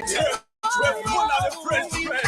Church with full of the fresh bread.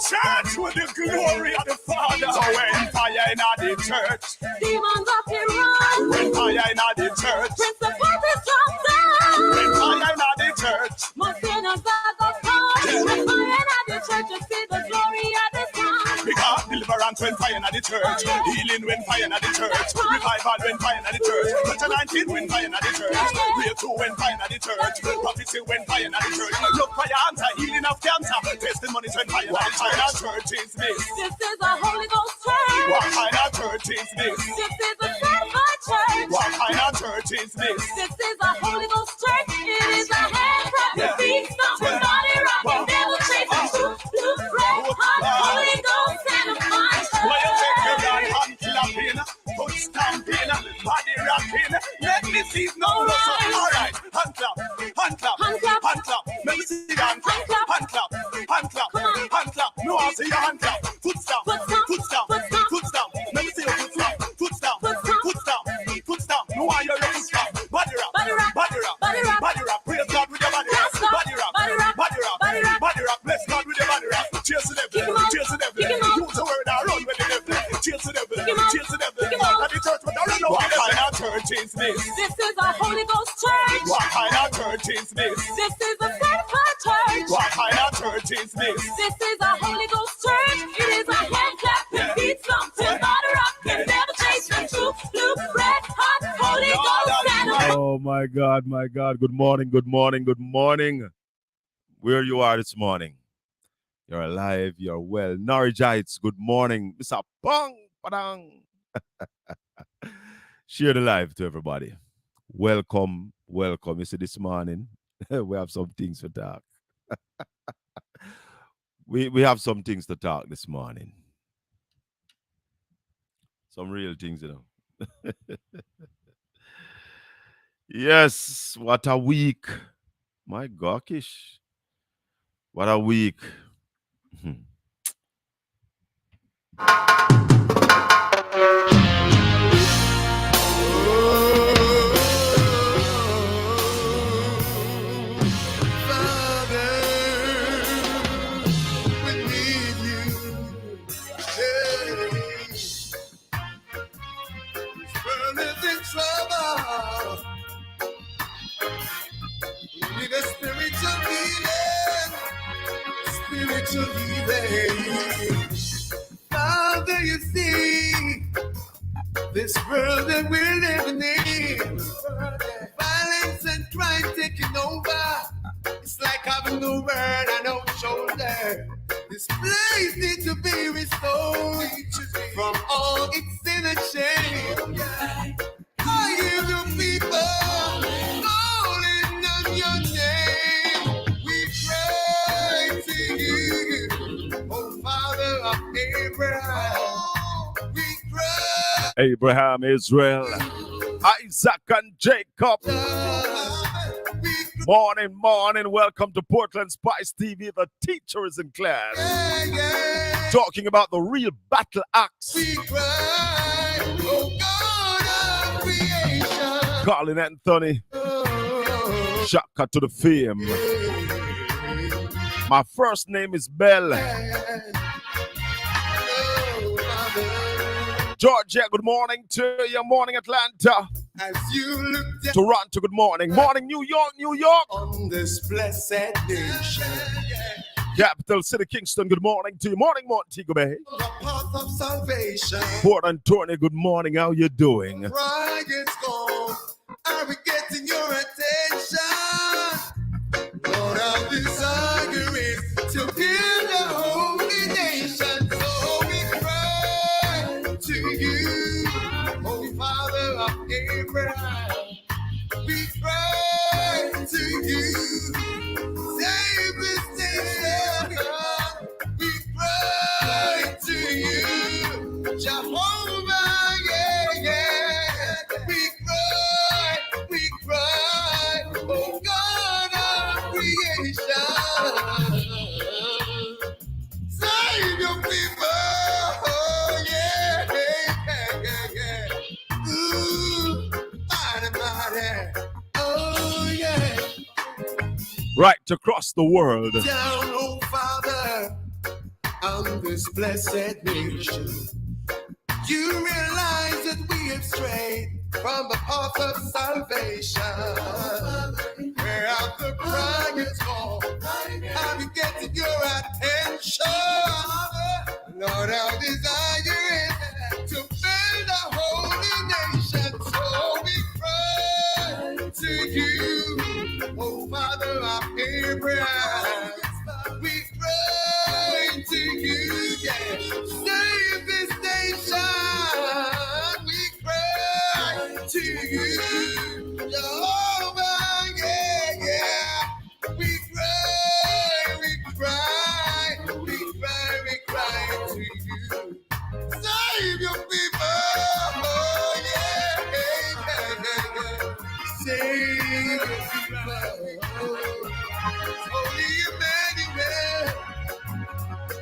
Church with the glory of the Father. So when fire in the church, demons up here run. When fire in the church, principalities drop down. When fire in the church, more sinners that go down. When fire in the church, you see the glory of the Son. Because deliverance when fire in the church, healing when fire in the church, revival when fire in the church, touch 19 when fire in the church, real 2 when fire in the church, prophecy when fire in the church, look fire answer, healing of cancer, testimonies when fire in the church. What kind of church is this? This is a Holy Ghost church. What kind of church is this? This is a certified church. What kind of church is this? This is a Holy Ghost church. It is a hand clapping, feet stomping, body rocking, devil chasing, blue, red, hot, Holy Ghost and a fire. Why you take your right hand clapping, foot stamping, body rocking? Let me see no loss. All right, hand clap, hand clap, hand clap, hand clap. Let me see the hand clap, hand clap, hand clap, hand clap. No, I see your hand clap. Foot stamp, foot stamp, foot stamp. Let me see your foot stamp, foot stamp, foot stamp, foot stamp. No, I hear your foot stamp. Body rock, body rock, body rock, body rock, body rock. Praise God with your body rock, body rock, body rock, body rock, body rock, body rock. Bless God with your body rock. Cheers to devil, cheers to devil. Use the word I run with the devil. Cheers to devil, cheers to devil. At the church, but I don't know what kind of church is this. This is a Holy Ghost church. What kind of church is this? This is a certified church. What kind of church is this? This is a Holy Ghost church. It is a hand clapping, feet stomping, body rocking, devil chasing, true, blue, red, hot, Holy Ghost and a... Oh my God, my God. Good morning, good morning, good morning. Where you are this morning. You're alive, you're well. Norwichites, good morning. Mr. Pong Padang. Share the live to everybody. Welcome, welcome. You see, this morning, we have some things to talk. we have some things to talk this morning. Some real things, you know. Yes, what a week. My gosh. What a week. Father, you see this world that we're living in, violence and crime taking over. It's like having no burn and no shoulder. This place needs to be restored from all its sin and shame. I hear the people calling on your name. We pray to you, oh Father of Abraham. We pray. Abraham, Israel, Isaac, and Jacob. Morning, morning. Welcome to Portland Spice TV. The teacher is in class. Talking about the real battle axe. We cry, oh God of creation. Colin Anthony. Shaka to the fame. My first name is Bell. Georgia, good morning to you. Morning, Atlanta. As you look down Toronto, good morning. Morning, New York, New York. on this blessed nation, Capital City, Kingston, good morning to you. Morning, Montego Bay. the path of salvation, Port Antonio, good morning. How you doing? pride is gone. Are we getting your attention? Lord, our desire is to build a holy nation. So we cry to you, Holy Father of Abraham. We cry to you, save this nation. We cry to you, Jehovah, yeah, yeah. We cry, oh God of creation. Save your people, oh yeah, yeah, yeah. Ooh, mighty, mighty, oh yeah. right across the world. Down, oh Father, on this blessed nation. You realize that we have strayed from the path of salvation. Where out the cry is gone, have you getting your attention? Lord, our desire is to build a holy nation. So we cry to you, oh Father of Abraham. We cry to you, yeah. Save this nation. We cry to you, Jehovah, yeah, yeah. We cry, we cry, we cry, we cry to you. Save your people, oh yeah, yeah, yeah, yeah. Save your people, Holy Emmanuel,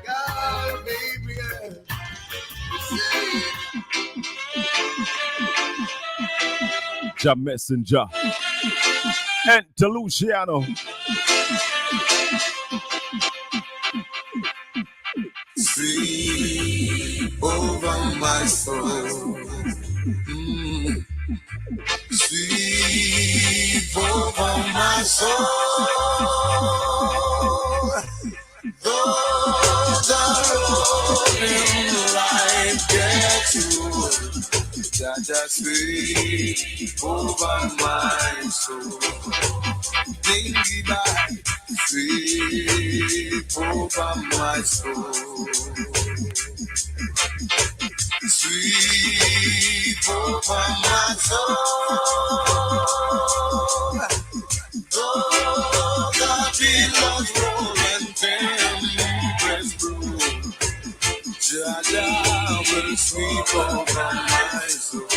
God, baby, save. Ja Messenger. Enter Luciano. Sweep over my soul. Sweep over my soul. Those are rolling like get you. Jaja sweep over my soul. Dingy back, sweep over my soul. Sweep over my soul. Oh, God belongs rolling tempest brew. Jaja will sweep over my soul.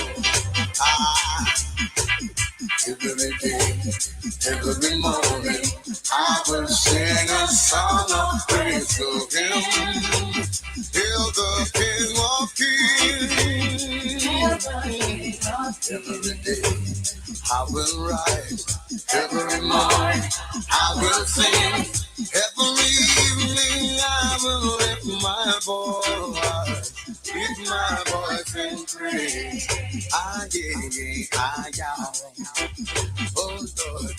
Every day, every morning, I will sing a song of praise to Him. Hail the King of Kings. Every day, I will rise. Every morning, I will sing. Every evening, I will lift my voice. Lift my voice in praise. Oh Lord,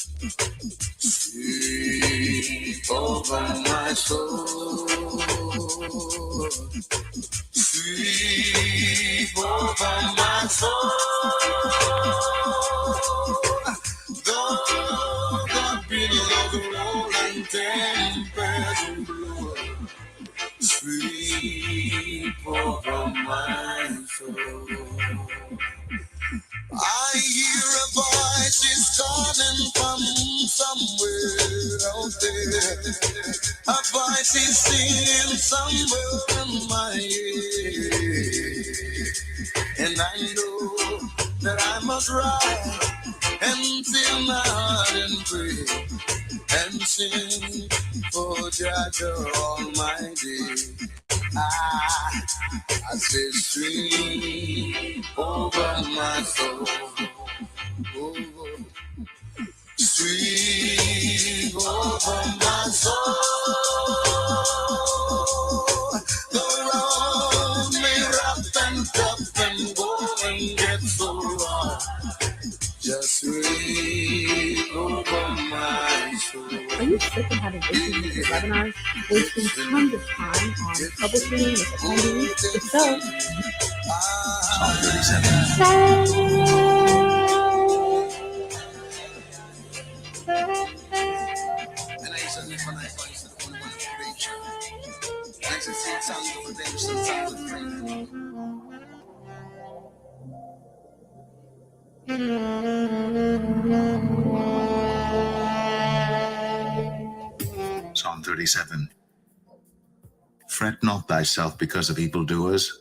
sweep over my soul. Sweep over my soul. Though the billows roll and tempest blow, sweep over my soul. I hear a voice is calling from somewhere out there. A voice is singing somewhere in my ear. And I know that I must rise and fill my heart and pray and sing for Jah Almighty. I say sweep over my soul. Oh, sweep over my soul. The road may rough and tough and go and get so long. Just sweep over my soul. Are you sick of having issues with your webinars, wasting tons of time on troubleshooting with attendees? If so, Psalm 37. Fret not thyself because of evildoers,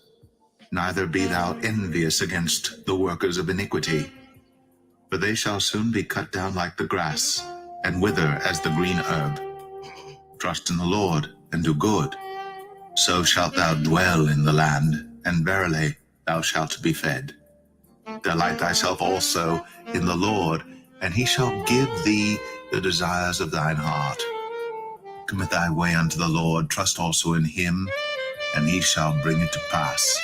neither be thou envious against the workers of iniquity. For they shall soon be cut down like the grass, and wither as the green herb. Trust in the Lord, and do good. So shalt thou dwell in the land, and verily thou shalt be fed. Delight thyself also in the Lord, and he shall give thee the desires of thine heart. Commit thy way unto the Lord, trust also in him, and he shall bring it to pass.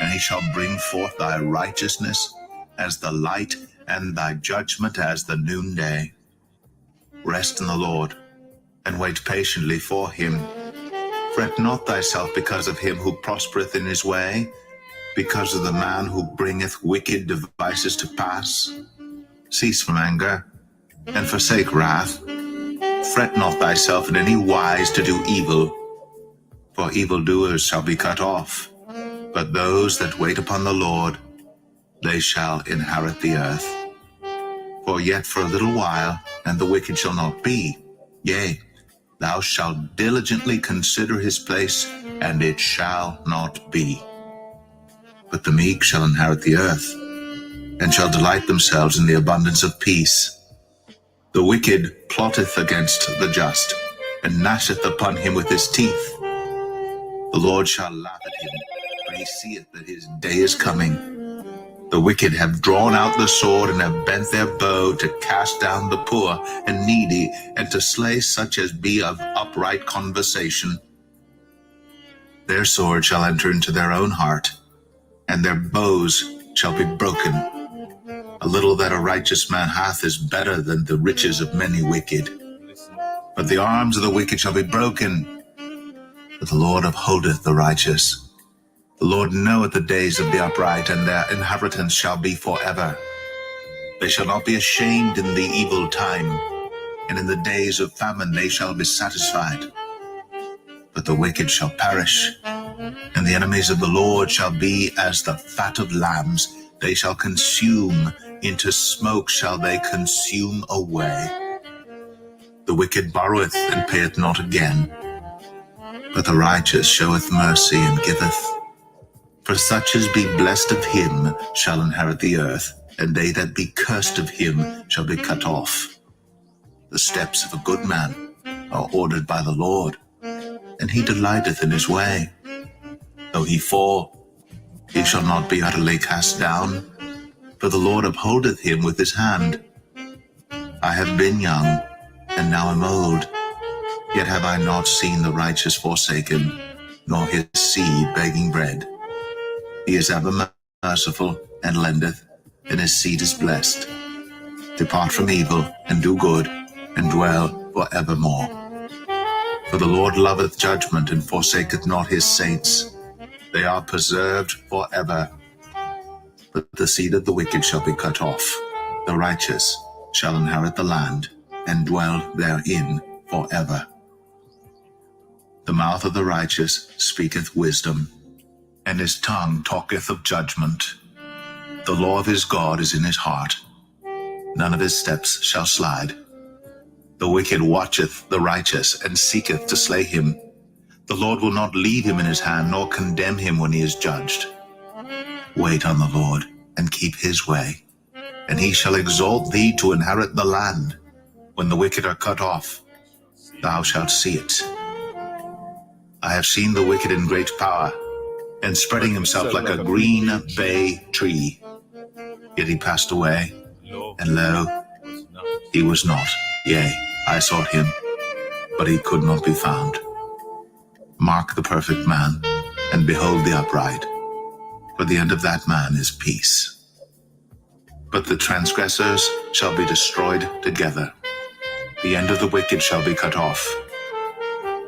And he shall bring forth thy righteousness as the light, and thy judgment as the noonday. Rest in the Lord, and wait patiently for him. Fret not thyself because of him who prospereth in his way, because of the man who bringeth wicked devices to pass. Cease from anger, and forsake wrath. Fret not thyself in any wise to do evil, for evildoers shall be cut off. But those that wait upon the Lord, they shall inherit the earth. For yet for a little while, and the wicked shall not be. Yea, thou shalt diligently consider his place, and it shall not be. But the meek shall inherit the earth, and shall delight themselves in the abundance of peace. The wicked plotteth against the just, and gnasheth upon him with his teeth. The Lord shall laugh at him, for he seeth that his day is coming. The wicked have drawn out the sword, and have bent their bow to cast down the poor and needy, and to slay such as be of upright conversation. Their sword shall enter into their own heart, and their bows shall be broken. A little that a righteous man hath is better than the riches of many wicked. But the arms of the wicked shall be broken, but the Lord upholdeth the righteous. The Lord knoweth the days of the upright, and their inheritance shall be forever. They shall not be ashamed in the evil time, and in the days of famine they shall be satisfied. But the wicked shall perish, and the enemies of the Lord shall be as the fat of lambs. They shall consume, into smoke shall they consume away. The wicked borroweth and payeth not again, but the righteous showeth mercy and giveth. For such as be blessed of him shall inherit the earth, and they that be cursed of him shall be cut off. The steps of a good man are ordered by the Lord, and he delighteth in his way. Though he fall, he shall not be utterly cast down, for the Lord upholdeth him with his hand. I have been young, and now am old, yet have I not seen the righteous forsaken, nor his seed begging bread. He is ever merciful, and lendeth, and his seed is blessed. Depart from evil, and do good, and dwell for evermore. For the Lord loveth judgment, and forsaketh not his saints. They are preserved for ever. But the seed of the wicked shall be cut off. The righteous shall inherit the land, and dwell therein for ever. The mouth of the righteous speaketh wisdom, and his tongue talketh of judgment. The law of his God is in his heart. None of his steps shall slide. The wicked watcheth the righteous, and seeketh to slay him. The Lord will not leave him in his hand, nor condemn him when he is judged. Wait on the Lord, and keep his way, and he shall exalt thee to inherit the land. When the wicked are cut off, thou shalt see it. I have seen the wicked in great power, and spreading himself like a green bay tree. Yet he passed away, and lo, he was not. Yea, I sought him, but he could not be found. Mark the perfect man, and behold the upright, for the end of that man is peace. But the transgressors shall be destroyed together. The end of the wicked shall be cut off.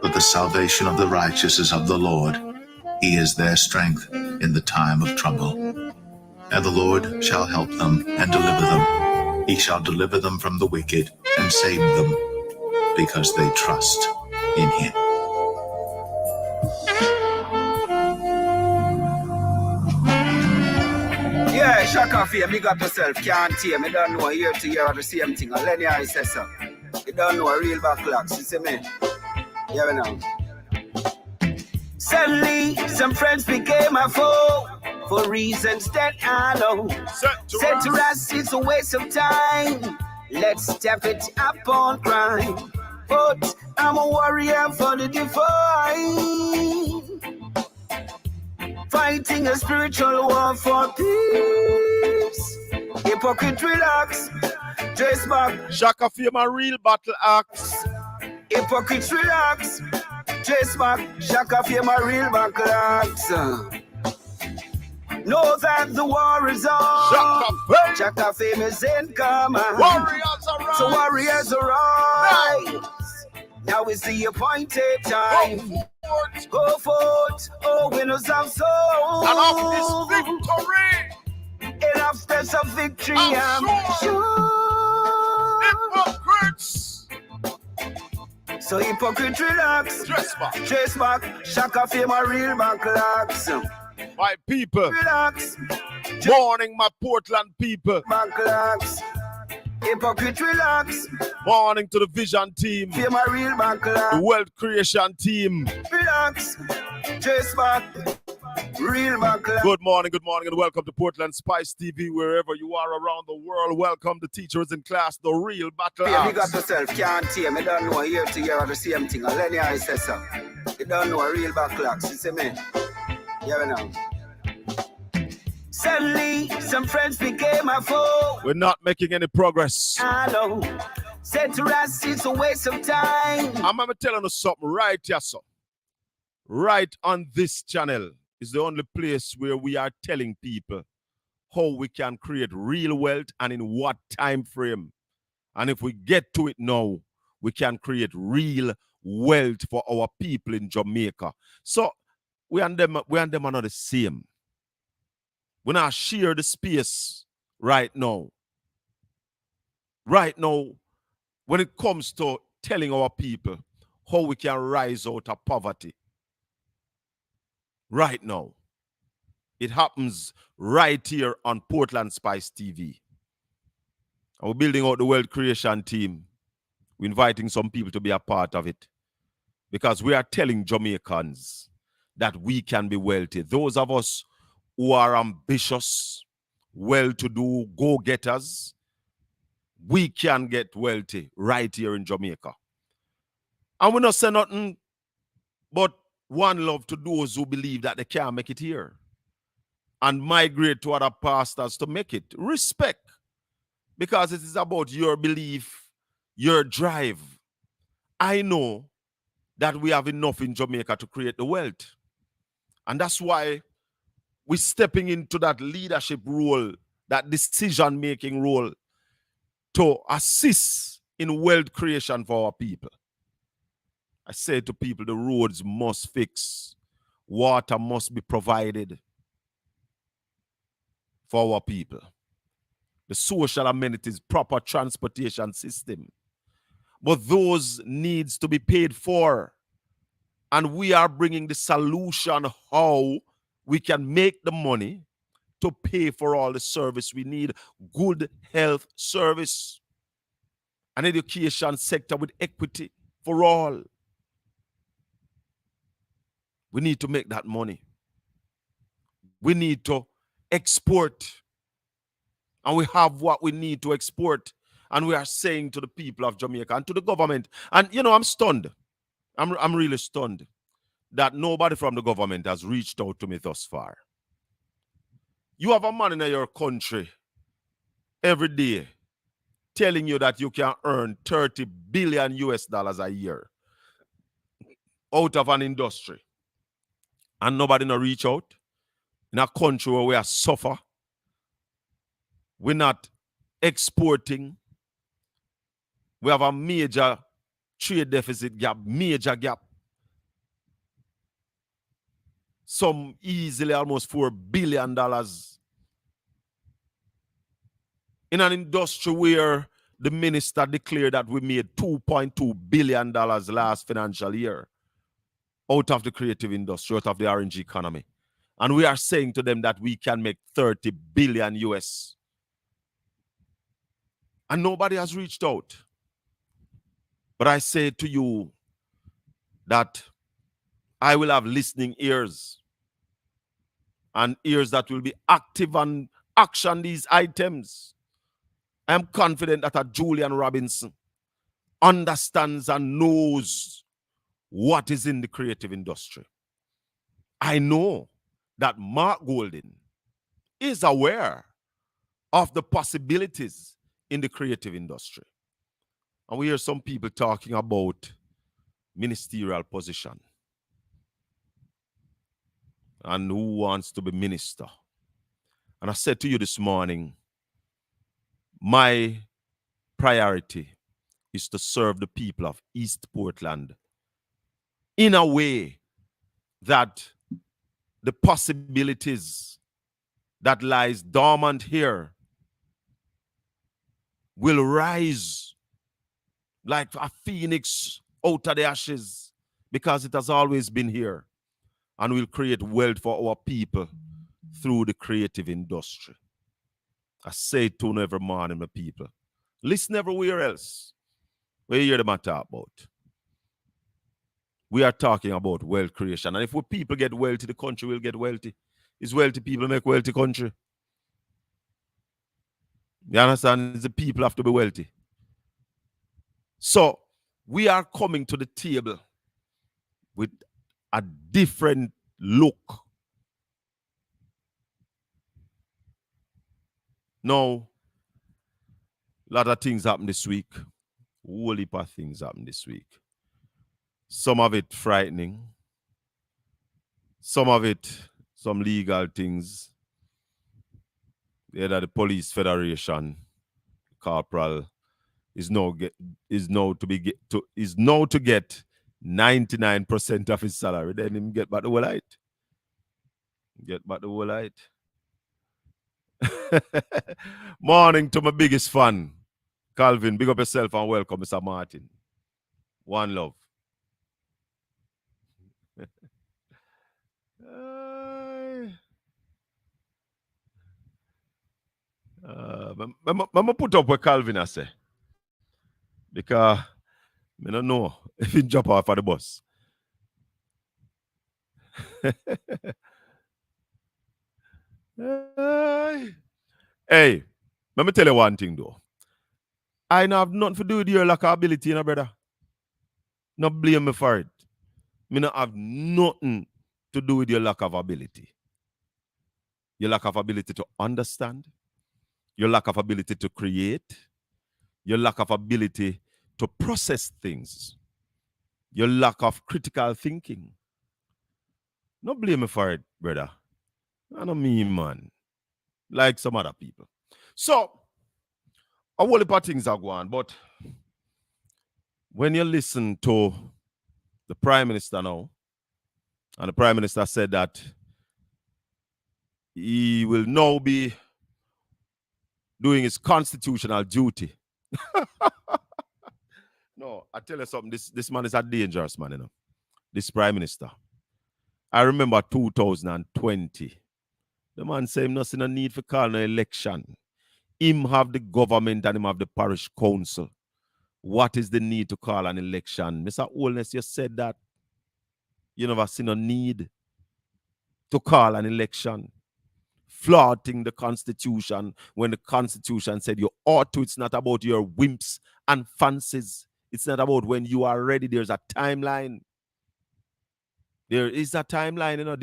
But the salvation of the righteous is of the Lord. He is their strength in the time of trouble. And the Lord shall help them and deliver them. He shall deliver them from the wicked and save them, because they trust in him. Yeah, Shaka Fear, big up yourself, can't hear me, don't know here to hear the same thing. And Lenny I says so. You don't know a real backlocks, you see me? Yeah, we know. Suddenly, some friends became a foe for reasons that I know. Said to us, it's a waste of time. Let's step it up on crime. But I'm a warrior for the divine. Fighting a spiritual war for peace. Hypocrite relax. Trace back. Shaka Fame a real battle axe. Hypocrites relax. Trace back. Shaka Fame a real battle axe. Know that the war is on. Shaka Fame is in command. Warriors arise. So warriors arise. Now is the appointed time. Go forth, oh winners of souls. And of this victory, enough steps of victory, I'm sure. Hypocrites. So hypocrite relax. Trace back. Shaka Fame a real backlash. My people. Relax. Morning, my Portland people. Backlash. Hypocrite relax. Morning to the Vision team. Fame a real backlash. The Wealth Creation team. Relax. Trace back. Real backlash. Good morning, and welcome to Portland Spice TV. Wherever you are around the world, welcome to Teachers in Class, the real battle axe. You got yourself, can't tame. You don't know year to year the same thing. And Lenny I says so. You don't know a real backlash. You see me? Yeah, know. Suddenly, some friends became a foe. We're not making any progress. I know. Said to us, it's a waste of time. I'm telling you something right here, sir. Right on this channel is the only place where we are telling people how we can create real wealth and in what time frame. And if we get to it now, we can create real wealth for our people in Jamaica. So we and them are not the same. We not share the space right now. Right now, when it comes to telling our people how we can rise out of poverty. Right now. It happens right here on Portland Spice TV. And we're building out the Wealth Creation team. We're inviting some people to be a part of it. Because we are telling Jamaicans that we can be wealthy. Those of us who are ambitious, well-to-do, go-getters, we can get wealthy right here in Jamaica. And we not say nothing but one love to those who believe that they can't make it here and migrate to other pastors to make it. Respect. Because it is about your belief, your drive. I know that we have enough in Jamaica to create the wealth. And that's why we're stepping into that leadership role, that decision-making role to assist in wealth creation for our people. I say to people, the roads must fix. Water must be provided for our people. The social amenities, proper transportation system. But those needs to be paid for. And we are bringing the solution how we can make the money to pay for all the service we need. Good health service. An education sector with equity for all. We need to make that money. We need to export. And we have what we need to export. And we are saying to the people of Jamaica and to the government. And, you know, I'm stunned. I'm really stunned that nobody from the government has reached out to me thus far. You have a man in your country every day telling you that you can earn 30 billion US dollars a year out of an industry. And nobody not reach out in a country where we are suffer. We're not exporting. We have a major trade deficit gap, major gap. Some easily almost $4 billion. In an industry where the minister declared that we made $2.2 billion last financial year out of the creative industry, out of the RNG economy. And we are saying to them that we can make 30 billion US. And nobody has reached out. But I say to you that I will have listening ears and ears that will be active and action these items. I am confident that a Julian Robinson understands and knows what is in the creative industry. I know that Mark Golden is aware of the possibilities in the creative industry. And we hear some people talking about ministerial position. And who wants to be minister. And I said to you this morning, my priority is to serve the people of East Portland in a way that the possibilities that lies dormant here will rise like a phoenix out of the ashes, because it has always been here, and will create wealth for our people through the creative industry. I say it to you every morning, my people. Listen everywhere else where you hear them talk about. We are talking about wealth creation. And if we people get wealthy, the country will get wealthy. It's wealthy people make wealthy country. You understand? The people have to be wealthy. So we are coming to the table with a different look. Now, a lot of things happen this week. Whole heap of things happen this week. Some of it frightening. Some of it, some legal things. The police federation corporal is now to get 99% of his salary. Then him get back the whole light. Get back the whole light. Morning to my biggest fan, Calvin. Big up yourself and welcome, Mr. Martin. One love. I'm put up with Calvin, I say. Because I don't know if he jump off of the bus. Hey, let me tell you one thing though. I don't have nothing to do with your lack of ability, you know, brother. No blame me for it. I don't have nothing to do with your lack of ability. Your lack of ability to understand. Your lack of ability to create. Your lack of ability to process things. Your lack of critical thinking. No blame me for it, brother. I don't mean, man. Like some other people. So, a whole heap of things are going on, but when you listen to the Prime Minister now, and the Prime Minister said that he will now be doing his constitutional duty. No, I tell you something, this man is a dangerous man, you know. This Prime Minister. I remember 2020. The man said him nothing no need for calling an election. Him have the government and him have the parish council. What is the need to call an election? Mr. Holness, you said that. You never seen a need to call an election. Flaunting the Constitution when the Constitution said you ought to. It's not about your whims and fancies. It's not about when you are ready. There's a timeline. There is a timeline, you know.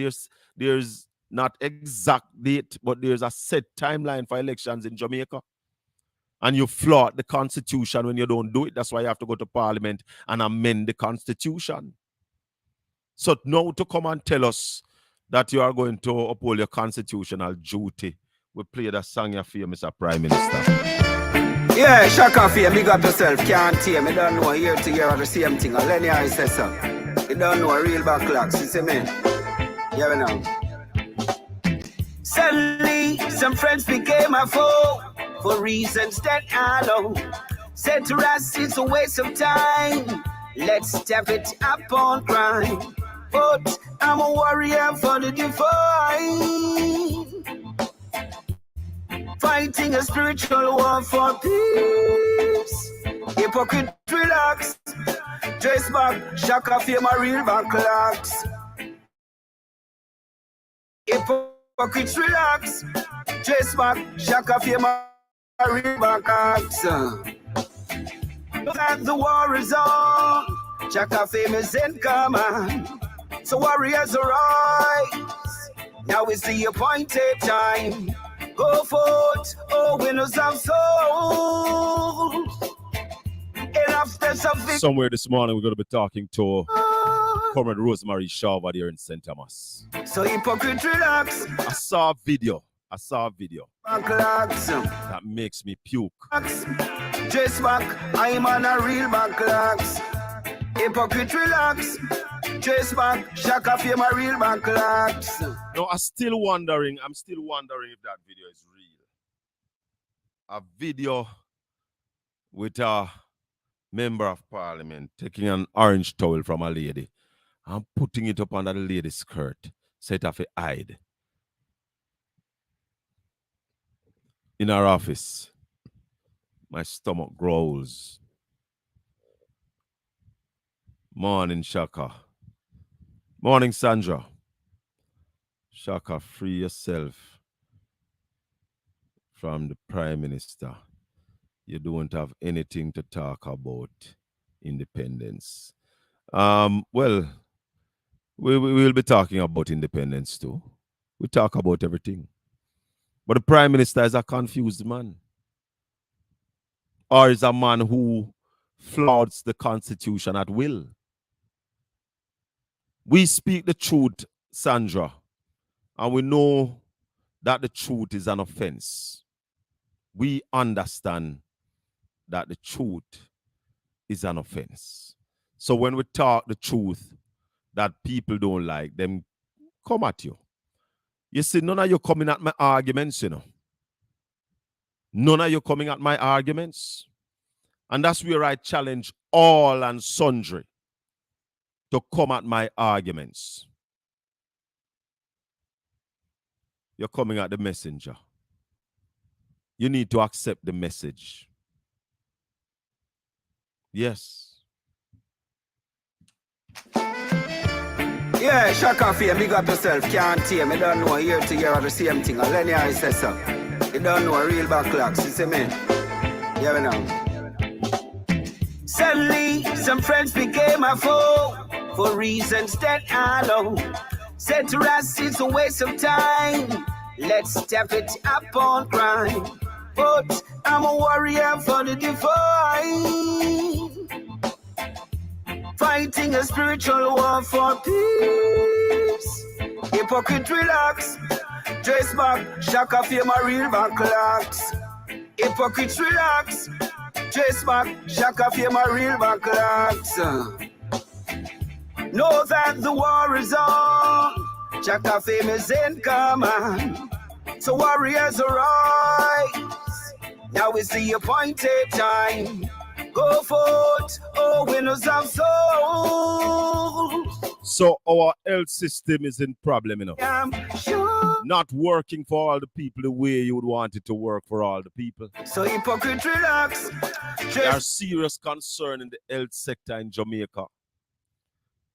There's not exact date, but there's a set timeline for elections in Jamaica. And you flout the Constitution when you don't do it. That's why you have to go to Parliament and amend the Constitution. So now to come and tell us that you are going to uphold your constitutional duty, we play that song you feel, Mr. Prime Minister. Yeah, Shaka Fia, big up yourself. Can't hear me, don't know here to hear the same thing. I'll let you say so. You don't know a real backlocks, you see me? Yeah, we know. Suddenly, some friends became a foe for reasons that I know. Said to us, it's a waste of time. Let's step it up on crime. But I'm a warrior for the divine. Fighting a spiritual war for peace. Hypocrite, relax. Dress back, Shaka Fia, my real backlocks. Hypocrites, relax. Dress back, Shaka Fia, my real backlocks. Look at the war is on. Shaka Fia is in command. So warriors arise. Now is the appointed time. Go forth, oh winners of souls. Enough steps of victory. Somewhere this morning we're going to be talking to Comrade Rosemary Shaw over there in St. Thomas. So hypocrite relax. I saw a video. Backlags. That makes me puke. Just back, I'm on a real backlags. Hypocrite relax. Just back, shock off you my real backlags. No, I'm still wondering if that video is real. A video with a member of parliament taking an orange towel from a lady and putting it up under the lady's skirt, set off a hide. In our office, my stomach growls. Morning, Shaka. Morning, Sandra. Shaka, free yourself from the Prime Minister. You don't have anything to talk about independence. Well, we will be talking about independence too. We talk about everything. But the Prime Minister is a confused man. Or is a man who flouts the Constitution at will. We speak the truth, Sandra, and we know that the truth is an offense. We understand that the truth is an offense. So when we talk the truth that people don't like, them come at you. You see, none of you coming at my arguments, you know. None of you coming at my arguments. And that's where I challenge all and sundry to come at my arguments. You're coming at the messenger. You need to accept the message. Yes. Yeah, shock off here, big up yourself, can't hear me, don't know year to year are the same thing. And Lenny says so. You don't know a real backlogs, you see me? Yeah, we know. Suddenly, some friends became a foe for reasons that I know. Said to us, it's a waste of time. Let's step it up on crime. But I'm a warrior for the divine. Fighting a spiritual war for peace. Hypocrite relax. Dress back, shock off you my real backlogs. Hypocrite relax. Dress back, shock off you my real backlogs. Know that the war is on. Chaka fame is in command. So warriors arise. Now is the appointed time. Go forth, oh winners of souls. So our health system is in problem, you know. I'm sure. Not working for all the people the way you would want it to work for all the people. So hypocrite relax. There are serious concern in the health sector in Jamaica.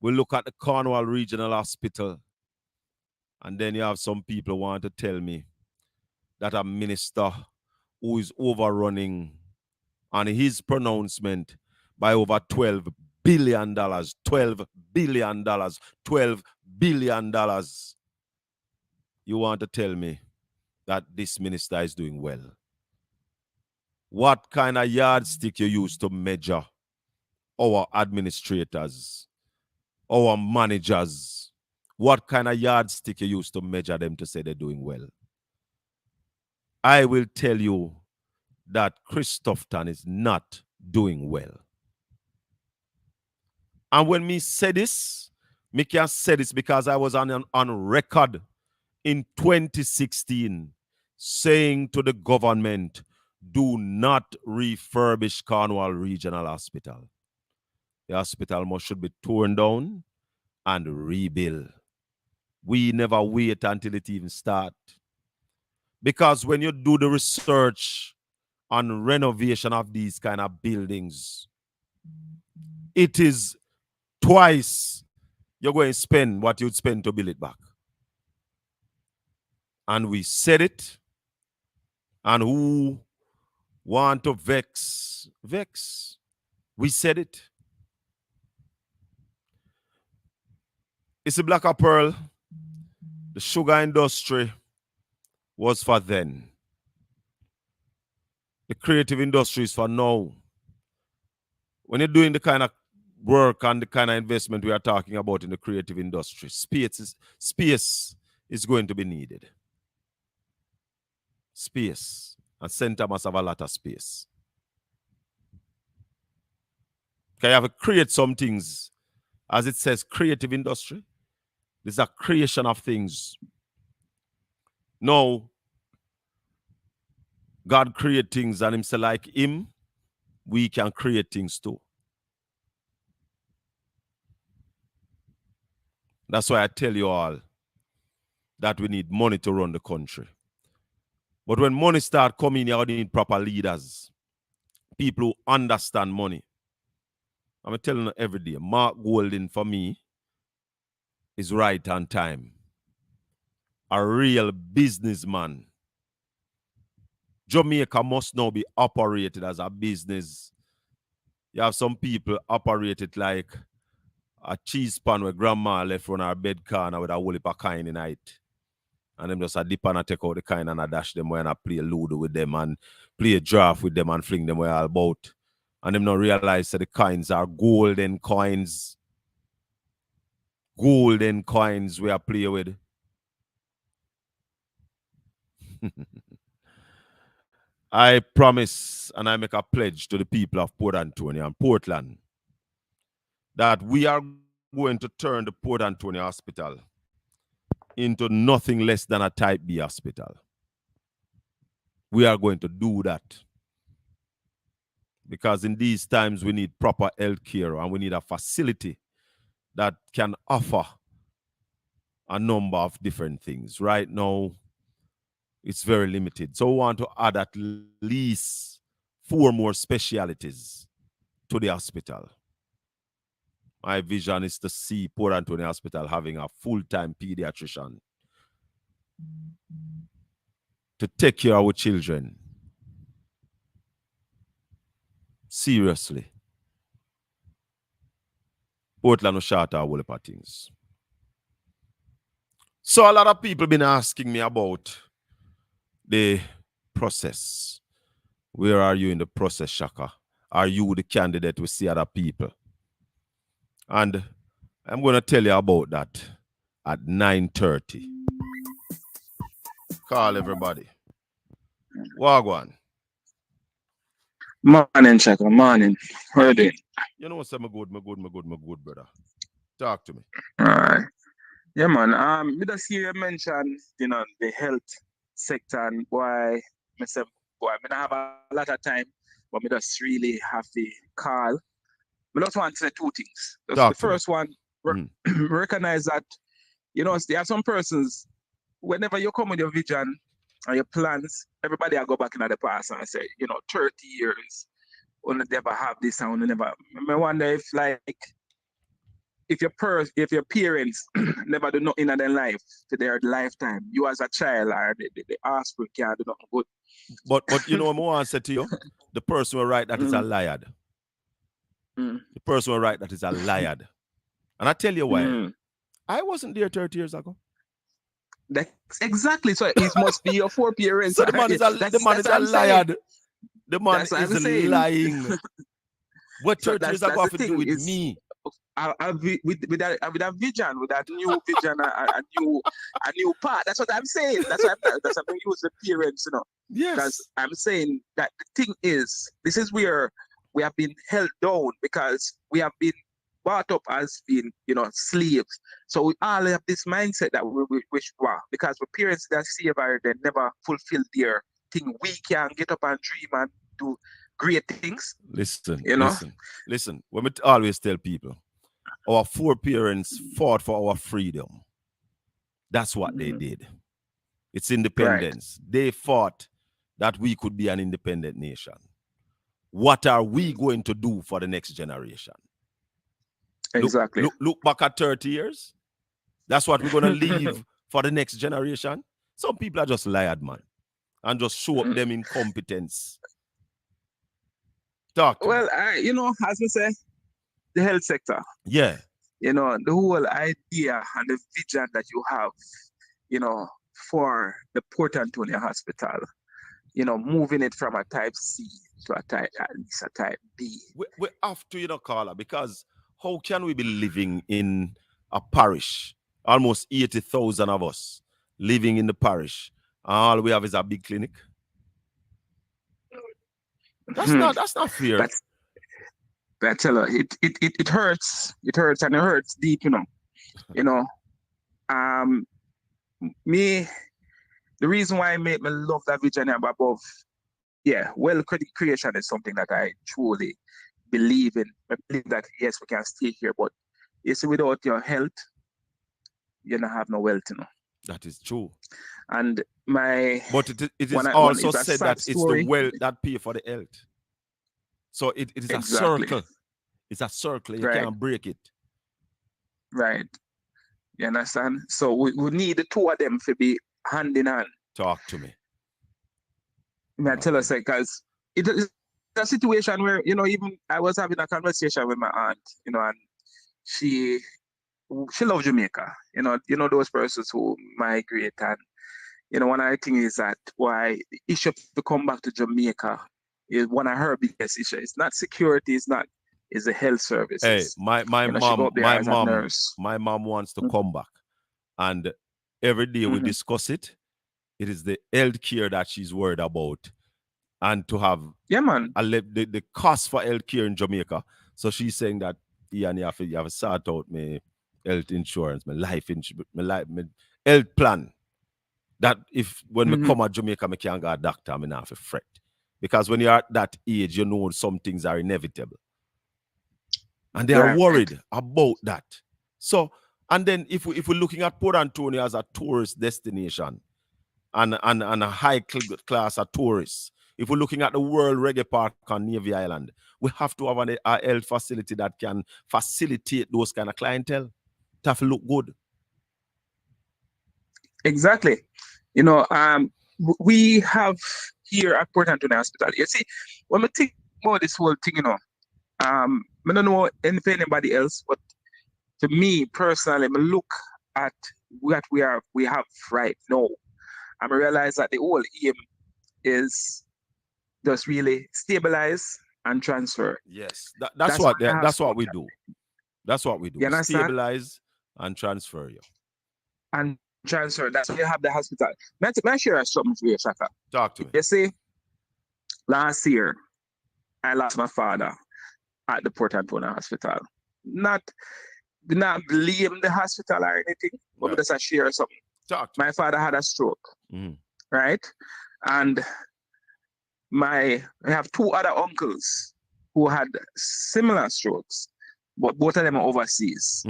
We look at the Cornwall Regional Hospital, and then you have some people who want to tell me that a minister who is overrunning on his pronouncement by over $12 billion, $12 billion, $12 billion. You want to tell me that this minister is doing well? What kind of yardstick you use to measure our administrators, our managers? What kind of yardstick you use to measure them to say they're doing well? I will tell you that Christopherton is not doing well. And when me say this, me can say this because I was on record in 2016 saying to the government, do not refurbish Cornwall Regional Hospital. The hospital should be torn down and rebuilt. We never wait until it even starts. Because when you do the research on renovation of these kind of buildings, it is twice you're going to spend what you'd spend to build it back. And we said it. And who want to vex? We said it. It's a black pearl. The sugar industry was for then. The creative industry is for now. When you're doing the kind of work and the kind of investment we are talking about in the creative industry, space is going to be needed. Space. And center must have a lot of space. Can you have to create some things? As it says, creative industry. This is a creation of things. No, God create things and himself like him, we can create things too. That's why I tell you all that we need money to run the country. But when money start coming, you need proper leaders. People who understand money. I'm telling you every day, Mark Golding for me is right on time. A real businessman. Jamaica must now be operated as a business. You have some people operate it like a cheese pan where grandma left on her bed corner with a whole heap of kind in it. And them just a dip and a take out the kind and a dash them when I play Ludo with them and play a draft with them and fling them where all about. And them not realize that the coins are golden coins. Golden coins we are play with. I promise and I make a pledge to the people of Port Antonio and Portland that we are going to turn the Port Antonio Hospital into nothing less than a type B hospital. We are going to do that. Because in these times we need proper health care and we need a facility that can offer a number of different things. Right now, it's very limited. So we want to add at least 4 more specialties to the hospital. My vision is to see Port Antonio Hospital having a full-time pediatrician to take care of our children. Seriously. Portland will short a whole heap of things. So a lot of people been asking me about the process. Where are you in the process, Shaka? Are you the candidate we see other people? And I'm going to tell you about that at 9:30. Call everybody. Wagwan. Morning, Shaka. Morning. How are you doing? You know what's my good, brother. Talk to me. All right. Yeah, man. Me just hear you mention, the health sector and why me say, boy, me don't have a lot of time, but me just really have to call. Me just want to say 2 things. The first one, recognize that, there are some persons, whenever you come with your vision and your plans, everybody will go back into the past and say, 30 years, we'll never have this and we'll never. I wonder if your parents never do nothing in their life to their lifetime, you as a child or the offspring can't do nothing good. But you know what I want to say to you? The person will write that is a liar. The person will write that is a liar. And I tell you why. I wasn't there 30 years ago. That's exactly. So it must be your 4 parents. So the man is a liar. The man is lying. What 30 years ago have to do with me? With a vision, with that new vision, a new path. That's what I'm saying. That's why I'm use the parents, Yes. Because I'm saying that the thing is, this is where we have been held down because we have been brought up as being, slaves. So we all have this mindset that we because the parents that saved they never fulfilled their thing. We can get up and dream and do great things. Listen. When we always tell people, our 4 parents fought for our freedom. That's what they did. It's independence. Right. They fought that we could be an independent nation. What are we going to do for the next generation? Exactly. Look back at 30 years. That's what we're going to leave for the next generation. Some people are just lied, man, and just show up them incompetence. Talk. Well, as we say, the health sector. Yeah. The whole idea and the vision that you have, for the Port Antonio Hospital, moving it from a type C to at least a type B. We have to, Carla, because how can we be living in a parish, almost 80,000 of us living in the parish, and all we have is a big clinic? That's not fair. But tell her, it hurts. It hurts, and it hurts deep, Me, the reason why I made me love that vision above, well, creation is something that I truly believe in. I believe that, yes, we can stay here, but you see, without your health, you don't have no wealth, That is true. And but it is also said that it's the wealth that pay for the health. So it is exactly. A circle. It's a circle. You can't break it. Right. You understand? So we need the two of them to be hand in hand. Talk to me. I tell us, because it is a situation where, even I was having a conversation with my aunt, and she loves Jamaica. Those persons who migrate, and one of the things is that why the issue to come back to Jamaica is one of her biggest issues. It's not security, it's the health services. Hey, my mom wants to come back, and every day we discuss it. It is the health care that she's worried about, and to have the cost for health care in Jamaica. So she's saying that you have to sort out my health insurance, my life insurance, my health plan. That if when we come at Jamaica, I can't go to a doctor, I not have to fret. Because when you're at that age, some things are inevitable. And they are worried about that. So, and then if we're looking at Port Antonio as a tourist destination and a high class of tourists, if we're looking at the World Reggae Park on Navy Island, we have to have a health facility that can facilitate those kind of clientele to have to look good. Exactly. We have here at Port Antonio Hospital. You see, when we think about this whole thing, I don't know if anybody else, but to me personally, I look at what we have right now, and I realize that the whole aim is just really stabilize and transfer. Yes, that's what we do. That's what we do. Stabilize and transfer you. And transfer. That's why you have the hospital. May I share something for you, Shaka? Talk to me. You see, last year I lost my father at the Port Antonio Hospital. Not blame the hospital or anything, but just share something. My father had a stroke, right? And I have two other uncles who had similar strokes, but both of them are overseas,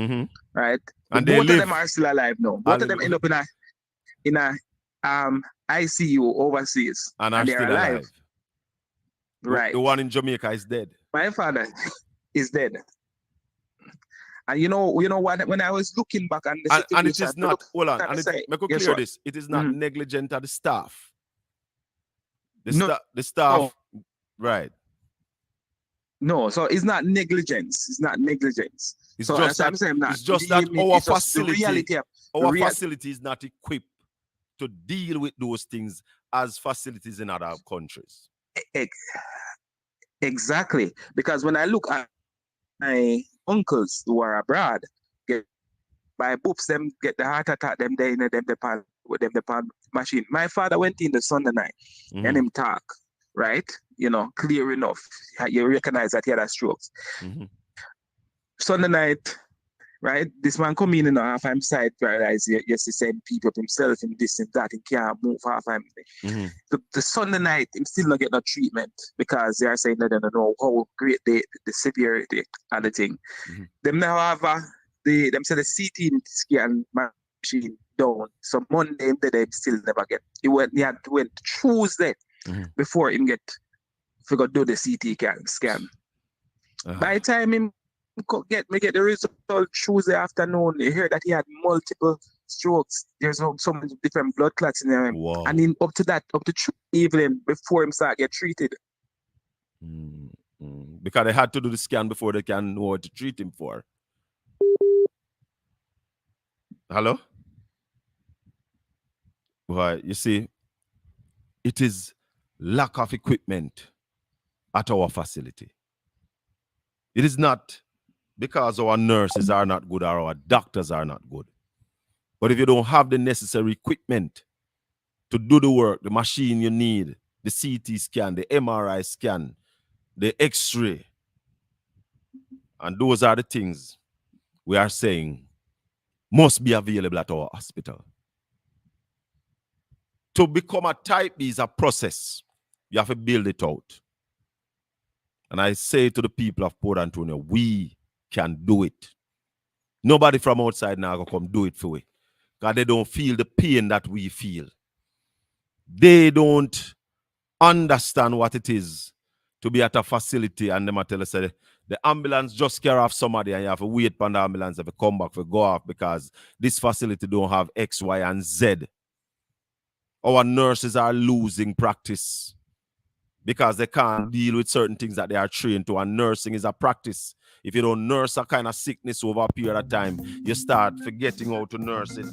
right? And both of them are still alive now. Both of them end up in a ICU overseas, and they're alive. Right. The one in Jamaica is dead. My father is dead. And you know what? When I was looking back on the situation, and it is not. Hold on. And make it clear this. It is not negligent of the staff. The staff, right? No, so it's not negligence. It's not negligence. It's so just that, I'm saying it's just that our facility is not equipped to deal with those things as facilities in other countries. Exactly. Because when I look at my uncles who are abroad, by boops, them get the heart attack, them they with them the machine. My father went in the Sunday night and him talk, right? Clear enough. You recognize that he had a stroke. Sunday night, right? This man come in half I'm side paralyzed. Yes, he said people up himself and this and that and can't move half I'm the Sunday night him still not get no treatment because they are saying that they don't know how great the severity of the thing. Them now have them say the CT scan machine down. So Monday they still never get. He had to went Tuesday before him get do the CT scan. By the time him get the result Tuesday afternoon, you hear that he had multiple strokes. There's so many different blood clots in him. Wow. And in up to evening before him start get treated. Because they had to do the scan before they can know what to treat him for. Hello? Well, you see, it is lack of equipment at our facility. It is not because our nurses are not good or our doctors are not good. But if you don't have the necessary equipment to do the work, the machine you need, the CT scan, the MRI scan, the X-ray, and those are the things we are saying must be available at our hospital. To become a type B is a process. You have to build it out. And I say to the people of Port Antonio, we can do it. Nobody from outside now will come do it for we. Because they don't feel the pain that we feel. They don't understand what it is to be at a facility and them tell us the ambulance just care off somebody and you have to wait for the ambulance if you come back, if you go off because this facility don't have X, Y, and Z. Our nurses are losing practice because they can't deal with certain things that they are trained to, and nursing is a practice. If you don't nurse a kind of sickness over a period of time, you start forgetting how to nurse it.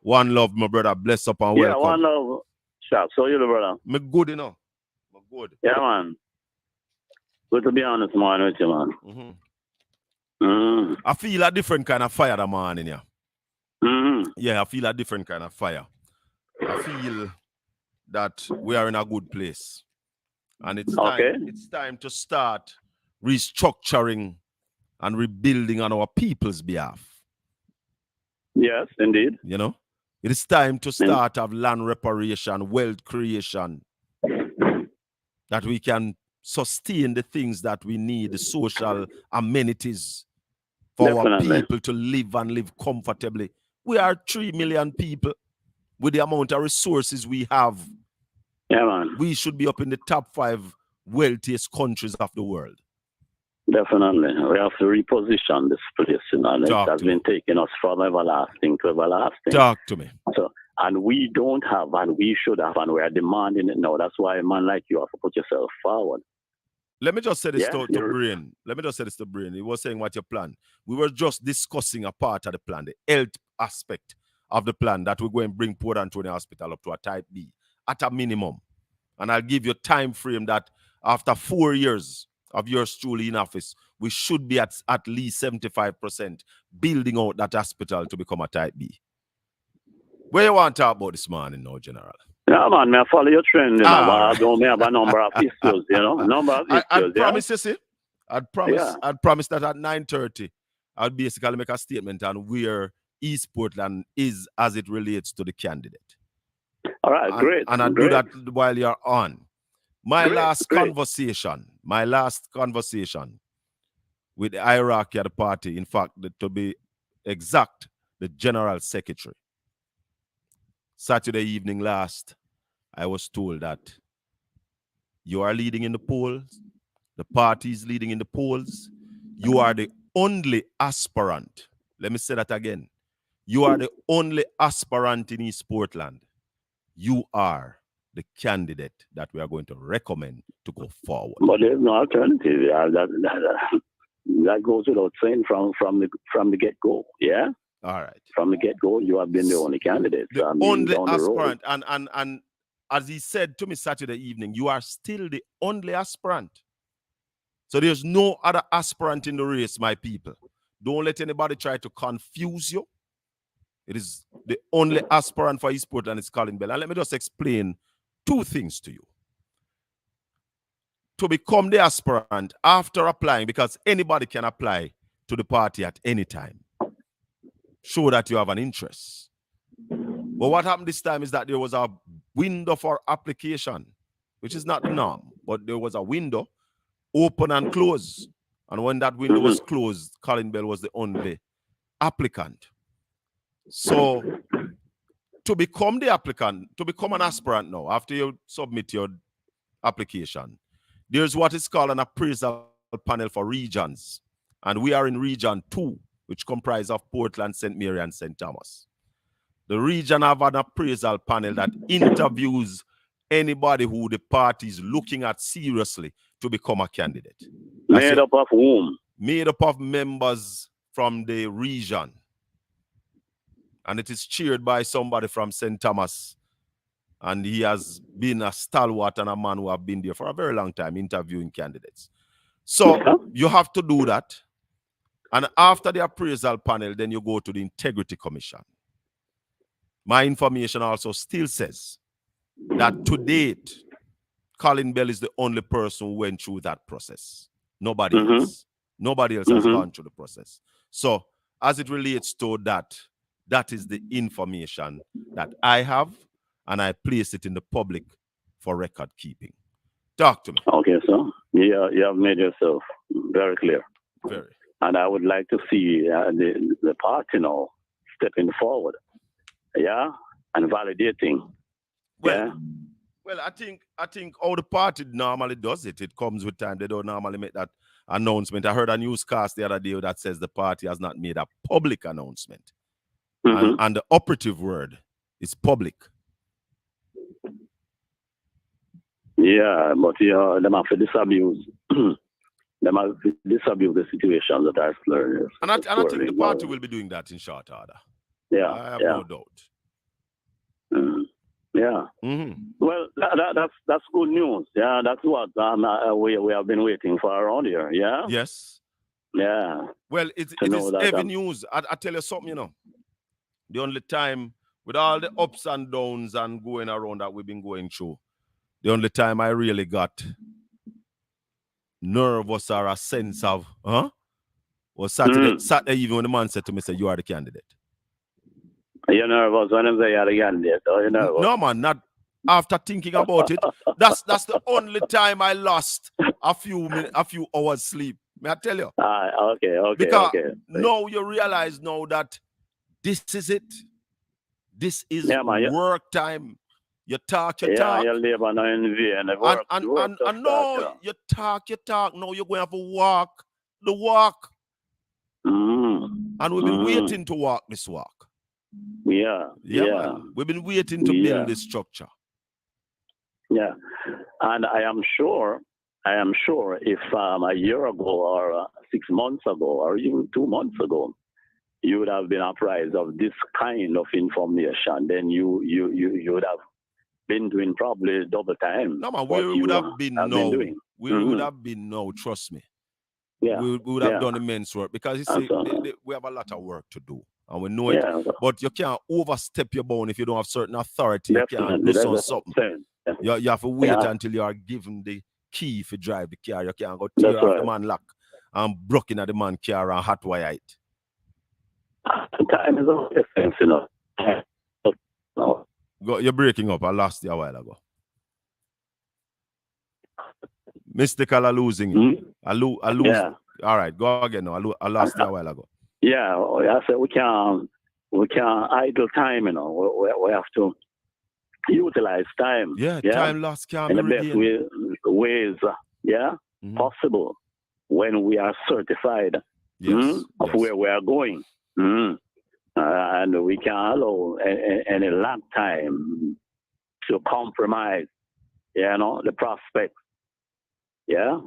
One love, my brother. Bless up and welcome. Yeah, one love. Sharp. So you, brother? Me good, you know. Me good. Yeah, man. Good to be honest, man, with you, man. I feel a different kind of fire that morning, yeah. Yeah, I feel a different kind of fire. I feel that we are in a good place. And it's time to start restructuring and rebuilding on our people's behalf. Yes, indeed. You know, it is time to start have land reparation, wealth creation, that we can sustain the things that we need, the social amenities for our people to live and live comfortably. We are 3 million people with the amount of resources we have. Yeah, man. We should be up in the top 5 wealthiest countries of the world. Definitely. We have to reposition this place, you know. It has been taking us from everlasting to everlasting. Talk to me. So, and we don't have, and we should have, and we are demanding it now. That's why a man like you have to put yourself forward. Let me just say this to Brain. Let me just say this to Brain. He was saying what your plan. We were just discussing a part of the plan, the health aspect of the plan that we're going to bring Port Antonio Hospital up to a type B at a minimum. And I'll give you a time frame that after 4 years of yours truly in office, we should be at least 75% building out that hospital to become a type B. Where you want to talk about this morning now, General? Yeah, man, I follow your trend, you know, but I don't have a number of issues, you know, I'd promise you, see, I'd promise that at 9:30, I'll basically make a statement on where East Portland is as it relates to the candidate. All right, great. And I'll do that while you're on. My last conversation with the hierarchy of the party, in fact, to be exact, the General Secretary. Saturday evening last, I was told that you are leading in the polls, the party is leading in the polls, you are the only aspirant. Let me say that again. You are the only aspirant in East Portland. You are the candidate that we are going to recommend to go forward. But there's no alternative. That goes without saying from the get-go, yeah? All right. From the get-go, you have been the only candidate. The only aspirant. And as he said to me Saturday evening, you are still the only aspirant. So there's no other aspirant in the race, my people. Don't let anybody try to confuse you. It is the only aspirant for East Portland is Colin Bell. And let me just explain 2 things to you. To become the aspirant after applying, because anybody can apply to the party at any time, show that you have an interest. But what happened this time is that there was a window for application, which is not the norm, but there was a window, open and close. And when that window was closed, Colin Bell was the only applicant. So to become the applicant, to become an aspirant now, after you submit your application, there's what is called an appraisal panel for regions. And we are in region 2, which comprises of Portland, St. Mary, and St. Thomas. The region have an appraisal panel that interviews anybody who the party is looking at seriously to become a candidate. Made up of whom? Made up of members from the region. and it is cheered by somebody from St. Thomas. And he has been a stalwart and a man who have been there for a very long time interviewing candidates. So you have to do that. And after the appraisal panel, then you go to the Integrity Commission. My information also still says that to date, Colin Bell is the only person who went through that process. Nobody else. Nobody else has gone through the process. So as it relates to that, that is the information that I have, and I place it in the public for record keeping. Talk to me. Okay, sir. Yeah, you have made yourself very clear. Very. And I would like to see the party now stepping forward. Yeah, and validating. Well, I think how the party normally does it. It comes with time. They don't normally make that announcement. I heard a newscast the other day that says the party has not made a public announcement. And the operative word is public. Yeah, but them have to disabuse. Them have to disabuse the situation that are slurred. And I think the party will be doing that in short order. Yeah, I have no doubt. Yeah. Well, that's good news. Yeah, that's what we have been waiting for around here. Yeah. Yes. Yeah. Well, it is heavy news. I tell you something, you know. The only time, with all the ups and downs and going around that we've been going through, the only time I really got nervous or a sense of, was Saturday evening when the man said to me, say, you are the candidate. Are you nervous when they are the candidate? Are you nervous? No, man, not after thinking about it. That's the only time I lost a few hours sleep. May I tell you? Okay. Because now you realize now that this is it. This is work time. You talk. You labor now in vain. And no, you talk. Now you're going to have to walk the walk. And we've been waiting to walk this walk. Yeah. Man. We've been waiting to build this structure. Yeah. And I am sure if a year ago or 6 months ago or even 2 months ago, you would have been apprised of this kind of information, then you would have been doing probably double time. No, man, we would have been would have been no, trust me. Yeah. We would have done immense work because you see, we have a lot of work to do. And we know it, but you can't overstep your bound if you don't have certain authority. Definitely. You can't do something. You have to wait until you are given the key if you drive the car. You can't go tear off the man lock and broken at the man car and hot wire it. Time is of essence, you know. No. You're breaking up. I lost you a while ago. Mystical, I losing you. I lose. Yeah. All right, go again now. I lost you a while ago. Yeah, I said we can't idle time, you know. We have to utilize time. Yeah, time lost can't be regained. In the best ways, possible when we are certified of where we are going. And we can't allow any lag time to compromise, the prospects. Yeah?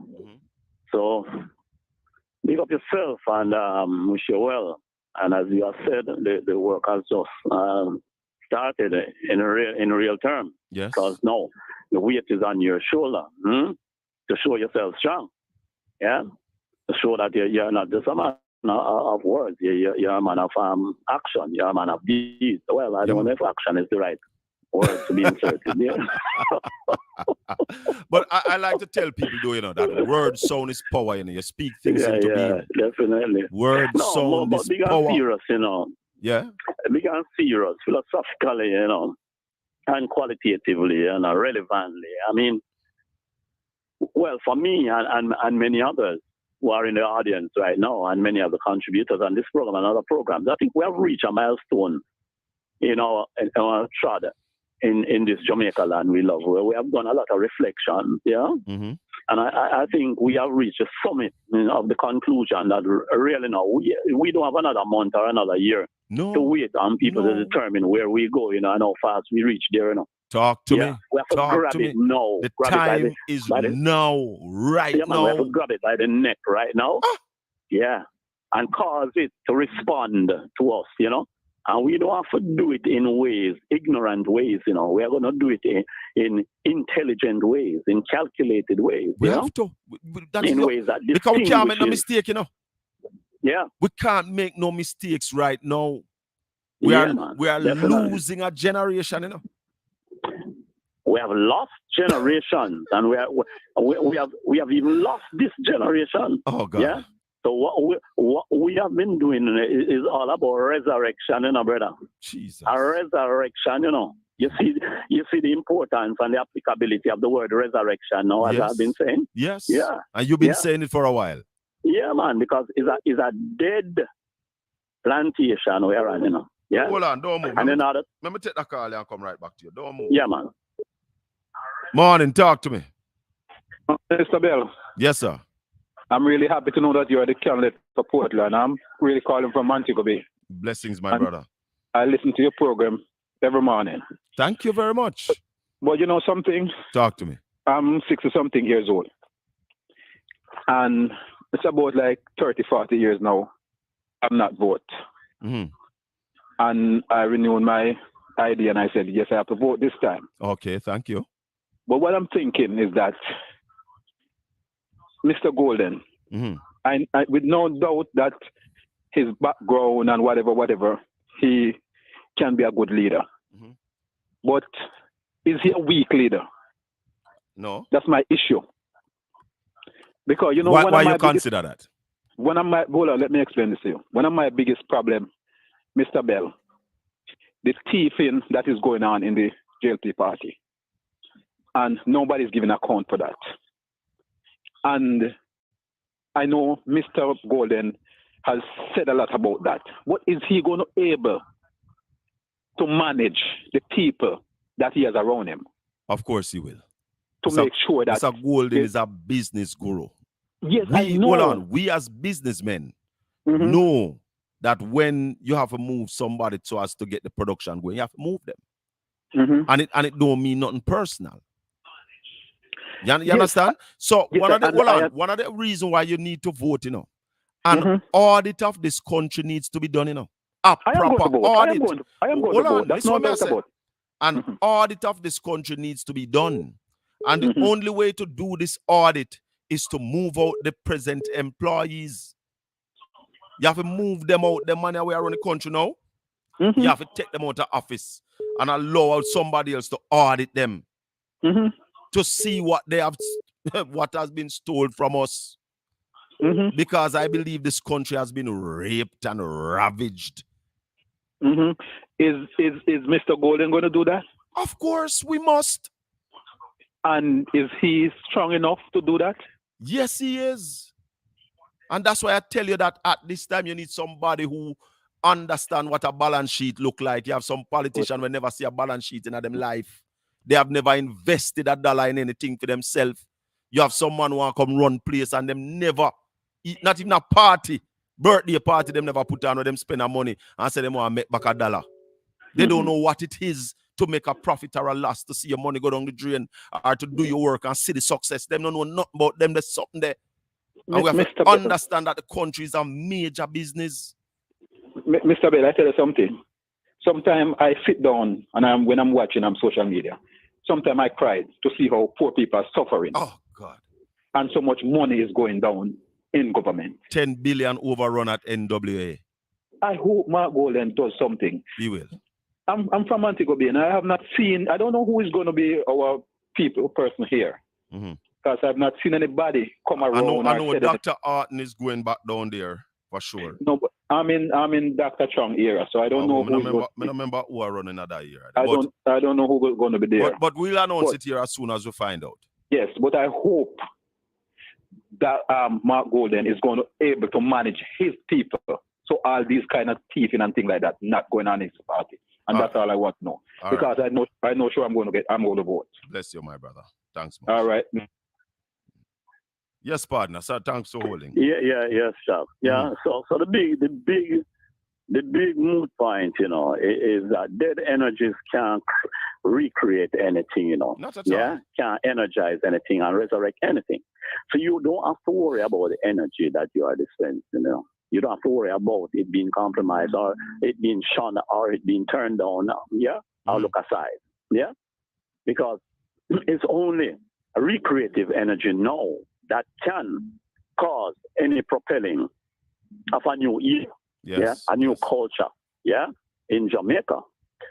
So, big up yourself and wish you well. And as you have said, the work has just started in real terms. Yes. Because now the weight is on your shoulder to show yourself strong. Yeah? To show that you're not just a man of words. You're a man of action. You're a man of deeds. Well, I don't know if action is the right word to be inserted. But I like to tell people, that word sound is power. You speak things into being. Definitely. Word sound is power. Serious, Yeah. Big and serious, philosophically, and qualitatively and relevantly. I mean, well, for me and many others who are in the audience right now, and many other contributors on this program and other programs, I think we have reached a milestone in our trod in this Jamaica land we love, where we have done a lot of reflection, and I think we have reached a summit of the conclusion that really now we don't have another month or another year to wait on people to determine where we go, and how fast we reach there. Talk to me. We have to grab it now. The time is now, right now. Man, we have to grab it by the neck right now. Yeah. And cause it to respond to us, And we don't have to do it in ways, ignorant ways, you know. We are going to do it in intelligent ways, in calculated ways. We have to. In ways that because we can't make no mistake, you know. Yeah. We can't make no mistakes right now. We are losing a generation, you know. We have lost generations, and we have even lost this generation. Oh God. Yeah. So what we have been doing is all about resurrection, you know, brother. Jesus. A resurrection, you know. You see the importance and the applicability of the word resurrection now, as I've been saying. Yes. Yeah. And you've been saying it for a while. Yeah, man, because it's a dead plantation we're on, you know. Yeah. Hold on, don't move. And let me take that call and come right back to you. Don't move. Yeah, man. Morning, talk to me. Mr. Bell. Yes, sir. I'm really happy to know that you are the candidate for Portland. I'm really calling from Montego Bay. Blessings, my brother. I listen to your program every morning. Thank you very much. But you know something? Talk to me. I'm 60-something years old. And it's about like 30, 40 years now. I'm not vote. Mm-hmm. And I renewed my ID and I said, yes, I have to vote this time. Okay, thank you. But what I'm thinking is that Mr. Golden, I with no doubt that his background and whatever, he can be a good leader. Mm-hmm. But is he a weak leader? No. That's my issue. Because, you know, why you consider that? Hold on, let me explain this to you. One of my biggest problems, Mr. Bell, the thieving that is going on in the JLP party. And nobody's giving account for that. And I know Mr. Golden has said a lot about that. What is he going to be able to manage the people that he has around him? Of course he will. To make sure that Mr. Golden is a business guru. Yes, I know. Hold on. We as businessmen know that when you have to move somebody so as to get the production going, you have to move them. And it don't mean nothing personal. You understand? So one of the reasons why you need to vote, you know, an audit of this country needs to be done, you know. A proper audit. I am going to vote. That's no doubt about. An audit of this country needs to be done. And the only way to do this audit is to move out the present employees. You have to move them out, the money we are on the country now. You have to take them out of office and allow out somebody else to audit them. To see what they have, what has been stolen from us. Because I believe this country has been raped and ravaged. Is Mr. Golden going to do that? Of course, we must. And is he strong enough to do that? Yes, he is. And that's why I tell you that at this time you need somebody who understand what a balance sheet look like. You have some politicians who never see a balance sheet in them life. They have never invested a dollar in anything for themselves. You have someone who want to come run place and them never, not even a party, birthday party, them never put on or them spend a money and say them want to make back a dollar. They don't know what it is to make a profit or a loss, to see your money go down the drain or to do your work and see the success. Them don't know nothing about them. There's something there. And we have to understand that the country is a major business. Mr. Bell, I tell you something. Sometimes I sit down and when I'm watching social media, sometimes I cry to see how poor people are suffering. Oh, God. And so much money is going down in government. 10 billion overrun at NWA. I hope Mark Golden does something. He will. I'm from Montego Bay and I have not seen, I don't know who is going to be our person here. Because I've not seen anybody come around. I know Dr. Arton is going back down there for sure. No, but I'm in Dr. Chong era, so I don't know who. I remember who are running that era. I don't know who's going to be there. But we'll announce it here as soon as we find out. Yes, but I hope that Mark Golden is going to be able to manage his people, so all these kind of thieving and things like that not going on in his party, and that's all I want to know. Because I know sure I'm going to vote. Bless you, my brother. Thanks, much. All right. Yes, partner. So thanks for holding. Yes, sir. Yeah. So the big mood point, you know, is that dead energies can't recreate anything, you know. Not at all. Can't energize anything and resurrect anything. So you don't have to worry about the energy that you are dispensing, you know. You don't have to worry about it being compromised or it being shunned or it being turned down. Yeah, I'll look aside. Yeah, because it's only a recreative energy now that can cause any propelling of a new era, a new culture, in Jamaica.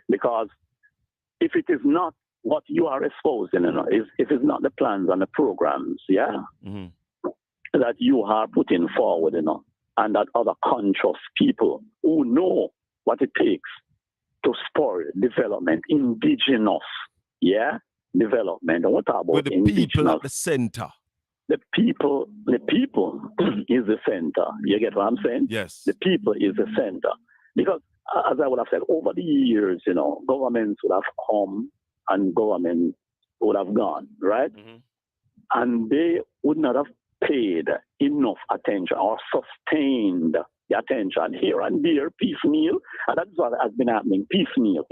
Because if it is not what you are exposing, if it's not the plans and the programs, that you are putting forward, and that other conscious people who know what it takes to spur development, indigenous, development. And what about with the indigenous? People at the center. The people is the center. You get what I'm saying? Yes. The people is the center. Because, as I would have said, over the years, governments would have come and governments would have gone, right? And they would not have paid enough attention or sustained the attention here and there, piecemeal. And that's what has been happening, piecemeal,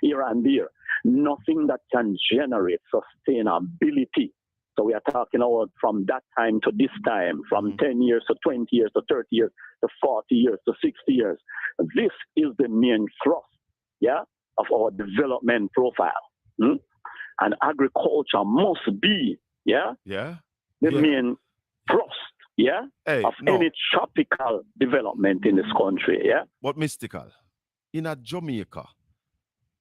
here and there. Nothing that can generate sustainability. So we are talking about from that time to this time, from 10 years to 20 years to 30 years to 40 years to 60 years. This is the main thrust, of our development profile. And agriculture must be, the main thrust, of any tropical development in this country, But mystical, in a Jamaica,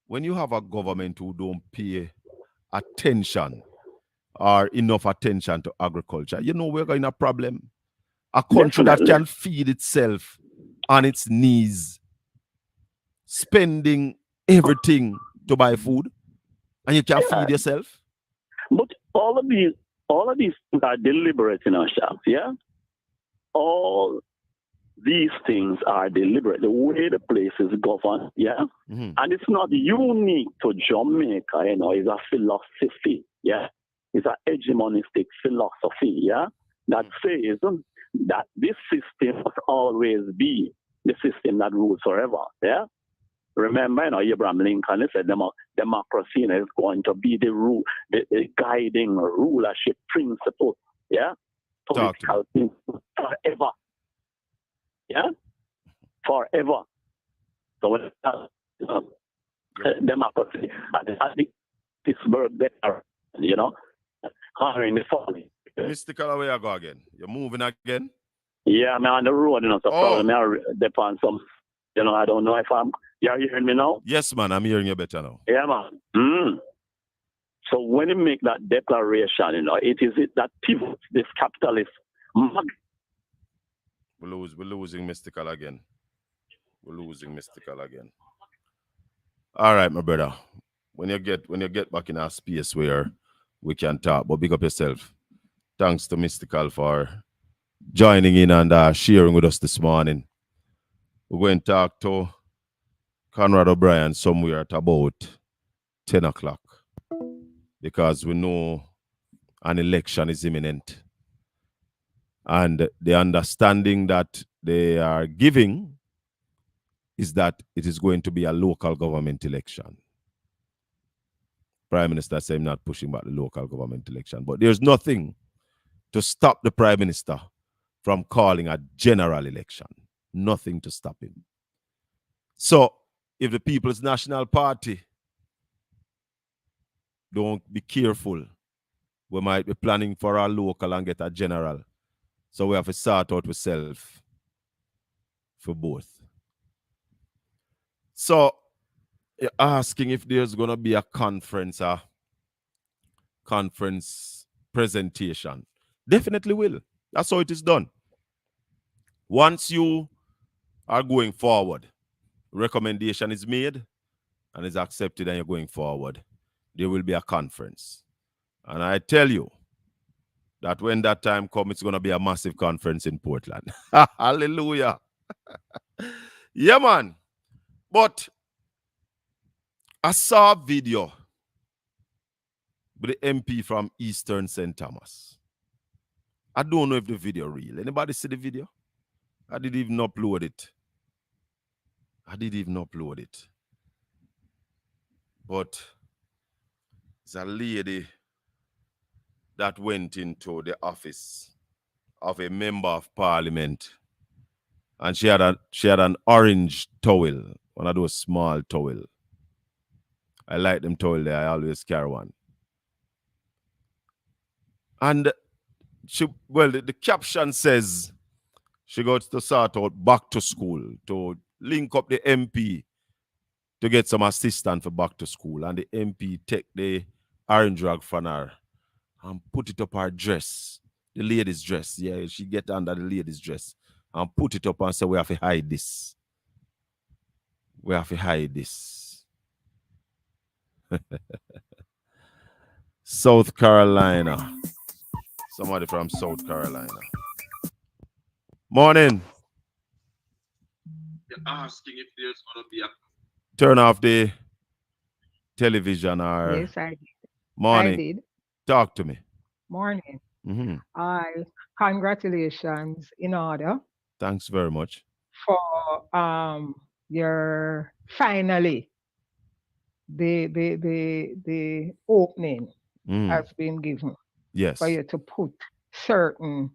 when you have a government who don't pay attention or enough attention to agriculture, we're going to have a problem. A country that can feed itself on its knees, spending everything to buy food, and you can't feed yourself. But all of these things are deliberate in ourselves, All these things are deliberate. The way the place is governed, and it's not unique to Jamaica, it's a philosophy, It's an hegemonistic philosophy, that says that this system must always be the system that rules forever, Remember, Abraham Lincoln said democracy is going to be the guiding rulership principle, political principle forever, forever. So when democracy and this birth there, honoring the falling. Mystical, where you go again? You're moving again? Yeah, I'm on the road, so probably I depend some, I don't know if you're hearing me now? Yes, man, I'm hearing you better now. Yeah, man. So when you make that declaration, it is that pivots this capitalist. We're losing mystical again. All right, my brother. When you get back in our space where we can talk, but big up yourself. Thanks to Mystical for joining in and sharing with us this morning. We're going to talk to Conrad O'Brien somewhere at about 10 o'clock because we know an election is imminent. And the understanding that they are giving is that it is going to be a local government election. Prime Minister said I'm not pushing back the local government election, but there's nothing to stop the Prime Minister from calling a general election. Nothing to stop him. So, if the People's National Party don't be careful, we might be planning for our local and get a general. So we have to sort out ourselves for both. So, you're asking if there's going to be a conference presentation. Definitely will. That's how it is done. Once you are going forward, recommendation is made and is accepted and you're going forward, there will be a conference. And I tell you that when that time comes, it's going to be a massive conference in Portland. Hallelujah. Yeah, man. But I saw a video with the MP from Eastern St. Thomas. I don't know if the video real. Anybody see the video? I didn't even upload it. But it's a lady that went into the office of a member of parliament And she had an orange towel, one of those small towel. I like them towel there. I always carry one. And the caption says she got to sort out back to school to link up the MP to get some assistance for back to school. And the MP take the orange rag from her and put it up her dress, the lady's dress. Yeah, she get under the lady's dress and put it up and say, we have to hide this. We have to hide this. South Carolina. Somebody from South Carolina. Morning. You're asking if there's going to be a... Turn off the television or... Yes, I did. Morning. I did. Talk to me. Morning. Mm-hmm. Congratulations in order Thanks very much. for your finally the opening has been given Yes. for you to put certain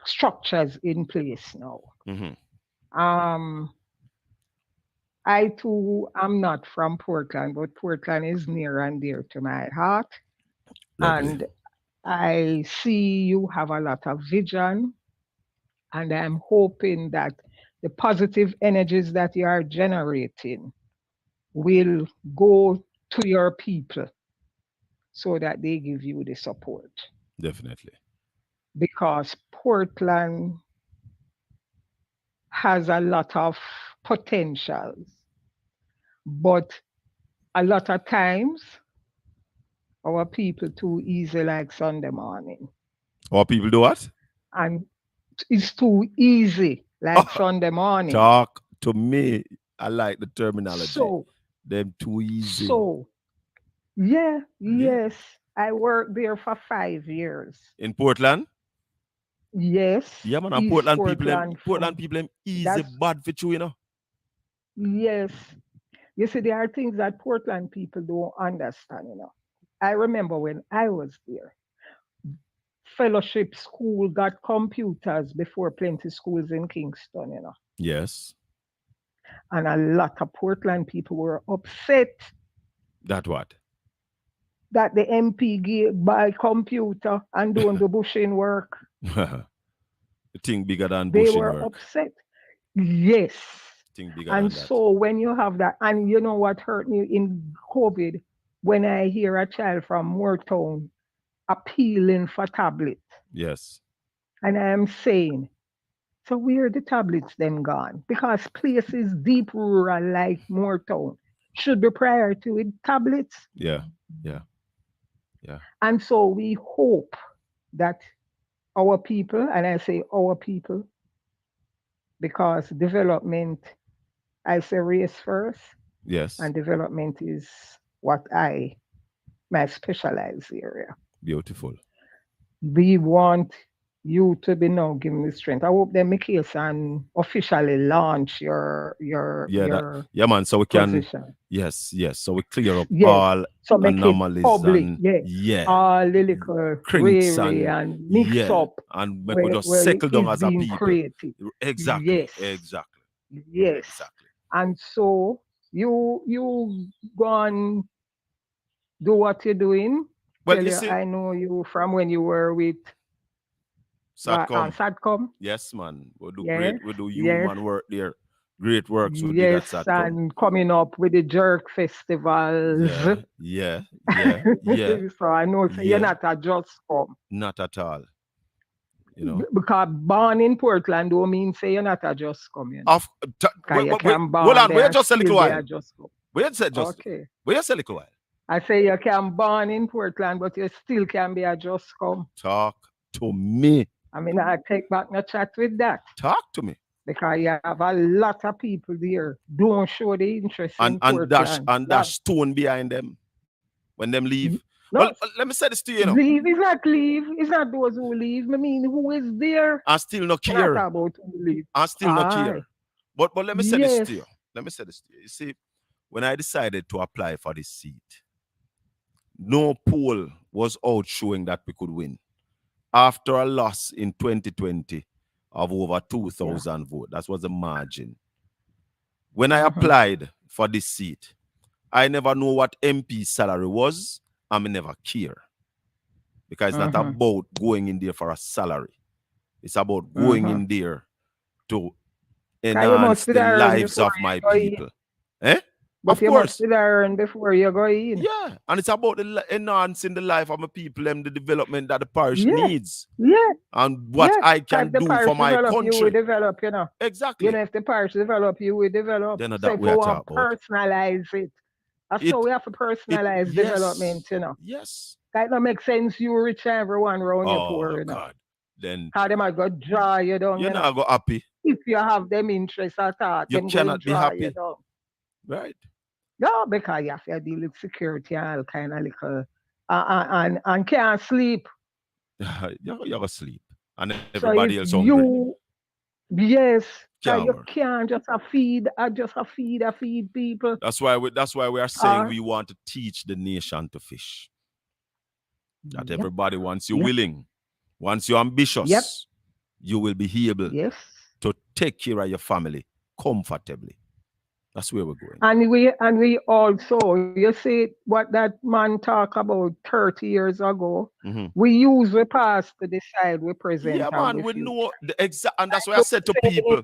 structures in place now. Mm-hmm. I too am not from Portland, but Portland is near and dear to my heart. Lovely. And I see you have a lot of vision, and I'm hoping that the positive energies that you are generating will go to your people so that they give you the support. Definitely. Because Portland has a lot of potentials, but a lot of times our people too easy like Sunday morning. Our people do what? And it's too easy like Sunday morning. Talk to me. I like the terminology. So, them too easy. So, yes. I worked there for 5 years. In Portland? Yes. Yeah, man. And Portland people easy bad for you, you know? Yes. You see, there are things that Portland people don't understand, you know. I remember when I was there, fellowship school got computers before plenty schools in Kingston, you know. Yes. And a lot of Portland people were upset. That what? That the MP buy computer and doing the bushing work. The thing bigger than bushing work. They were upset. Yes. Thing bigger and than that. So when you have that, and you know what hurt me in COVID, when I hear a child from Moortown appealing for tablets. Yes. And I am saying, so where are the tablets then gone? Because places deep rural like Moortown should be priority with tablets. Yeah. And so we hope that our people, and I say our people, because development, I say race first. Yes. And development is what my specialized area. Beautiful. We want you to be now giving the strength. I hope they make case and officially launch your man. So we can position. Yes. So we clear up all anomalies public, and all the little crinks and mix up and make we just settle down as a people. Created. Exactly. Yes. And so you go and do what you're doing. Well, you see, I know you from when you were with Satcom. Yes, man. We do human work there. Great works we did at Satcom. And coming up with the jerk festivals. Yeah. So I know you're not a just come. Not at all. You know. Because born in Portland don't mean say you're not a just come. You know? Hold on, wait just a little while. Wait just a little while. I say you can born in Portland, but you still can be a just come. Talk to me. I mean, I take back no chat with that. Talk to me. Because you have a lot of people there don't show the interest in Portland. And dash stone behind them when them leave. No, well, let me say this to you, you know. Leave is not leave. It's not those who leave. I mean, who is there? I still not care. Not about who leave. I still not care. But let me say this to you. You see, when I decided to apply for this seat, no poll was out showing that we could win. After a loss in 2020, of over 2,000 votes. That was the margin. When I applied for this seat, I never know what MP salary was. I never care. Because it's not about going in there for a salary. It's about going in there to enhance the lives of my people. But of you course. must learn before you go in. Yeah, and it's about enhancing the life of my people and the development that the parish needs. Yeah. And what I can do for my country. You will develop, you know. Exactly. You know, if the parish develop, you will develop. Then so if we want to personalize it, so we have to personalize development, you know. Yes. That don't make sense. You rich everyone around you poor, you know. God. Then how them I go draw you down, you're not go happy. If you have them interest at all, you cannot be happy. You down. Right. No, because you have to deal with security and all kind of little and can't sleep. You're gonna sleep. And everybody else hungry. You yes. You can't just feed people. That's why we are saying we want to teach the nation to fish. That everybody, once you're willing, once you're ambitious, you will be able to take care of your family comfortably. That's where we're going. And we also, you see what that man talked about 30 years ago. We use the past to decide we present. Yeah, man, we know the exact, and that's why I said to people.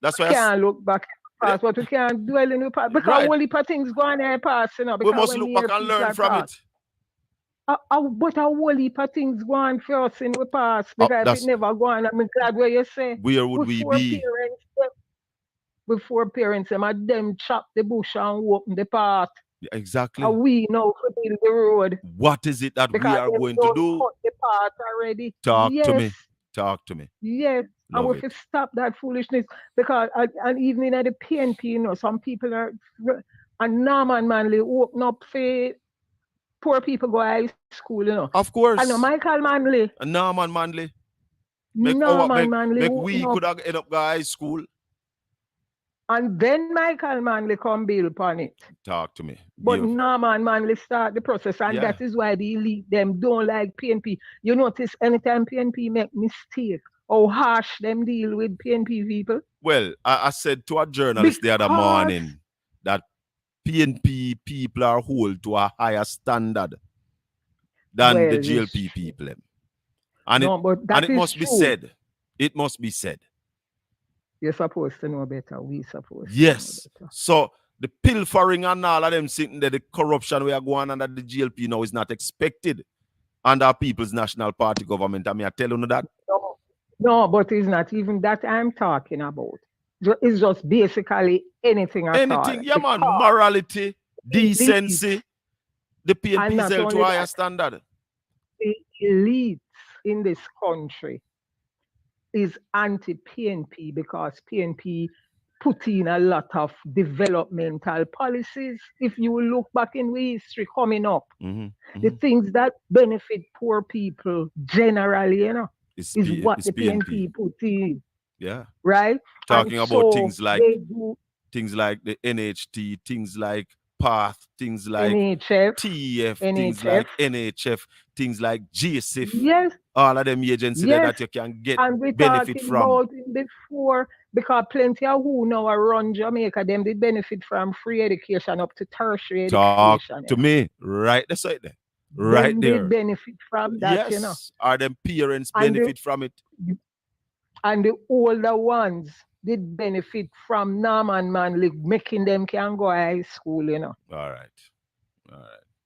That's why we can't look back at the past, but we can't dwell in the past because all the things go on in the past, you know. We must look back and learn from it. But a whole heap of things go on for us in the past because if it never go on, I'm glad where you say. Where would we be? Before parents, them chop the bush and open the path. Exactly. And we know to build the road. What is it that we are going to do? Cut the path already. Talk to me. Talk to me. Yes. Love and we have to stop that foolishness because and even in the PNP, you know, some people are and Norman Manley open up for poor people go to high school, you know. Of course. I know Michael Manley. Norman Manley. Manley. We could have end up go high school. And then Michael Manley come build upon it. Talk to me. But Norman Manley start the process, and that is why the elite them don't like PNP. You notice anytime PNP make mistake, how harsh them deal with PNP people. Well, I said to a journalist the other morning that PNP people are held to a higher standard than the GLP people. And it must be said. It must be said. You're supposed to know better. We supposed to know better. So the pilfering and all of them sitting there, the corruption we are going under the GLP now is not expected under People's National Party government. I mean, I tell you that. No, but it's not even that I'm talking about. It's just basically anything at all. Anything, yeah, man. Morality, decency. The PNP is held to a higher standard. The elites in this country is anti-PNP because PNP put in a lot of developmental policies. If you look back in history coming up, the things that benefit poor people generally, you know, is what the PNP put in. Yeah. Right? Talking about things like the NHT, things like PATH, things like NHF, TEF, things like NHF, things like GSIF. Yes. All of them agencies that you can get benefit from. About it before, because plenty of who now run Jamaica, them did benefit from free education up to tertiary education. To me, right there. Right them there. They benefit from that, you know. Are them parents benefit from it? And the older ones did benefit from Norman Manley making them can go to high school, you know. All right.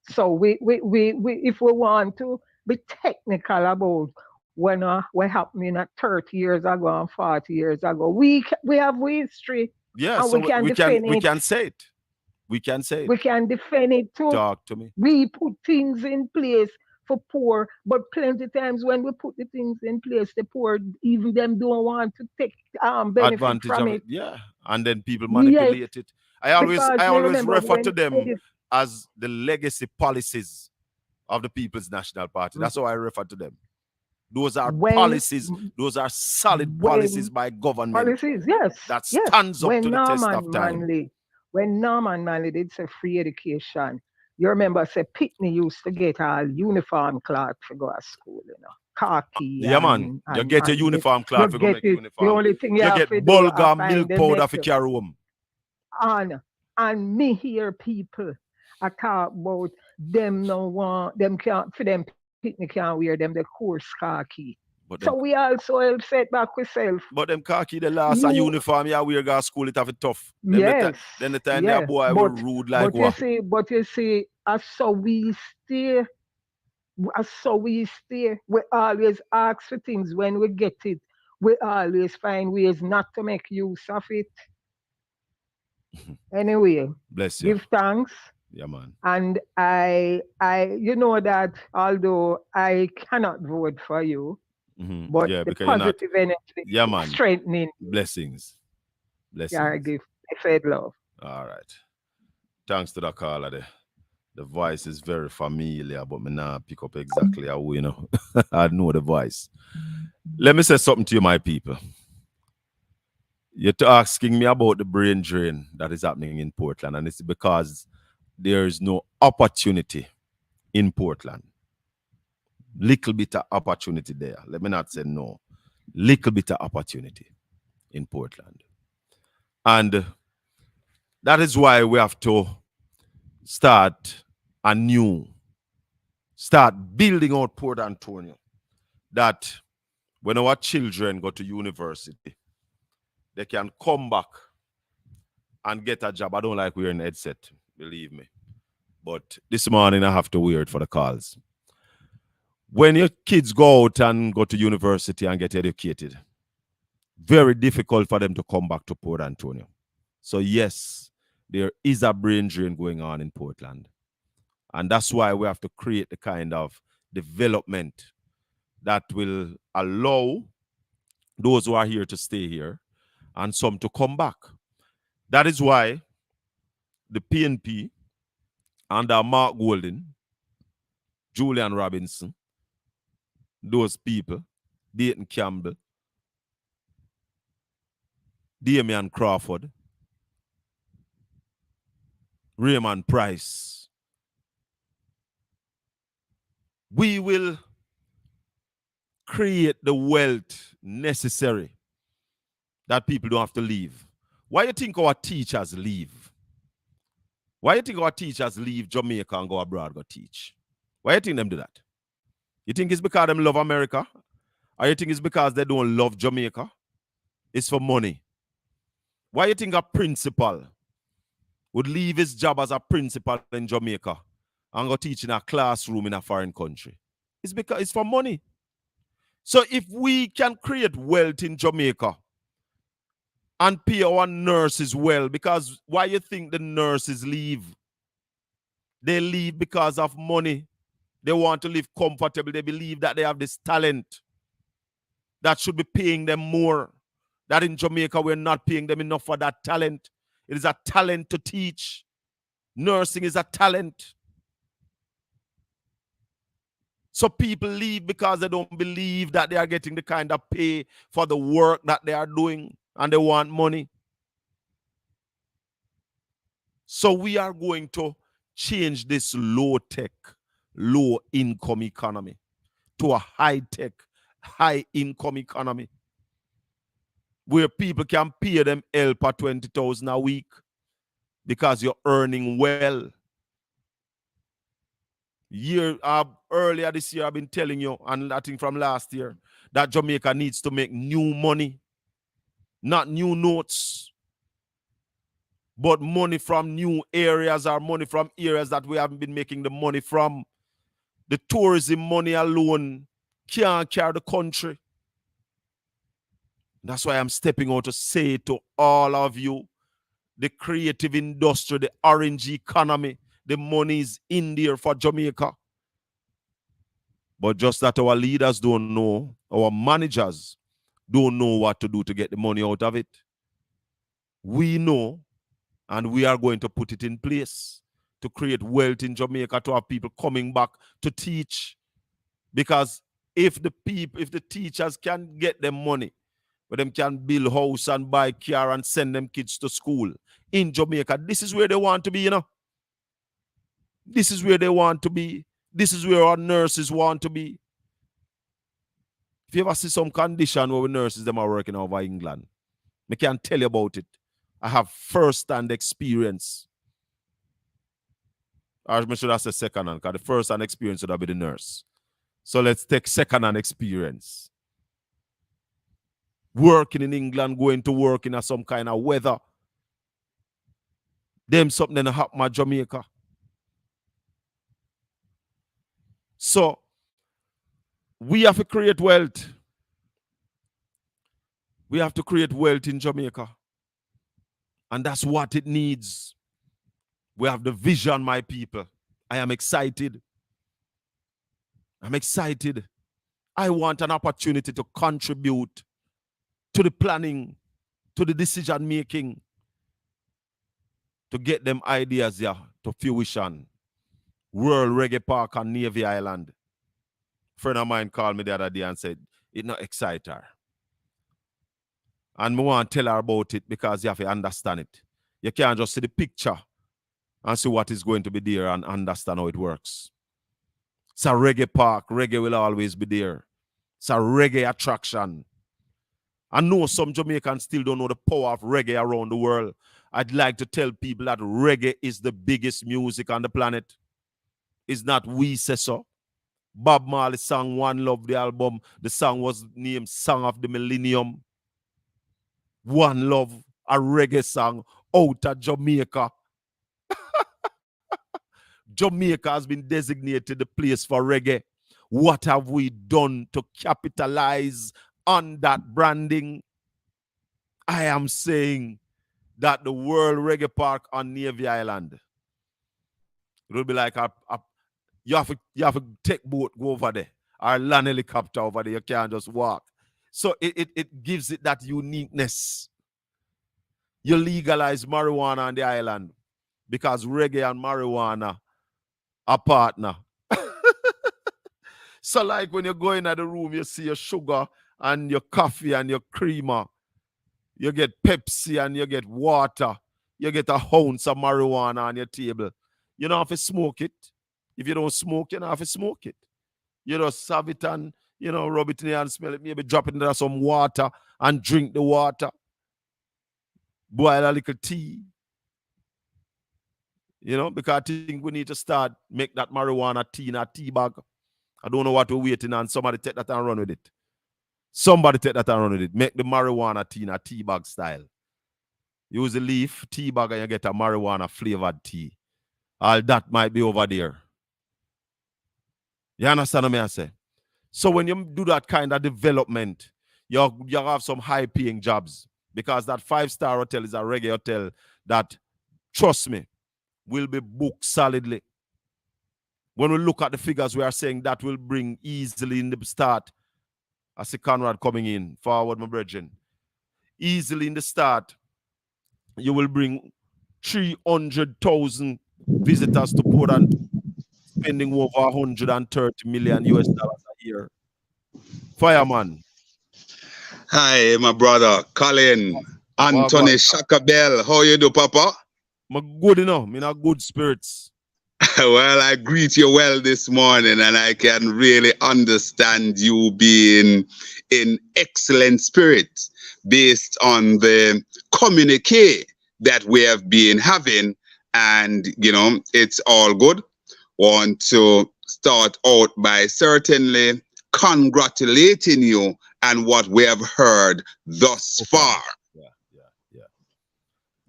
So we if we want to be technical about what happened 30 years ago and 40 years ago, we have history. Yeah, and so we can say it. We can say it. We can defend it too. Talk to me. We put things in place for poor, but plenty times when we put the things in place, the poor, even them don't want to take benefit advantage from of it. Yeah, and then people manipulate it. I always refer to them as the legacy policies of the People's National Party. That's how I refer to them. Those are policies. Those are solid policies by government. Policies, yes. That stands up to the test of time. When Norman Manley did say free education, you remember say Pitney used to get all uniform cloth to go to school, you know. khaki. Yeah, man. You get your uniform cloth, you go make The uniform. only thing you You have get to do bulgur, find milk the powder for next carry home. and me hear people I talk about them no want them can't for them picnic can't wear them the course khaki. But So them, we also help set back ourselves. but them khaki, the last a You uniform, yeah, wear go school, it have it tough. yes, Then the time their yes. boy will rude like what? But you see, as so we stay, we always ask for things when we get it. We always find ways not to make use of it. Anyway, Bless you. give thanks. Yeah, man. And you know that although I cannot vote for you, but Yeah, the because you're not. positive energy Yeah, is man. strengthening. Blessings. Yeah, I give I fed love. All right. Thanks to the caller there. The voice is very familiar, but me not pick up exactly how you know. I know the voice. Let me say something to you, my people. You're asking me about the brain drain that is happening in Portland, and it's because there is no opportunity in Portland. Little bit of opportunity there. Let me not say no. Little bit of opportunity in Portland. And that is why we have to start anew, start building out Port Antonio. That when our children go to university, they can come back and get a job. I don't like wearing a headset, believe me. But this morning I have to wear it for the calls. When your kids go out and go to university and get educated, very difficult for them to come back to Port Antonio. So yes, there is a brain drain going on in Portland. And that's why we have to create the kind of development that will allow those who are here to stay here and some to come back. That is why the PNP under Mark Golden, Julian Robinson, those people, Dayton Campbell, Damian Crawford, Raymond Price, we will create the wealth necessary that people don't have to leave. Why you think our teachers leave? Why you think our teachers leave Jamaica and go abroad go teach? Why you think them do that? You think it's because them love America? Or you think it's because they don't love Jamaica? It's for money. Why you think a principal would leave his job as a principal in Jamaica and go teach in a classroom in a foreign country? It's because it's for money. So if we can create wealth in Jamaica and pay our nurses well, because why you think the nurses leave? They leave because of money. They want to live comfortable. They believe that they have this talent that should be paying them more. That in Jamaica, we're not paying them enough for that talent. It is a talent to teach. Nursing is a talent. So people leave because they don't believe that they are getting the kind of pay for the work that they are doing, and they want money. So we are going to change this low-tech, low-income economy to a high-tech, high-income economy where people can pay them help at 20,000 a week because you're earning well. Earlier this year, I've been telling you, and I think from last year, that Jamaica needs to make new money, not new notes, but money from new areas or money from areas that we haven't been making the money from. The tourism money alone can't carry the country. That's why I'm stepping out to say to all of you, the creative industry, the orange economy, the money is in there for Jamaica. But just that our leaders don't know, our managers don't know what to do to get the money out of it. We know, and we are going to put it in place to create wealth in Jamaica, to have people coming back to teach. Because if the teachers can get them money, but them can build house and buy car and send them kids to school in Jamaica, this is where they want to be, you know. This is where they want to be. This is where our nurses want to be. If you ever see some condition where nurses them are working over England, I can tell you about it. I have first-hand experience. Or I should have said second-hand, because the first-hand experience would have been the nurse. So let's take second-hand experience. Working in England, going to work in some kind of weather. Them something that happen at Jamaica. So we have to create wealth. We have to create wealth in Jamaica. And that's what it needs. We have the vision, my people. I am excited. I'm excited. I want an opportunity to contribute to the planning, to the decision making, to get them ideas here to fruition. World Reggae Park on Navy Island. A friend of mine called me the other day and said, it not excite her. And I want to tell her about it because you have to understand it. You can't just see the picture and see what is going to be there and understand how it works. It's a reggae park. Reggae will always be there. It's a reggae attraction. I know some Jamaicans still don't know the power of reggae around the world. I'd like to tell people that reggae is the biggest music on the planet. It's not we say so. Bob Marley sang One Love, the album. The song was named Song of the Millennium. One Love, a reggae song out of Jamaica. Jamaica has been designated the place for reggae. What have we done to capitalize on that branding? I am saying that the World Reggae Park on Navy Island, it will be like you have to take boat, go over there, or land helicopter over there. You can't just walk. So it gives it that uniqueness. You legalize marijuana on the island because reggae and marijuana are partner. So like when you go in the room, you see your sugar and your coffee and your creamer. You get Pepsi and you get water. You get a ounce of marijuana on your table. You don't have to smoke it. If you don't smoke, you don't have to smoke it. You just have it and, rub it in your hand, smell it, maybe drop it into some water and drink the water. Boil a little tea. Because I think we need to start make that marijuana tea in a tea bag. I don't know what we're waiting on. Somebody take that and run with it. Somebody take that and run with it. Make the marijuana tea in a tea bag style. Use the leaf, tea bag, and you get a marijuana flavored tea. All that might be over there. You understand what I say? So when you do that kind of development, you have some high-paying jobs. Because that 5-star hotel is a reggae hotel that, trust me, will be booked solidly. When we look at the figures, we are saying that will bring easily in the start. I see Conrad coming in. Forward, my brethren. Easily in the start, you will bring 300,000 visitors to Portland, spending over 130 million US dollars a year. Fireman. Hi, my brother, Colin, Anthony Shakabel. How you do, Papa? I'm good enough. I'm in good spirits. Well, I greet you well this morning, and I can really understand you being in excellent spirits based on the communique that we have been having. And, it's all good. Want to start out by certainly congratulating you and what we have heard thus far. Yeah.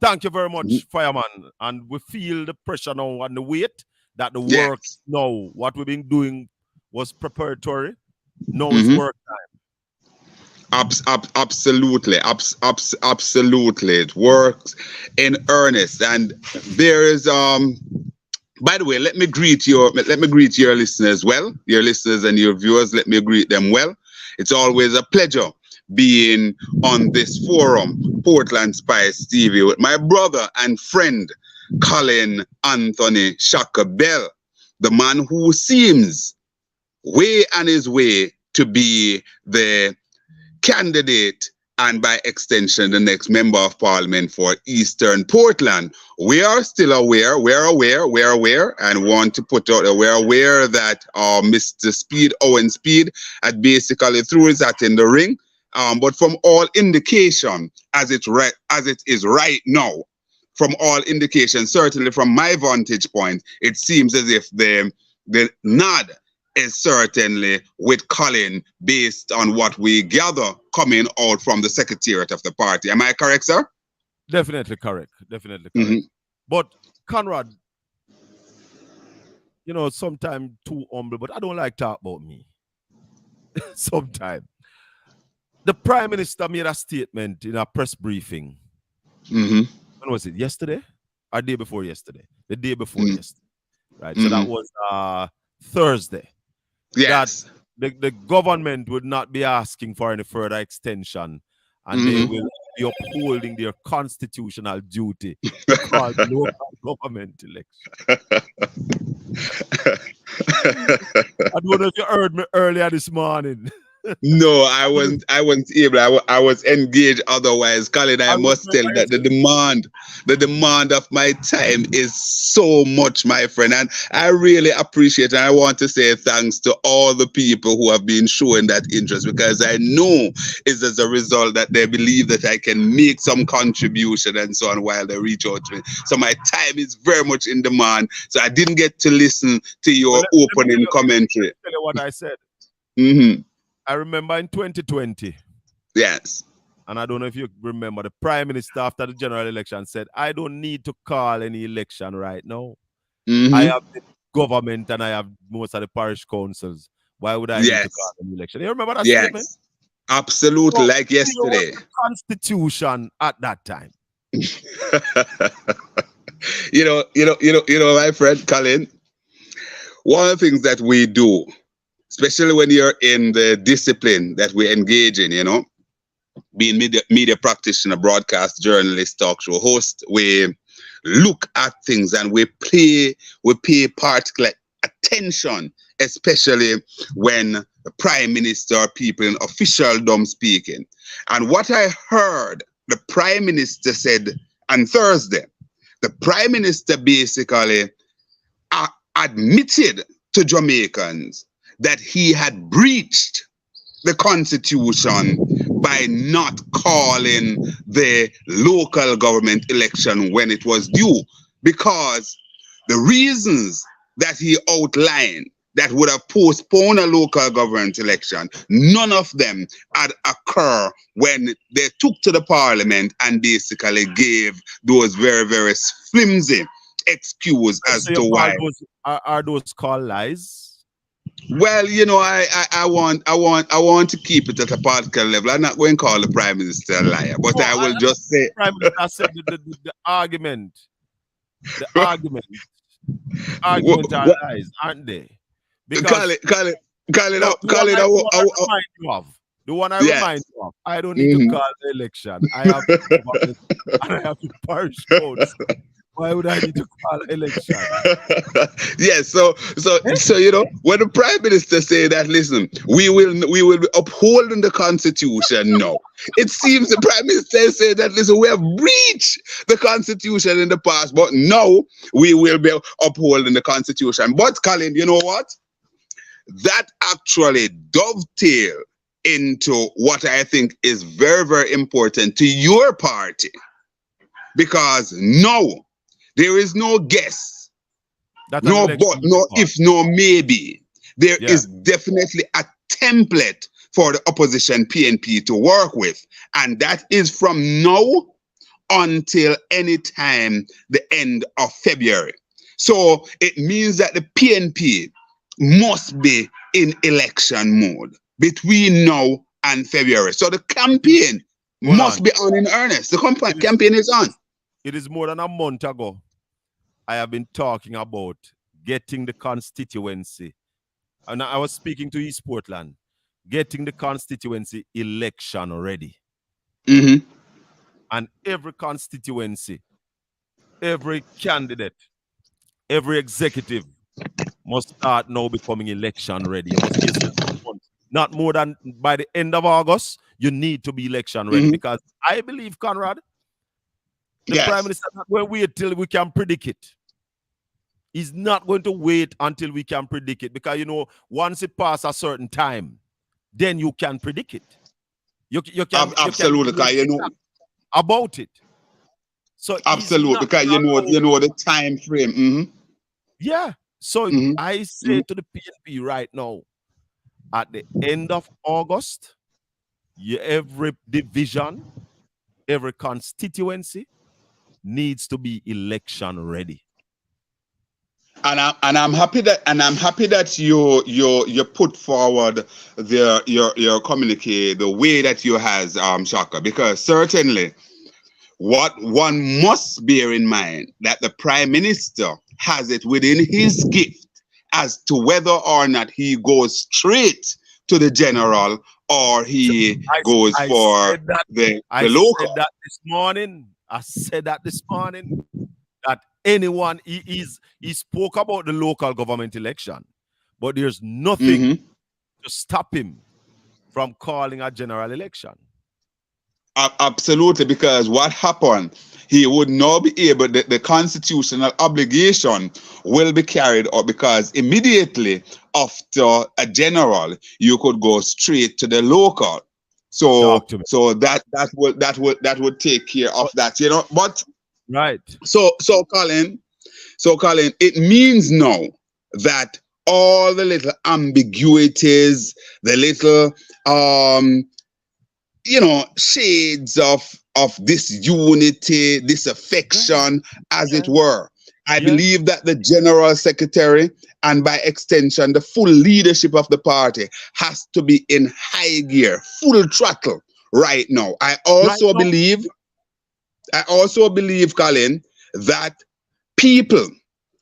Thank you very much, Fireman. And we feel the pressure now and the weight that the work now, what we've been doing was preparatory. Now it's work time. Absolutely. Absolutely. It works in earnest. And there is by the way, let me greet your listeners well. Your listeners and your viewers, let me greet them well. It's always a pleasure being on this forum, Portland Spice TV, with my brother and friend, Colin Anthony Shaka Bell, the man who seems way on his way to be the candidate and by extension, the next member of parliament for Eastern Portland. We are still aware, and want to put out that we're aware that Mr. Owen Speed, had basically threw his hat in the ring. But from all indication, as it is right now, from all indications, certainly from my vantage point, it seems as if the nod is certainly with Colin based on what we gather coming out from the secretariat of the party. Am I correct, sir? Definitely correct. Definitely correct. Mm-hmm. But Conrad, sometimes too humble, but I don't like talk about me. Sometimes. The Prime Minister made a statement in a press briefing. Mm-hmm. When was it? Yesterday? Or day before yesterday? The day before yesterday. Right. Mm-hmm. So that was Thursday. Yes. That the government would not be asking for any further extension, and they will be upholding their constitutional duty to call local government election. I don't know if you heard me earlier this morning. No, I wasn't able. I was engaged otherwise. Colin, I must tell that the demand of my time is so much, my friend. And I really appreciate it. And I want to say thanks to all the people who have been showing that interest, because I know it's as a result that they believe that I can make some contribution and so on while they reach out to me. So my time is very much in demand. So I didn't get to listen to your opening commentary. Tell you what I said. Mm-hmm. I remember in 2020. Yes. And I don't know if you remember, the Prime Minister after the general election said, I don't need to call any election right now. Mm-hmm. I have the government and I have most of the parish councils. Why would I need to call an election? You remember that statement? Absolutely, so, like yesterday. The Constitution at that time. you know, my friend Colin, one of the things that we do, especially when you're in the discipline that we engage in, being media practitioner, broadcast journalist, talk show host, we look at things and we pay particular attention, especially when the Prime Minister or people in officialdom speaking. And what I heard the Prime Minister said on Thursday, the Prime Minister basically admitted to Jamaicans that he had breached the Constitution by not calling the local government election when it was due, because the reasons that he outlined that would have postponed a local government election, none of them had occurred when they took to the parliament and basically gave those very, very flimsy excuse as to why. Are those called lies? Well, I want to keep it at a particular level. I'm not going to call the Prime Minister a liar, but I will just say Prime Minister said the argument are lies, aren't they? Because Colin, the one I remind you of, I don't need to call the election. I have and I have the parish codes. Why would I need to call election? Yes, so when the Prime Minister say that, listen, we will be upholding the Constitution now. It seems the Prime Minister say that, listen, we have breached the Constitution in the past, but now we will be upholding the Constitution. But Colin, you know what? That actually dovetail into what I think is very, very important to your party, because now there is no guess, no but, no if, no maybe. There is definitely a template for the opposition PNP to work with. And that is from now until any time the end of February. So it means that the PNP must be in election mode between now and February. So the campaign must be on in earnest. The campaign is on. It is more than a month ago I have been talking about getting the constituency. And I was speaking to East Portland, getting the constituency election ready. Mm-hmm. And every constituency, every candidate, every executive must start now becoming election ready. Not more than by the end of August, you need to be election ready, because I believe, Conrad, the Prime Minister not going to wait till we can predict it. He's not going to wait until we can predict it, because, you know, once it passes a certain time, then you can predict it. You can absolutely, because you know about it. So absolutely, because you know the time frame. Yeah. So I say to the PNP right now, at the end of August, every division, every constituency needs to be election ready. And I'm happy that you put forward your communique the way that you has, Shaka, because certainly what one must bear in mind that the Prime Minister has it within his gift as to whether or not he goes straight to the general or he goes for the local. I said that this morning. That anyone he spoke about the local government election, but there's nothing to stop him from calling a general election. Absolutely, because what happened, he would not be able, the constitutional obligation will be carried out, because immediately after a general, you could go straight to the local. So that would take care of that, you know. But right. So Colin, it means now that all the little ambiguities, the little you know, shades of disunity, disaffection, as it were. I believe that the General Secretary and by extension the full leadership of the party has to be in high gear, full throttle right now. I also believe, Colin, that people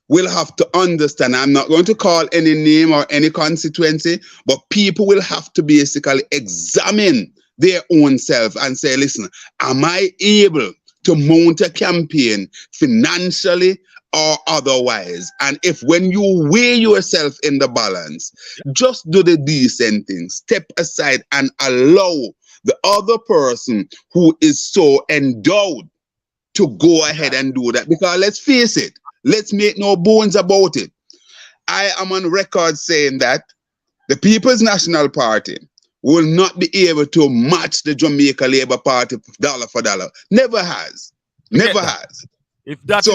will have to understand. I'm not going to call any name or any constituency, but people will have to basically examine their own self and say, listen, am I able to mount a campaign financially or otherwise? And if when you weigh yourself in the balance, just do the decent thing, step aside and allow the other person who is so endowed to go ahead and do that. Because let's face it, let's make no bones about it. I am on record saying that the People's National Party will not be able to match the Jamaica Labour Party dollar for dollar. Never has. Never has. If that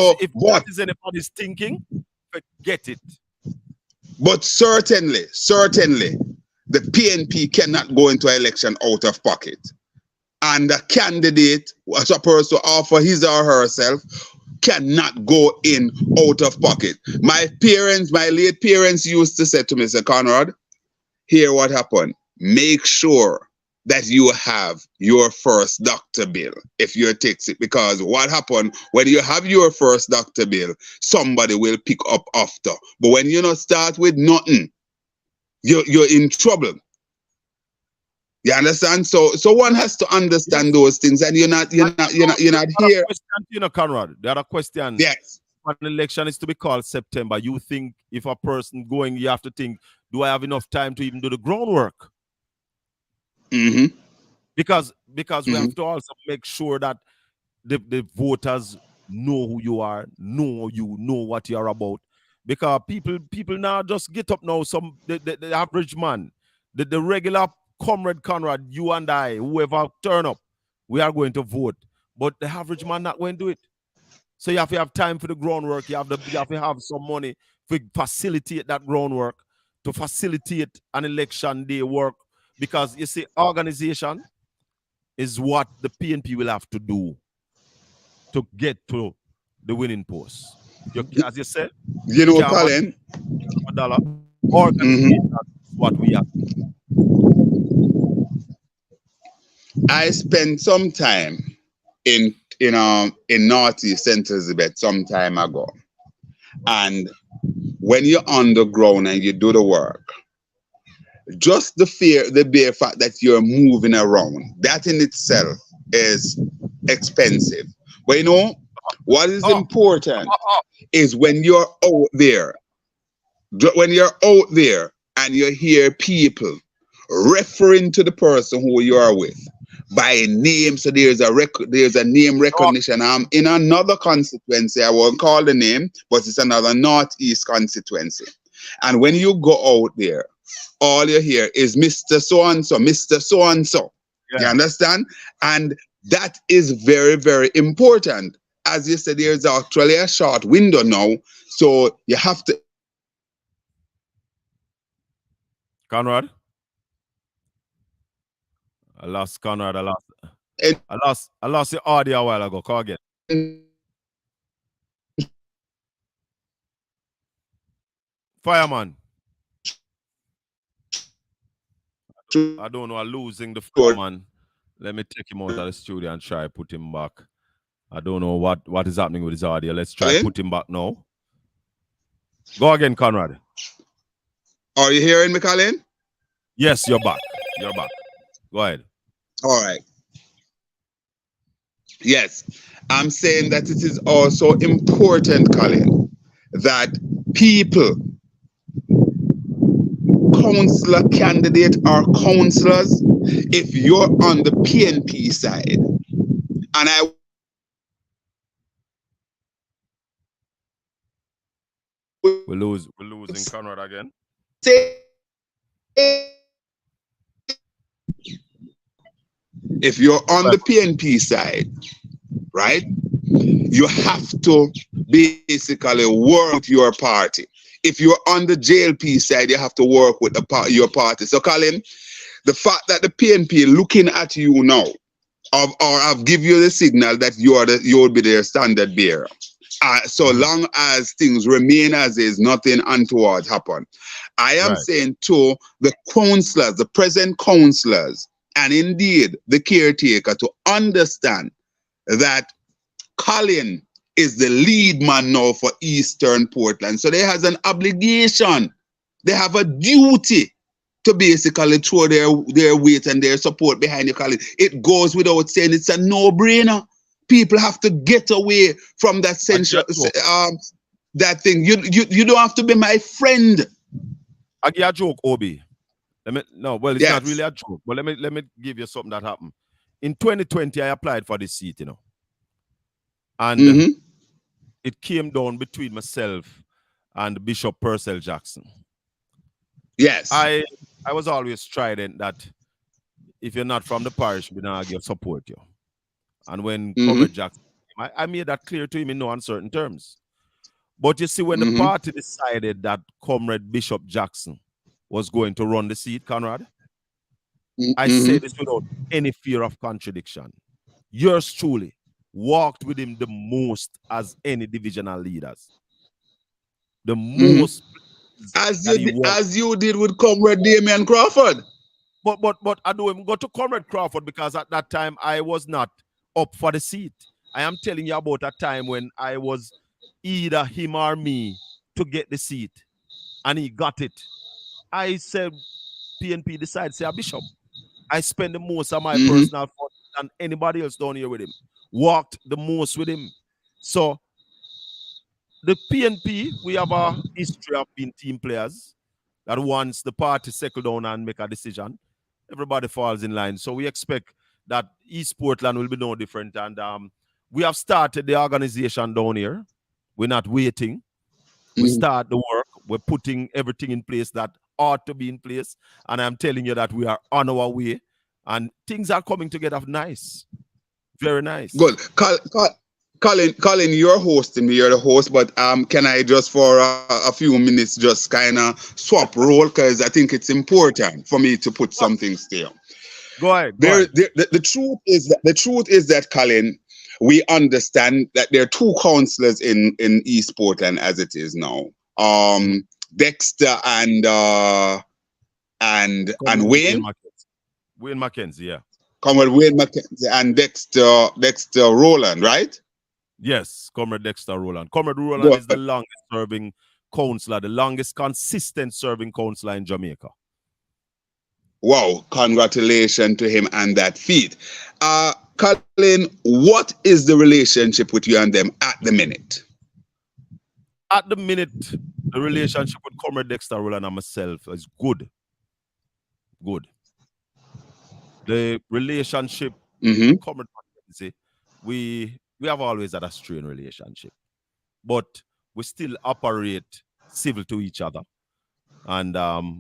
is anybody's thinking, forget it. But certainly, the PNP cannot go into an election out of pocket. And the candidate was supposed to offer his or herself cannot go in out of pocket. My late parents used to say to me, Sir Conrad, hear what happened. Make sure that you have your first doctor bill if you takes it, because what happened when you have your first doctor bill, somebody will pick up after. But when you not start with nothing, you're in trouble. You understand? So one has to understand those things, and you're not here. You know, Conrad, the other question. Yes. When an election is to be called September, you think if a person going, you have to think, do I have enough time to even do the groundwork? Because we have to also make sure that the voters know who you are, know what you are about. Because people now just get up now. The average man, the regular comrade Conrad, you and I, whoever turn up, we are going to vote. But the average man not going to do it. So you have to have time for the groundwork. You have to have some money to facilitate that groundwork, to facilitate an election day work. Because you see, organization is what the PNP will have to do to get to the winning post. As you said, you know, Colin, organization is what we have. I spent some time in Northeast St. Elizabeth some time ago, and when you're on the ground and you do the work, just the bare fact that you're moving around, that in itself is expensive. But you know, what is important is when you're out there and you hear people referring to the person who you are with by name. So there's a name recognition. I'm in another constituency. I won't call the name, but it's another Northeast constituency. And when you go out there, all you hear is Mr. So-and-so, Mr. So-and-so. Yeah. You understand? And that is very, very important. As you said, there's actually a short window now. So you have to. Conrad? I lost Conrad. I lost the audio a while ago. Call again. Fireman. I don't know. I'm losing the fireman. Let me take him out of the studio and try put him back. I don't know what is happening with his audio. Let's try put him back now. Go again, Conrad. Are you hearing me, Colin? Yes, you're back. You're back. Go ahead. All right. Yes. I'm saying that it is also important, Colin, that people, councillor candidate or councillors, if you're on the PNP side, and I we're losing Conrad again. If you're on the PNP side, right, you have to basically work with your party. If you're on the JLP side, you have to work with your party. So, Colin, the fact that the PNP looking at you now, or I've give you the signal that you'll be their standard bearer. So long as things remain as is, nothing untoward happen. I am saying to the councillors, the present councillors, and indeed the caretaker, to understand that Colin is the lead man now for Eastern Portland. So they has an obligation. They have a duty to basically throw their weight and their support behind you, Colin. It goes without saying, it's a no-brainer. People have to get away from that central, that thing. You don't have to be my friend. I give you a joke, Obi. It's not really a joke, but let me give you something that happened. In 2020, I applied for this seat, and it came down between myself and Bishop Purcell Jackson. Yes. I was always strident that if you're not from the parish, we're not going to support you. And when Comrade Jackson came, I made that clear to him in no uncertain terms. But you see, when the party decided that Comrade Bishop Jackson was going to run the seat, Conrad, I say this without any fear of contradiction. Yours truly walked with him the most as any divisional leaders. The most as you did with Comrade Damian Crawford. But I don't even go to Comrade Crawford because at that time I was not up for the seat. I am telling you about a time when I was either him or me to get the seat, and he got it. I said, PNP decided to say, Bishop, I spend the most of my personal funds than anybody else down here with him. Walked the most with him. So the PNP, we have a history of being team players, that once the party settle down and make a decision, everybody falls in line. So we expect that East Portland will be no different. And we have started the organization down here. We're not waiting. We start the work. We're putting everything in place that ought to be in place. And I'm telling you that we are on our way. And things are coming together nice. Very nice. Good. Colin, you're hosting me. You're the host. But can I just for a few minutes just kind of swap role? Because I think it's important for me to put some things there. Go ahead. The truth is that, Colin, we understand that there are two councillors in East Portland as it is now. Dexter and Wayne. Wayne Mackenzie, yeah. Comrade Wayne Mackenzie and Dexter Rowland, right? Yes, Comrade Dexter Rowland. Comrade Rowland is the longest serving councillor, the longest consistent serving councillor in Jamaica. Wow, congratulations to him and that feat. Colin, what is the relationship with you and them at the minute? At the minute, the relationship with Comrade Dexter Rowland and myself is good. Good. The relationship, Mm-hmm. Comrade Mackenzie, we have always had a strained relationship, but we still operate civil to each other, and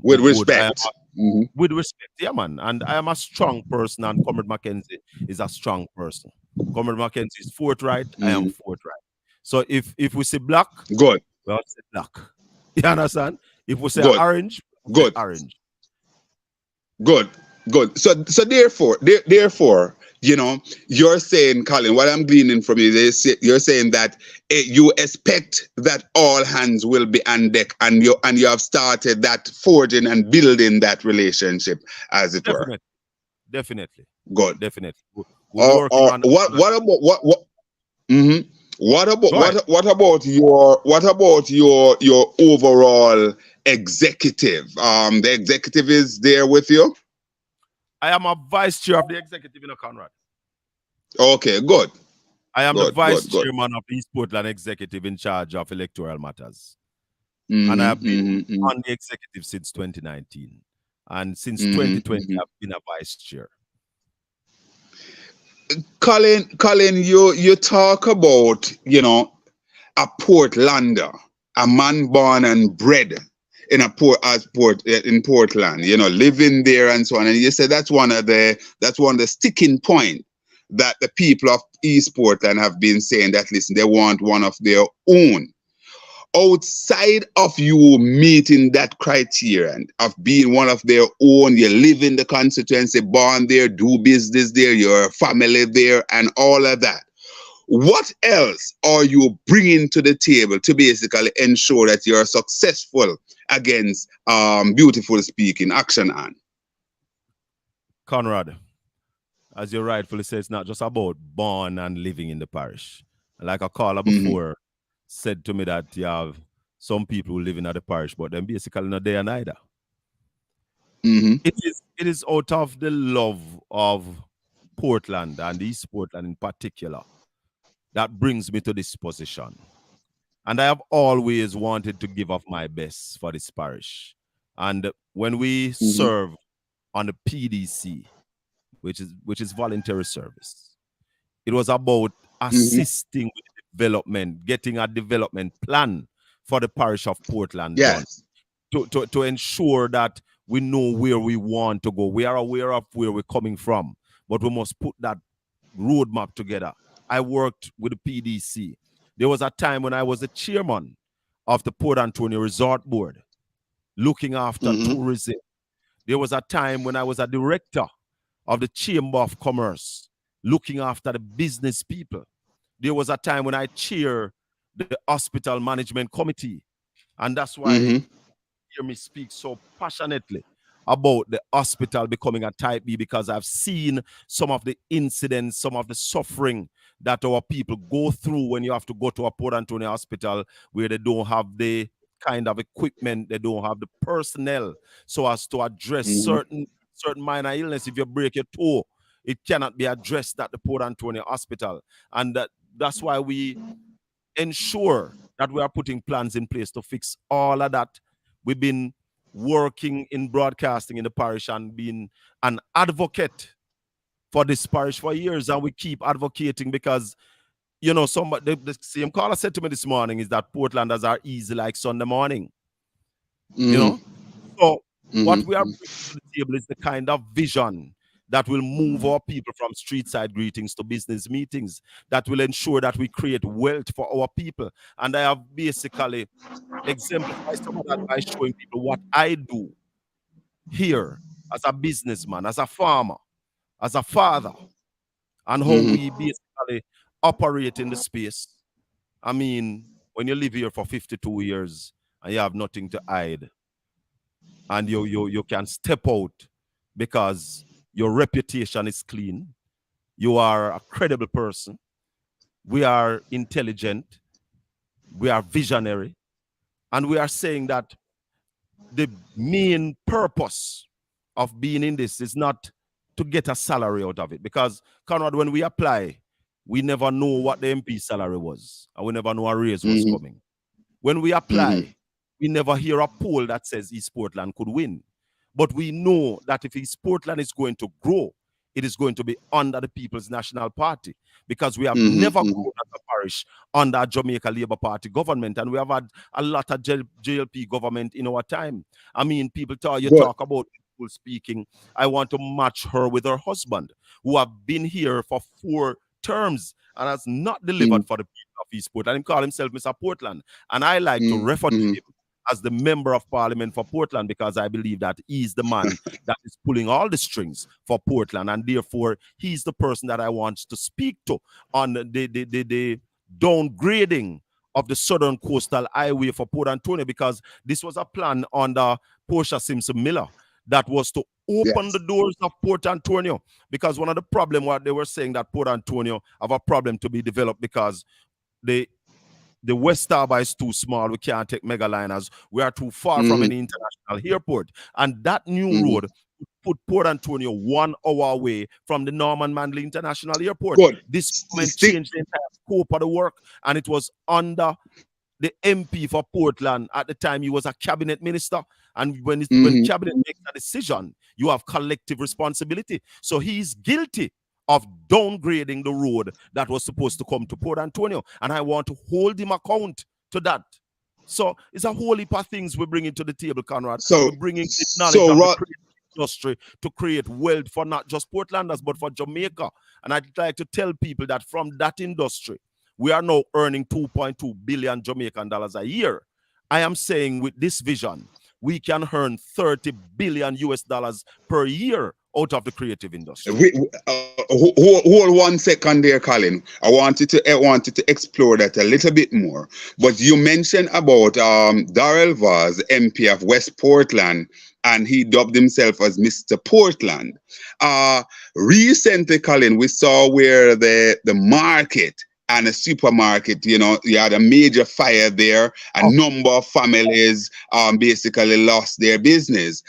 With we're good. respect. Mm-hmm. With respect, yeah, man. And I am a strong person, and Comrade Mackenzie is a strong person. Comrade Mackenzie is forthright. I am forthright. So if we say black, Good. well, say black. You understand? If we say Good. orange, we say Good. orange. Good. So therefore, you're saying, Colin, what I'm gleaning from you is you're saying that you expect that all hands will be on deck, and you have started that forging and building that relationship, as it were. Definitely. Good. Definitely. We're working on what about what? Mm-hmm. What about your overall executive? The executive is there with you? I am a vice chair of the executive in Conrad. Okay, good. I am the vice chairman of the East Portland executive in charge of electoral matters. And I have been on the executive since 2019. And since 2020, I've been a vice chair. Colin, you talk about, a Portlander, a man born and bred in Portland, living there and so on. And you said that's one of the sticking point that the people of East Portland have been saying, that listen, they want one of their own. Outside of you meeting that criterion of being one of their own, you live in the constituency, born there, do business there, your family there, and all of that. What else are you bringing to the table to basically ensure that you're successful against Beautiful Speaking Action On? Conrad, as you rightfully say, it's not just about born and living in the parish. Like a caller before said to me that you have some people who live in the parish, but then basically not there neither. It is out of the love of Portland and East Portland in particular that brings me to this position. And I have always wanted to give of my best for this parish. And when we serve on the PDC, which is voluntary service, it was about assisting with development, getting a development plan for the parish of Portland done, to ensure that we know where we want to go. We are aware of where we're coming from, but we must put that roadmap together. I worked with the PDC. There was a time when I was the chairman of the Port Antonio Resort Board, looking after tourism. There was a time when I was a director of the Chamber of Commerce, looking after the business people. There was a time when I chaired the Hospital Management Committee. And that's why you hear me speak so passionately about the hospital becoming a type B, because I've seen some of the incidents, some of the suffering that our people go through when you have to go to a Port Antonio hospital where they don't have the kind of equipment, they don't have the personnel so as to address certain minor illness. If you break your toe, it cannot be addressed at the Port Antonio hospital. And that's why we ensure that we are putting plans in place to fix all of that. We've been working in broadcasting in the parish and being an advocate for this parish for years, and we keep advocating because, somebody, the same caller said to me this morning is that Portlanders are easy like Sunday morning. So what we are bringing to the table is the kind of vision that will move our people from street side greetings to business meetings, that will ensure that we create wealth for our people. And I have basically exemplified some of that by showing people what I do here as a businessman, as a farmer, as a father, and how we basically operate in the space. I mean, when you live here for 52 years and you have nothing to hide, and you can step out because your reputation is clean, you are a credible person, we are intelligent, we are visionary, and we are saying that the main purpose of being in this is not to get a salary out of it. Because, Conrad, when we apply, we never know what the MP salary was, and we never know a raise was coming. When we apply, we never hear a poll that says East Portland could win. But we know that if East Portland is going to grow, it is going to be under the People's National Party, because we have never grown as a parish under Jamaica Labour Party government, and we have had a lot of JLP government in our time. I mean, people talk about people speaking. I want to match her with her husband, who have been here for 4 terms and has not delivered for the people of East Portland. He call himself Mr. Portland, and I like to refer to him as the member of parliament for Portland, because I believe that he's the man that is pulling all the strings for Portland, and therefore he's the person that I want to speak to on the downgrading of the Southern Coastal Highway for Port Antonio, because this was a plan under Portia Simpson Miller that was to open the doors of Port Antonio, because one of the problems what they were saying that Port Antonio have a problem to be developed because the West Harbour is too small. We can't take megaliners. We are too far from any international airport. And that new road put Port Antonio 1 hour away from the Norman Manley International Airport. This government changed the entire scope of the work, and it was under the MP for Portland at the time. He was a cabinet minister, and when cabinet makes a decision, you have collective responsibility. So he's guilty of downgrading the road that was supposed to come to Port Antonio, and I want to hold him account to that. So it's a whole heap of things we bring into the table, Conrad. We're bringing the knowledge of the creative industry to create wealth for not just Portlanders, but for Jamaica. And I'd like to tell people that from that industry, we are now earning 2.2 billion Jamaican dollars a year. I am saying with this vision, we can earn 30 billion US dollars per year out of the creative industry. Hold 1 second there, Colin. I wanted to explore that a little bit more. But you mentioned about Darrell Vaz, MP of West Portland, and he dubbed himself as Mr. Portland. Recently, Colin, we saw where the market and a supermarket, you had a major fire there. A number of families basically lost their business.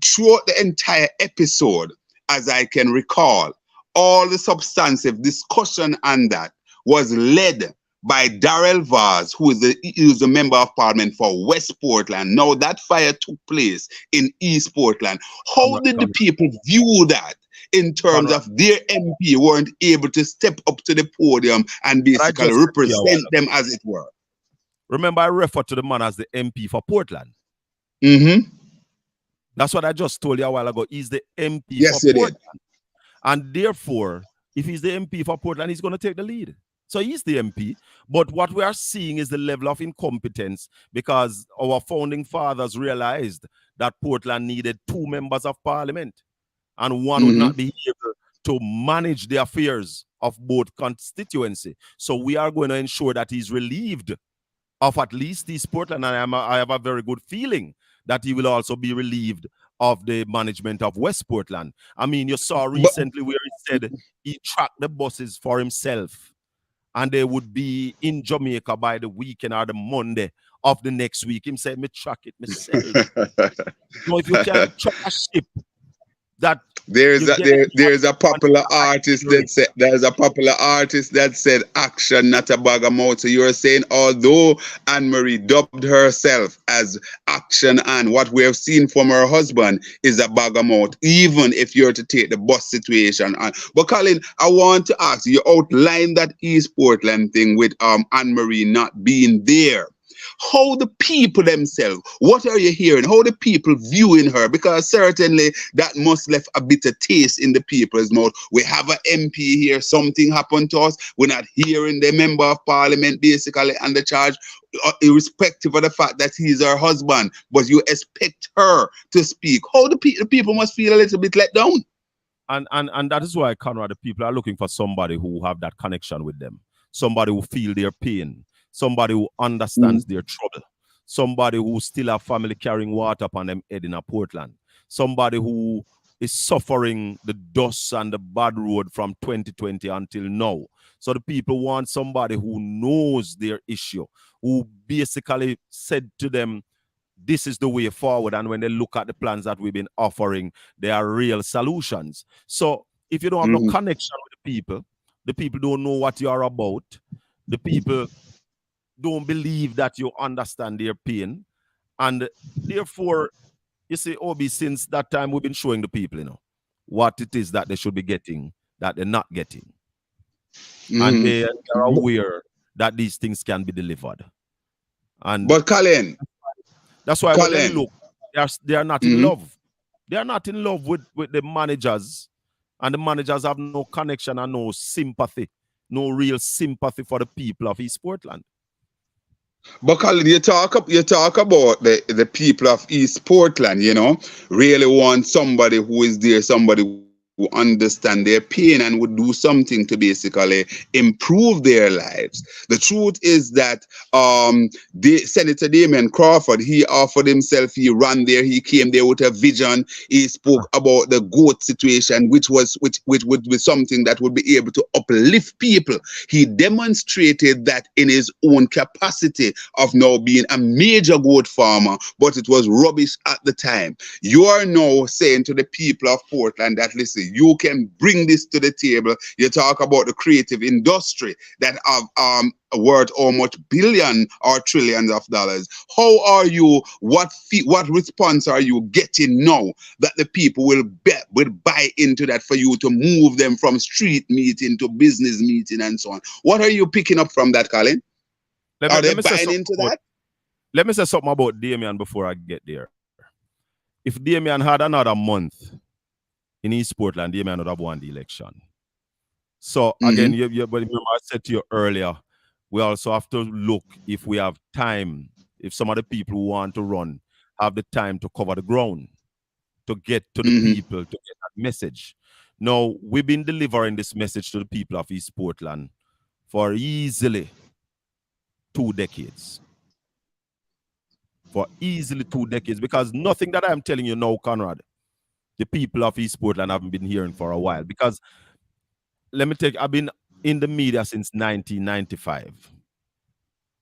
Throughout the entire episode, as I can recall, all the substantive discussion on that was led by Darrell Vaz, who is a member of parliament for West Portland. Now that fire took place in East Portland. How did the people view that in terms of their MP weren't able to step up to the podium and basically represent them, as it were? Remember, I referred to the man as the MP for Portland. That's what I just told you a while ago. He's the MP for Portland. And therefore, if he's the MP for Portland, he's going to take the lead. So he's the MP. But what we are seeing is the level of incompetence, because our founding fathers realized that Portland needed 2 members of parliament, and one would not be able to manage the affairs of both constituency. So we are going to ensure that he's relieved of at least East Portland, and I have a very good feeling that he will also be relieved of the management of West Portland. I mean, you saw recently where he said he tracked the buses for himself, and they would be in Jamaica by the weekend or the Monday of the next week. Him said, me track it myself. So if you can track a ship, that there's a popular artist that said action, not a bag of mouth. So you're saying although Anne-Marie dubbed herself as action, and what we have seen from her husband is a bag of mouth, even if you're to take the bus situation on. But Colin, I want to ask you, outline that East Portland thing with Anne-Marie not being there. How the people themselves, what are you hearing? How the people viewing her? Because certainly that must left a bitter taste in the people's mouth. We have an MP here, something happened to us. We're not hearing the member of parliament basically under charge, irrespective of the fact that he's her husband, but you expect her to speak. How the people must feel a little bit let down. And that is why, Conrad, the people are looking for somebody who have that connection with them, somebody who feel their pain, somebody who understands their trouble, somebody who still have family carrying water upon them head in a Portland, somebody who is suffering the dust and the bad road from 2020 until now. So the people want somebody who knows their issue, who basically said to them, this is the way forward. And when they look at the plans that we've been offering, they are real solutions. So if you don't have no connection with the people don't know what you are about, the people don't believe that you understand their pain. And therefore, you see, Obi, since that time, we've been showing the people, what it is that they should be getting that they're not getting. And they are aware that these things can be delivered. And but Colin, that's why when they Colin. look, they are not in love. They are not in love with the managers, and the managers have no connection and no sympathy, no real sympathy for the people of East Portland. But Colin, you talk about the people of East Portland, really want somebody who is there, somebody who understand their pain and would do something to basically improve their lives. The truth is that Senator Damian Crawford, he offered himself, he ran there, he came there with a vision. He spoke about the goat situation, which would be something that would be able to uplift people. He demonstrated that in his own capacity of now being a major goat farmer, but it was rubbish at the time. You are now saying to the people of Portland that, listen, you can bring this to the table. You talk about the creative industry that have worth how much billion or trillions of dollars. How are you? What response are you getting now that the people will buy into that for you to move them from street meeting to business meeting and so on? What are you picking up from that, Colin? Are they buying into that? Let me say something about Damian before I get there. If Damian had another month in East Portland, Damian would have won the election. So again, but remember I said to you earlier, we also have to look if we have time, if some of the people who want to run have the time to cover the ground, to get to the people, to get that message. Now, we've been delivering this message to the people of East Portland for easily 2 decades. For easily 2 decades, because nothing that I'm telling you now, Conrad, the people of East Portland haven't been hearing for a while. Because I've been in the media since 1995,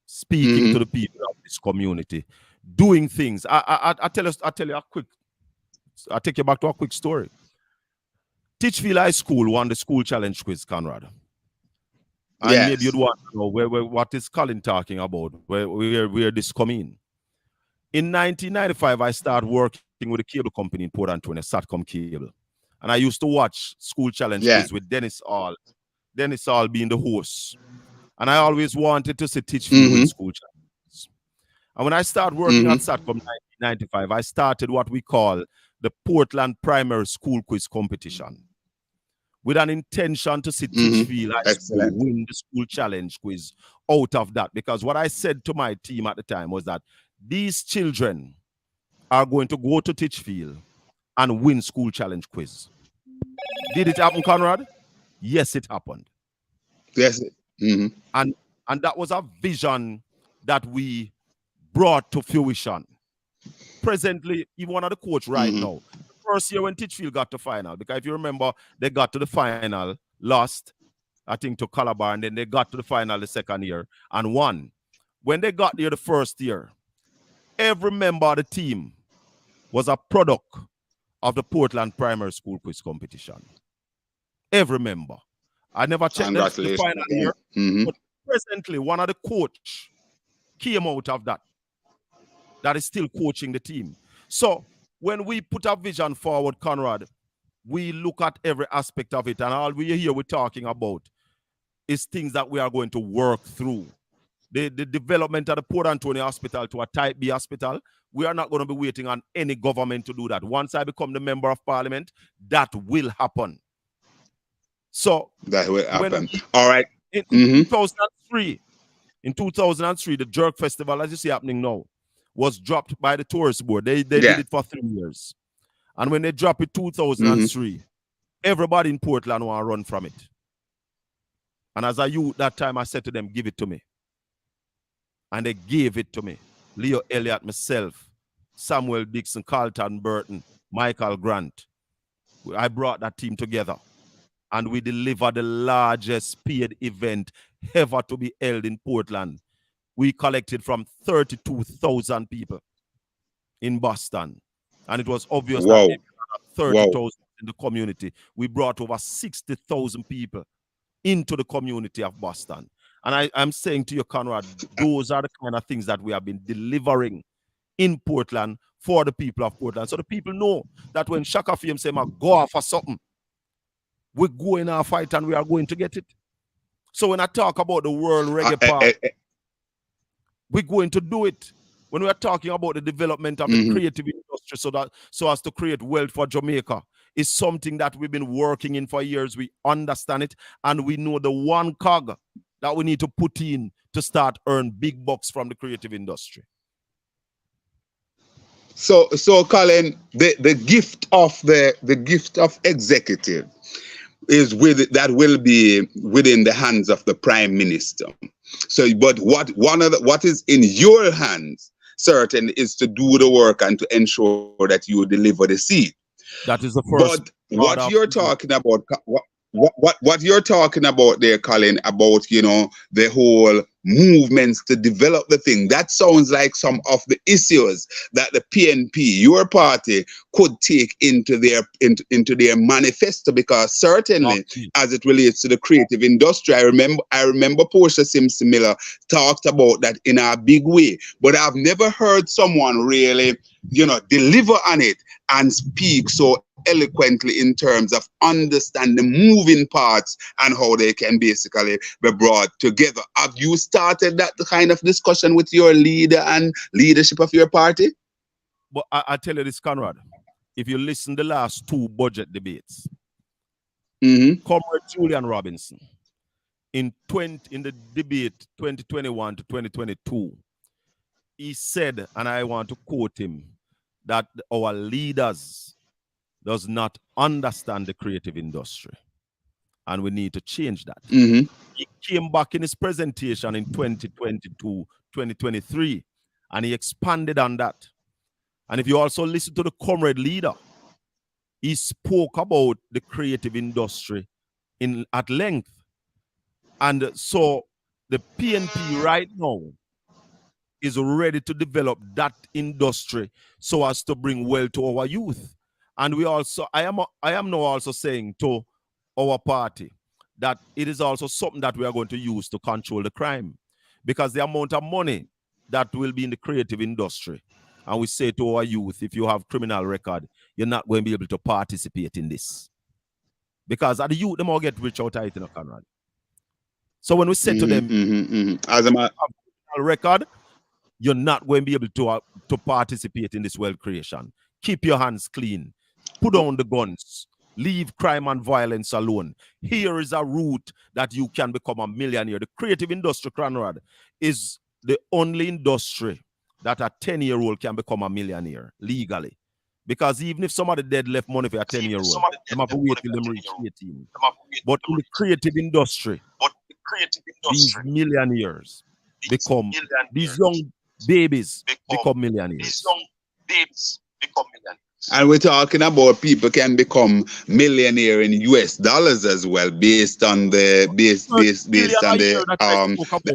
speaking to the people of this community, doing things. I take you back to a quick story. Titchfield High School won the school challenge quiz, Conrad. And maybe you'd want to know what is Colin talking about, where this come in. In 1995, I started working with a cable company in Port Antonio, Satcom Cable. And I used to watch school challenge quiz with Dennis Hall. Dennis Hall being the host. And I always wanted to see Titchfield win school challenge. And when I started working at Satcom in 1995, I started what we call the Portland Primary School Quiz Competition, with an intention to see Titchfield High School win the school challenge quiz out of that. Because what I said to my team at the time was that these children are going to go to Titchfield and win school challenge quiz. Did it happen, Conrad? Yes, it happened. Yes. And that was a vision that we brought to fruition. Presently, even one of the coach right now, the first year when Titchfield got to final, because if you remember, they got to the final, lost, I think, to Calabar, and then they got to the final the second year and won. When they got there the first year, every member of the team was a product of the Portland Primary School Quiz Competition. Every member. I never checked the final year, but presently one of the coach came out of that is still coaching the team. So when we put our vision forward, Conrad, we look at every aspect of it, and all we hear we're talking about is things that we are going to work through. The development of the Port Antonio Hospital to a Type B hospital, we are not going to be waiting on any government to do that. Once I become the member of parliament, that will happen. So that will happen. All right. In 2003, the Jerk Festival, as you see happening now, was dropped by the tourist board. They did it for 3 years. And when they dropped it 2003, everybody in Portland want to run from it. And as a youth that time, I said to them, give it to me. And they gave it to me. Leo Elliott, myself, Samuel Dixon, Carlton Burton, Michael Grant. I brought that team together. And we delivered the largest paid event ever to be held in Portland. We collected from 32,000 people in Boston. And it was obvious that 30,000 in the community. We brought over 60,000 people into the community of Boston. And I'm saying to you, Conrad, those are the kind of things that we have been delivering in Portland for the people of Portland. So the people know that when Shaka Fame say, go off for something, we go in our fight and we are going to get it. So when I talk about the World Reggae Park, we're going to do it. When we are talking about the development of the creative industry so as to create wealth for Jamaica, is something that we've been working in for years. We understand it, and we know the one cog that we need to put in to start earn big bucks from the creative industry. So Colin, the gift of executive is that will be within the hands of the Prime Minister. So, but what is in your hands, certain, is to do the work and to ensure that you deliver the seed. That is the first. But what you're talking about, what you're talking about there, Colin, about the whole movements to develop the thing, that sounds like some of the issues that the PNP, your party, could take into their manifesto, because certainly as it relates to the creative industry, I remember Portia Simpson Miller talked about that in a big way, but I've never heard someone really deliver on it and speak so eloquently in terms of understanding moving parts and how they can basically be brought together. Have you started that kind of discussion with your leader and leadership of your party? But I tell you this, Conrad, if you listen to the last two budget debates, Comrade Julian Robinson, in the debate 2021 to 2022, he said, and I want to quote him, that our leaders does not understand the creative industry, and we need to change that. He came back in his presentation in 2022, 2023, and he expanded on that. And if you also listen to the comrade leader, he spoke about the creative industry at length. And so the PNP right now is ready to develop that industry so as to bring wealth to our youth. And we also, I am now also saying to our party that it is also something that we are going to use to control the crime, because the amount of money that will be in the creative industry, and we say to our youth, if you have criminal record, you're not going to be able to participate in this, because at the youth, them all get rich out of it, Conrad. So when we say to them, as a criminal record, you're not going to be able to participate in this wealth creation. Keep your hands clean. Put down the guns. Leave crime and violence alone. Here is a route that you can become a millionaire. The creative industry, Conrad, is the only industry that a 10-year-old can become a millionaire legally. Because even if somebody dead left money for a 10-year-old, they have to wait till them reach 18. But in the creative industry, these millionaires become, these young babies become millionaires. And we're talking about people can become millionaire in US dollars as well, based on the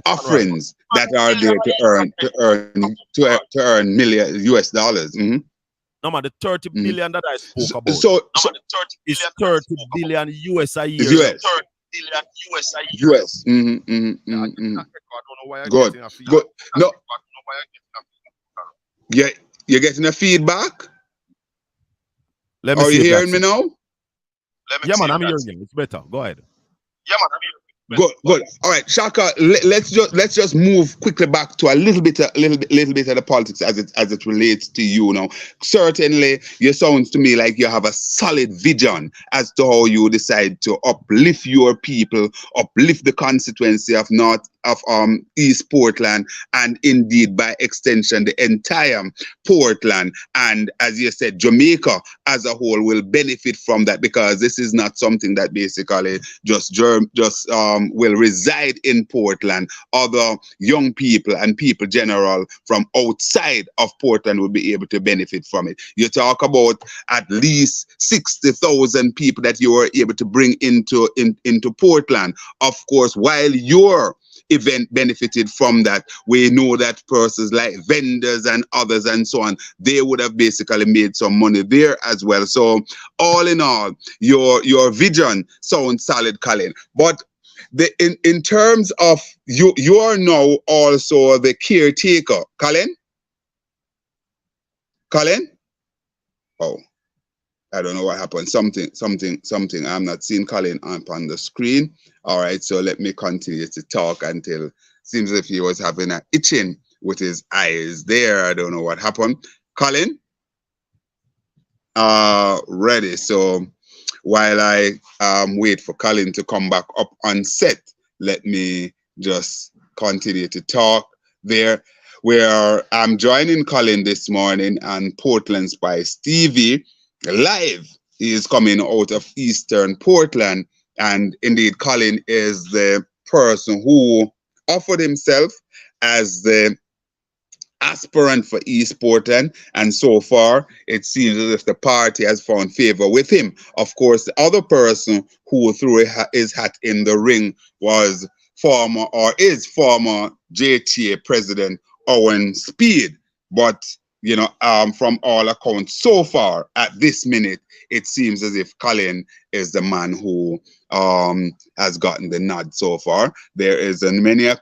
offerings that are there to earn million US dollars. No, man, the 30 billion that I spoke about is 30 billion US a year. US. US. I don't know why you're Good. getting a feedback. Good. No. Yeah, you're getting a feedback? Let me Are see you if hearing me that's- now? Yeah, man, I'm hearing you. It's better. Go ahead. Good. All right, Shaka. Let's just move quickly back to a little bit of the politics as it relates to you now. Certainly, you sounds to me like you have a solid vision as to how you decide to uplift your people, uplift the constituency of East Portland, and indeed by extension the entire Portland, and as you said, Jamaica as a whole will benefit from that, because this is not something that basically just will reside in Portland. Other young people and people general from outside of Portland will be able to benefit from it. You talk about at least 60,000 people that you were able to bring into Portland. Of course, while your event benefited from that, we know that persons like vendors and others and so on, they would have basically made some money there as well. So all in all, your vision sounds solid, Colin. But in terms of you are now also the caretaker, Colin? Colin? Oh, I don't know what happened. Something. I'm not seeing Colin up on the screen. All right, so let me continue to talk until seems as if he was having an itching with his eyes there. I don't know what happened. Colin? Ready. So while I wait for Colin to come back up on set, let me just continue to talk there. Where I'm joining Colin this morning on Portland Spice TV live. He is coming out of Eastern Portland, and indeed Colin is the person who offered himself as the aspirant for East Portland, and so far it seems as if the party has found favor with him. Of course, the other person who threw his hat in the ring was former JTA President Owen Speed. But from all accounts so far at this minute, it seems as if Colin is the man who has gotten the nod so far. There is many a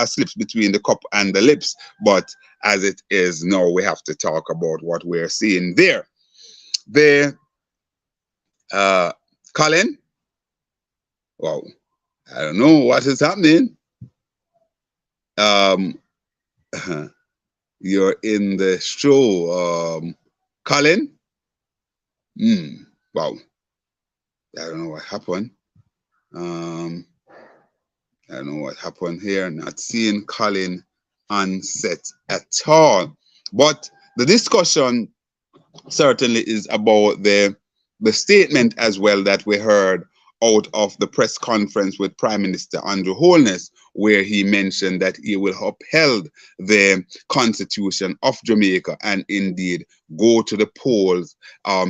slips between the cup and the lips, but as it is now, we have to talk about what we're seeing there. Colin? Wow, I don't know what is happening. You're in the show, Colin? Wow, I don't know what happened. I don't know what happened here. Not seeing Colin on set at all. But the discussion certainly is about the statement as well that we heard out of the press conference with Prime Minister Andrew Holness, where he mentioned that he will uphold the Constitution of Jamaica and indeed go to the polls,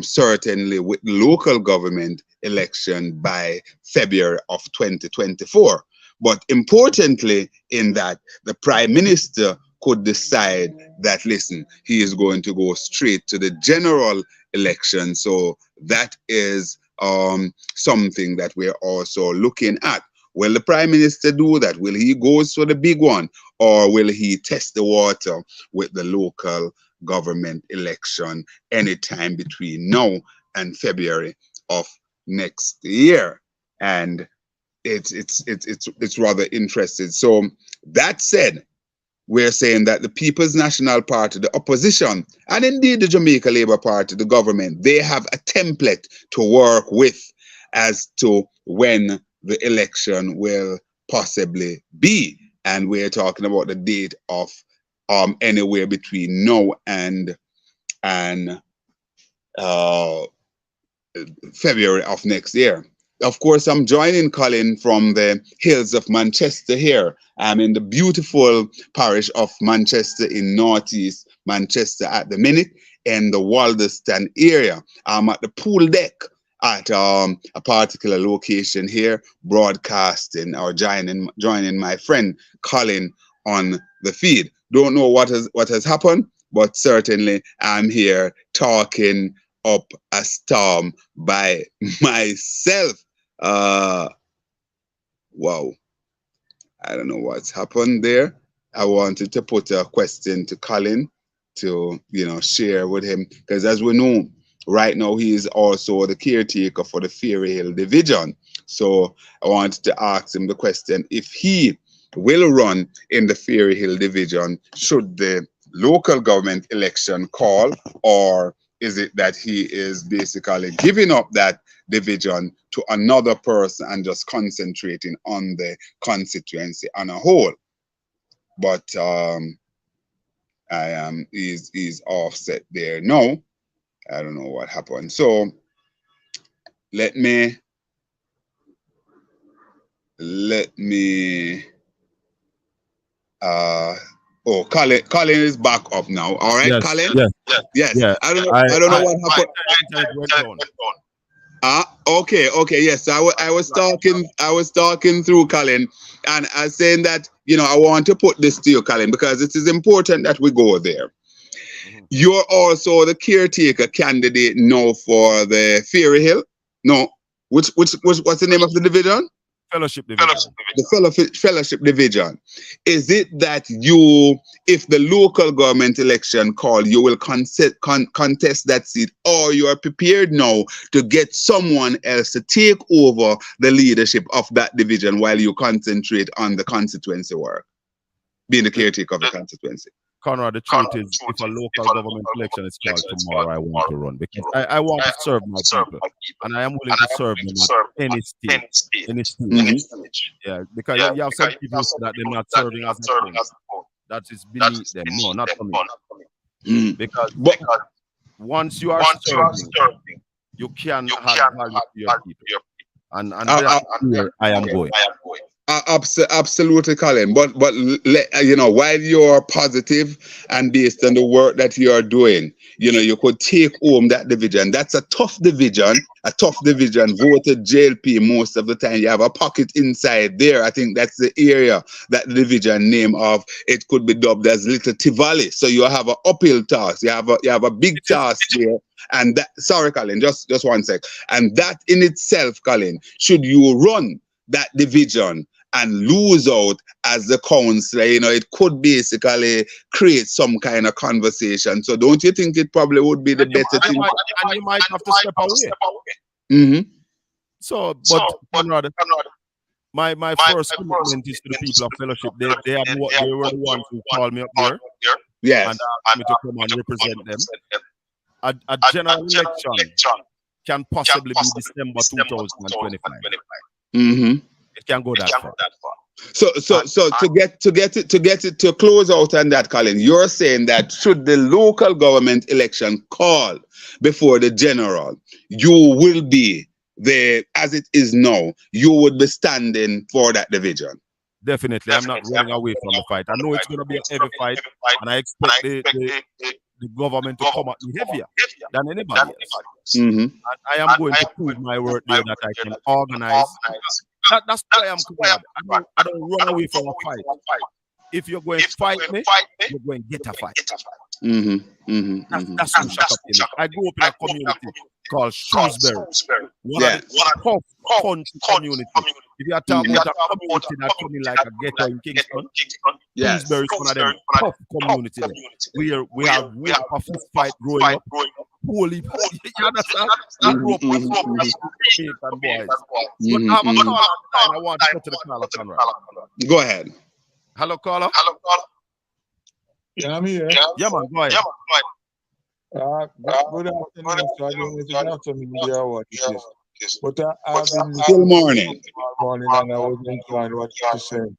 certainly with local government election by February of 2024. But importantly, in that the Prime Minister could decide that, listen, he is going to go straight to the general election. So that is something that we're also looking at. Will the Prime Minister do that? Will he go for the big one, or will he test the water with the local government election anytime between now and February of next year? And it's rather interesting. So that said, we're saying that the People's National Party, the opposition, and indeed the Jamaica Labour Party, the government, they have a template to work with as to when the election will possibly be. And we're talking about the date of anywhere between now and February of next year. Of course, I'm joining Colin from the hills of Manchester here. I'm in the beautiful parish of Manchester in northeast Manchester at the minute, in the Walderston area. I'm at the pool deck at a particular location here, broadcasting or joining my friend Colin on the feed. Don't know what has happened, but certainly I'm here talking up a storm by myself. Wow, I don't know what's happened there. I wanted to put a question to Colin to share with him, because as we know, right now he is also the caretaker for the Fairy Hill division. So I wanted to ask him the question if he will run in the Fairy Hill division should the local government election call, or is it that he is basically giving up that division to another person and just concentrating on the constituency on a whole? But he's offset there. No, I don't know what happened. So let me Colin is back up now. All right, Yes, Colin? yes. Yes. I don't know what happened. Okay, yes. I was talking through Colin, and I was saying that I want to put this to you, Colin, because it is important that we go there. You're also the caretaker candidate now for the Fairy Hill. No, what's the name of the division? Fellowship division. The fellowship division. Is it that you, if the local government election call, you will contest that seat, or you are prepared now to get someone else to take over the leadership of that division while you concentrate on the constituency work, being the caretaker of the constituency? Conrad, the truth is, if a local government election is called tomorrow, I want to run because I want to serve my people, and I am willing to serve them at any stage. Yeah, because you have some people who say that they're not serving as a phone. That is beneath them. No, not for me. Because once you are serving, you can add value to your people. And that's where I am going. Absolutely, Colin. But you know, while you're positive and based on the work that you are doing, you know, you could take home that division. That's a tough division. Voted JLP most of the time. You have a pocket inside there. I think that's the area that the division name of it could be dubbed as Little Tivoli. So you have an uphill task. You have a big task here. And that, sorry, Colin, just 1 sec. And that in itself, Colin, should you run that division and lose out as the councillor, you know, it could basically create some kind of conversation. So don't you think it probably would be the better thing? And you might have to step away. Mm-hmm. So, but Conrad, my first commitment is to the people of fellowship. They were the ones who called me up there. Yes. And asked me to come and represent them. A general election can possibly be December 2025. Mm-hmm. It can go that far. So to get it to close out on that, Colin, you're saying that should the local government election call before the general, you will be there as it is now. You would be standing for that division. Definitely, I'm not running away from the fight. I know it's going to be a heavy fight, and I expect the government to come at me heavier than anybody else. Mm-hmm. And I am going to prove my word there that I can organize. That's why I'm committed. I don't run away from a fight. If you're going to fight me, you're going to get a fight. That's who shut up in it. I grew up in a community called Shrewsbury. One of the tough country community. If you are talking about a community that coming like a ghetto in Kingston, Shrewsbury is one of them tough communities. We have a fist fight growing up. Holy, you understand? I grew up with boys. But I'm a caller, and I want to go to the caller, Conrad. Go ahead. Hello, caller. Yeah, I'm here. Yeah, man, go ahead. Good afternoon. So I don't know if it's afternoon or what it is. But I've been good morning. And I was enjoying what you said.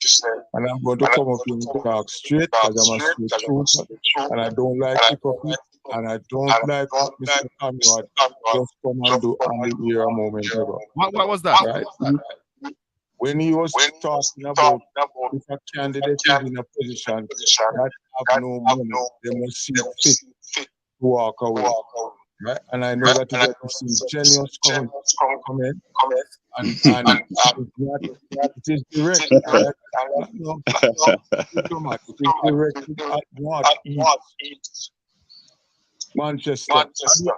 And I'm going to come up and talk straight because I'm a straight shooter. And I don't like hypocrite. And I don't like Mr. Conrad just come and do on the ear a moment ago. What was that? Right? When he was talking about if a candidate is in a position that have no money, they must see fit to walk away. Right? And I know that it is genuine comment and it is direct. It is directed at Northeast Manchester.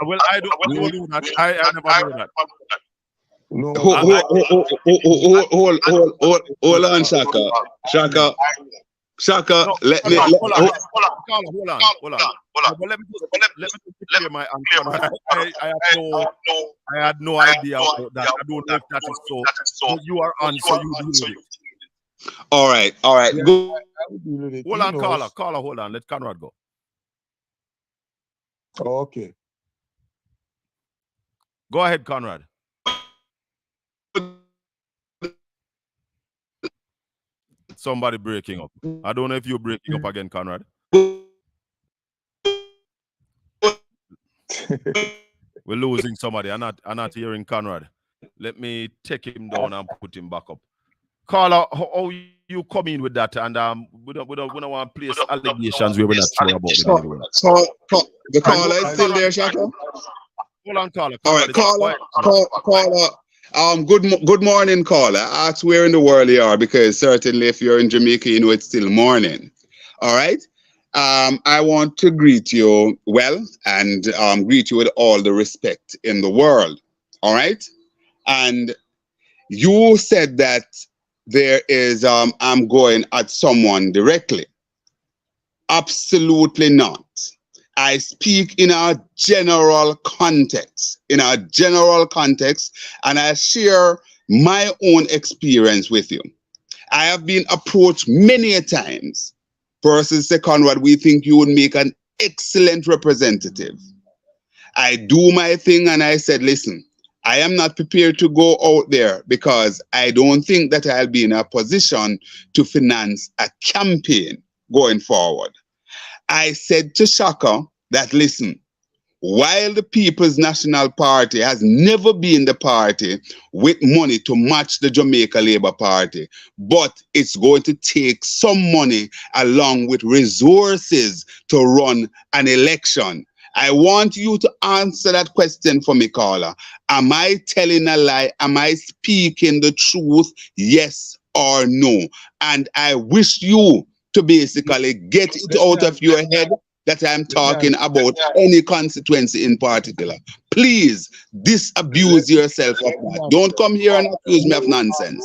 Well, I don't do that. I never do that. No. Hold on, Shaka. Let me. Hold on. But let me just clear my answer. I had no idea about that. I don't know if that is so. But you are on, so you deal with it. All right. Yeah, Go. Hold on, caller. Hold on. Let Conrad go. Okay. Go ahead, Conrad. Somebody breaking up. I don't know if you're breaking up again, Conrad. We're losing somebody. I'm not hearing Conrad. Let me take him down and put him back up. Caller, how you come in with that? And we don't want to place allegations where we're not sure about the caller is still there, Shaka? Hold on, caller. All right, caller. Good morning, caller. Ask where in the world you are, because certainly if you're in Jamaica, you know it's still morning. All right. I want to greet you well and greet you with all the respect in the world. All right. And you said that there is I'm going at someone directly. Absolutely not. I speak in a general context, and I share my own experience with you. I have been approached many a times. Persons say, Conrad, we think you would make an excellent representative. I do my thing and I said, listen, I am not prepared to go out there because I don't think that I'll be in a position to finance a campaign going forward. I said to Shaka that, listen, while the People's National Party has never been the party with money to match the Jamaica Labour Party, but it's going to take some money along with resources to run an election. I want you to answer that question for me, caller. Am I telling a lie? Am I speaking the truth? Yes or no? And I wish you to basically get it out of your head that I'm talking about any constituency in particular. Please disabuse yourself of that. Don't come here and accuse me of nonsense.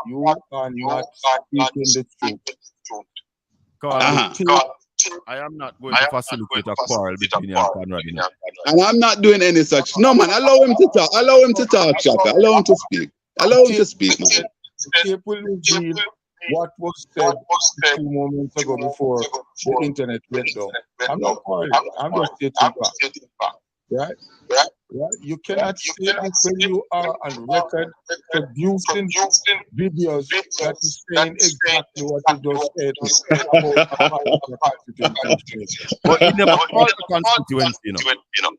You are not speaking the truth. I am not going to facilitate a quarrel between you and Conrad. And I'm not doing any such. No, man, allow him to talk. Allow him to talk, Shaka. Allow him to speak. Allow him to speak, man. People reveal what was said 2 moments ago before the internet went down. I'm not quarreling. I'm just stating fact. Right? You cannot say that when you are on record producing videos that is saying exactly what you just said about the constituency. But you never called the constituency, you know.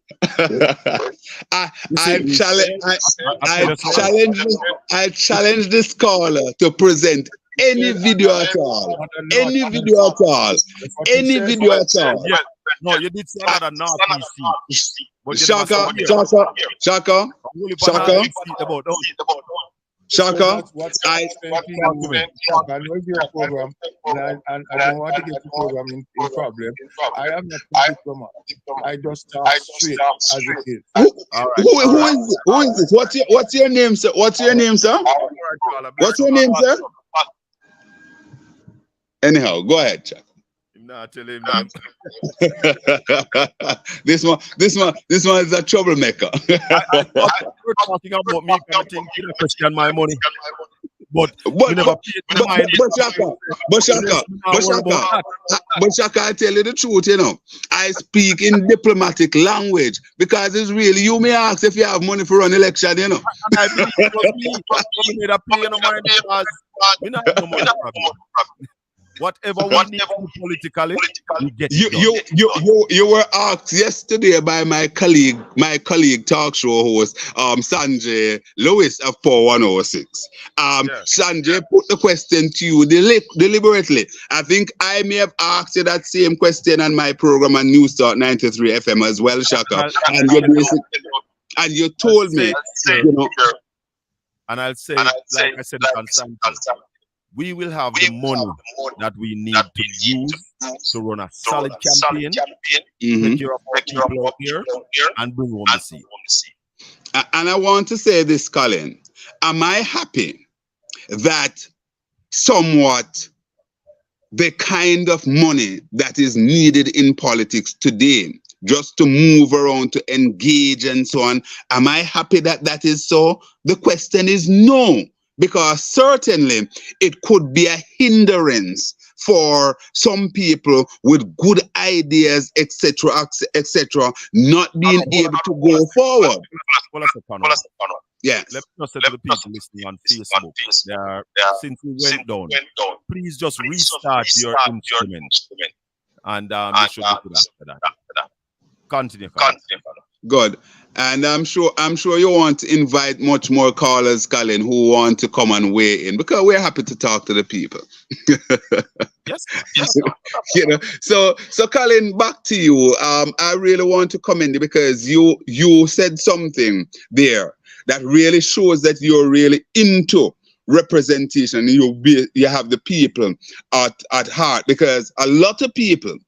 I challenge this caller to present any video at all. Any video at all. Any video at all. Yeah. No, you did say another Northeast. Shaka. I know your program, and I don't want to get the program in problem. I am not a diplomat. I just talk straight as it is. Who is this? What's your name, sir? What's your name, sir? Anyhow, go ahead, Chuck. Nah, tell him this one is a troublemaker. You're talking about me kind of thing, you know, question my money. But you never paid me mind. But Shaka, I tell you the truth, you know. I speak in diplomatic language because it's really, you may ask if you have money for an election, you know. And I believe it was me. You made a pay no mind because we not have no money problem. Whatever we need politically, we get it. You were asked yesterday by my colleague talk show host, Sanjay Lewis of 4106. Sanjay put the question to you deliberately. I think I may have asked you that same question on my program on News Talk 93 FM as well, Shaka. And you told me, you know. And I'll say, like I said, we will have the money that we need to use to run a solid campaign, take care of our people out here, and bring home the seat. And I want to say this, Colin. Am I happy that somewhat the kind of money that is needed in politics today, just to move around, to engage and so on, am I happy that that is so? The question is no. Because certainly it could be a hindrance for some people with good ideas, etc., not being able to go forward. Yes. Let's just say to the people listening on Facebook, since we went down, please just restart your instrument. And you should be good after that. Continue. Good. And I'm sure you want to invite much more callers, Colin, who want to come and weigh in, because we're happy to talk to the people. Yes. You know, so Colin, back to you. I really want to commend you because you said something there that really shows that you're really into representation. You have the people at heart, because a lot of people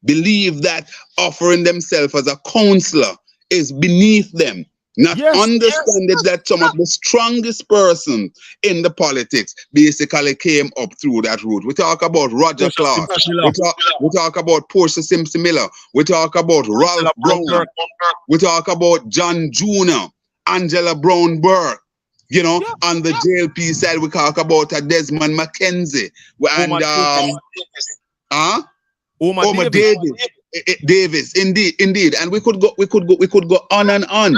believe that offering themselves as a counselor is beneath them. Not understand it that some of the strongest persons in the politics basically came up through that route. We talk about Roger Clark. We talk about Portia Simpson Miller. We talk about Ralph Brown. We talk about John Jr., Angela Brown Burke. You know, on the JLP side, we talk about Desmond McKenzie and Omar Davis. Indeed, and we could go on and on.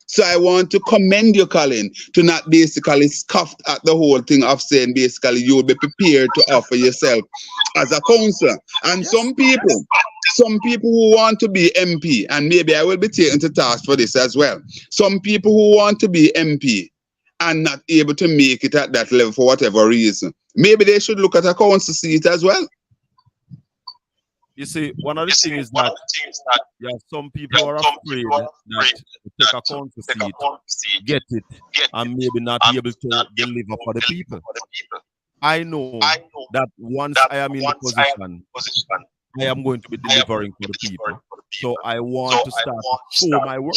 So I want to commend you, Colin, to not basically scoff at the whole thing of saying basically you'll be prepared to offer yourself as a counselor. And some people who want to be MP, and maybe I will be taken to task for this as well. Some people who want to be MP and not able to make it at that level for whatever reason, maybe they should look at a council seat as well. You see, one of the things is that some people are afraid that to take a council seat, get it, and maybe not be able to deliver for the people. I know that once I am in the position, I am going to be delivering for the people. So I want to start to show my work.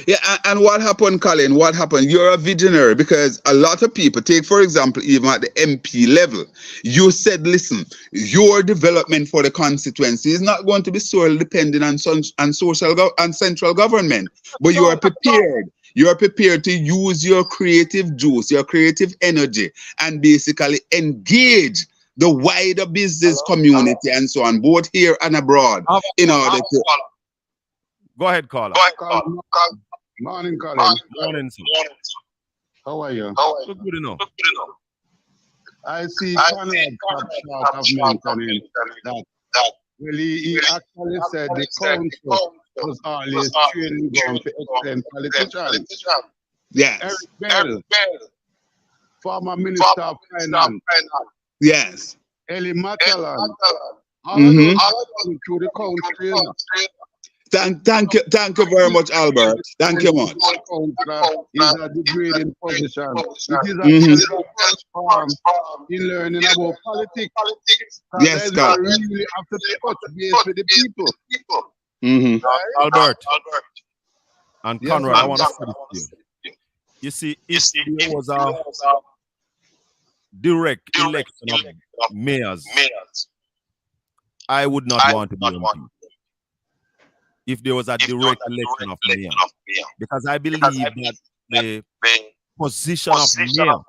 Yeah, and what happened, Colin? What happened? You're a visionary, because a lot of people, take for example, even at the MP level, you said, listen, your development for the constituency is not going to be solely dependent on social and central government, but you are prepared. You are prepared to use your creative juice, your creative energy, and basically engage the wider business community and so on, both here and abroad, in order to. Go ahead, Colin. Morning, Colin. Morning, sir. How are you? So good enough. I see Conrad cut short of mentioning that he actually said the council was always training ground for excellent politicians. Yes. Eric Bell, former Minister of Finance. Yes. Eli Matalan. All of those through the council. Thank you very much, Albert. Thank you much. Is a degrading position. It is a platform in learning about politics. Yes, God. Really have to touch base with the people. Albert and Conrad, I want to say this to you. You see, if there was a direct election of mayors, I would not want to be MP. If there was a direct election of mayor, because I believe that the position of mayor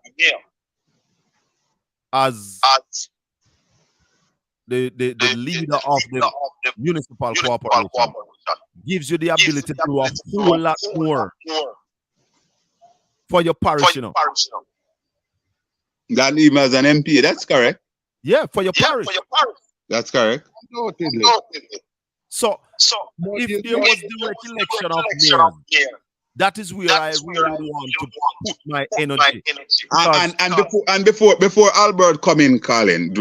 as the leader of the municipal corporation gives you the ability to do a whole lot more for your parish, you know. Than even as an MP, that's correct. Yeah, for your parish. That's correct. So if there was direct election of mayors, that is where I really want to put my energy. And before Albert come in, Colin,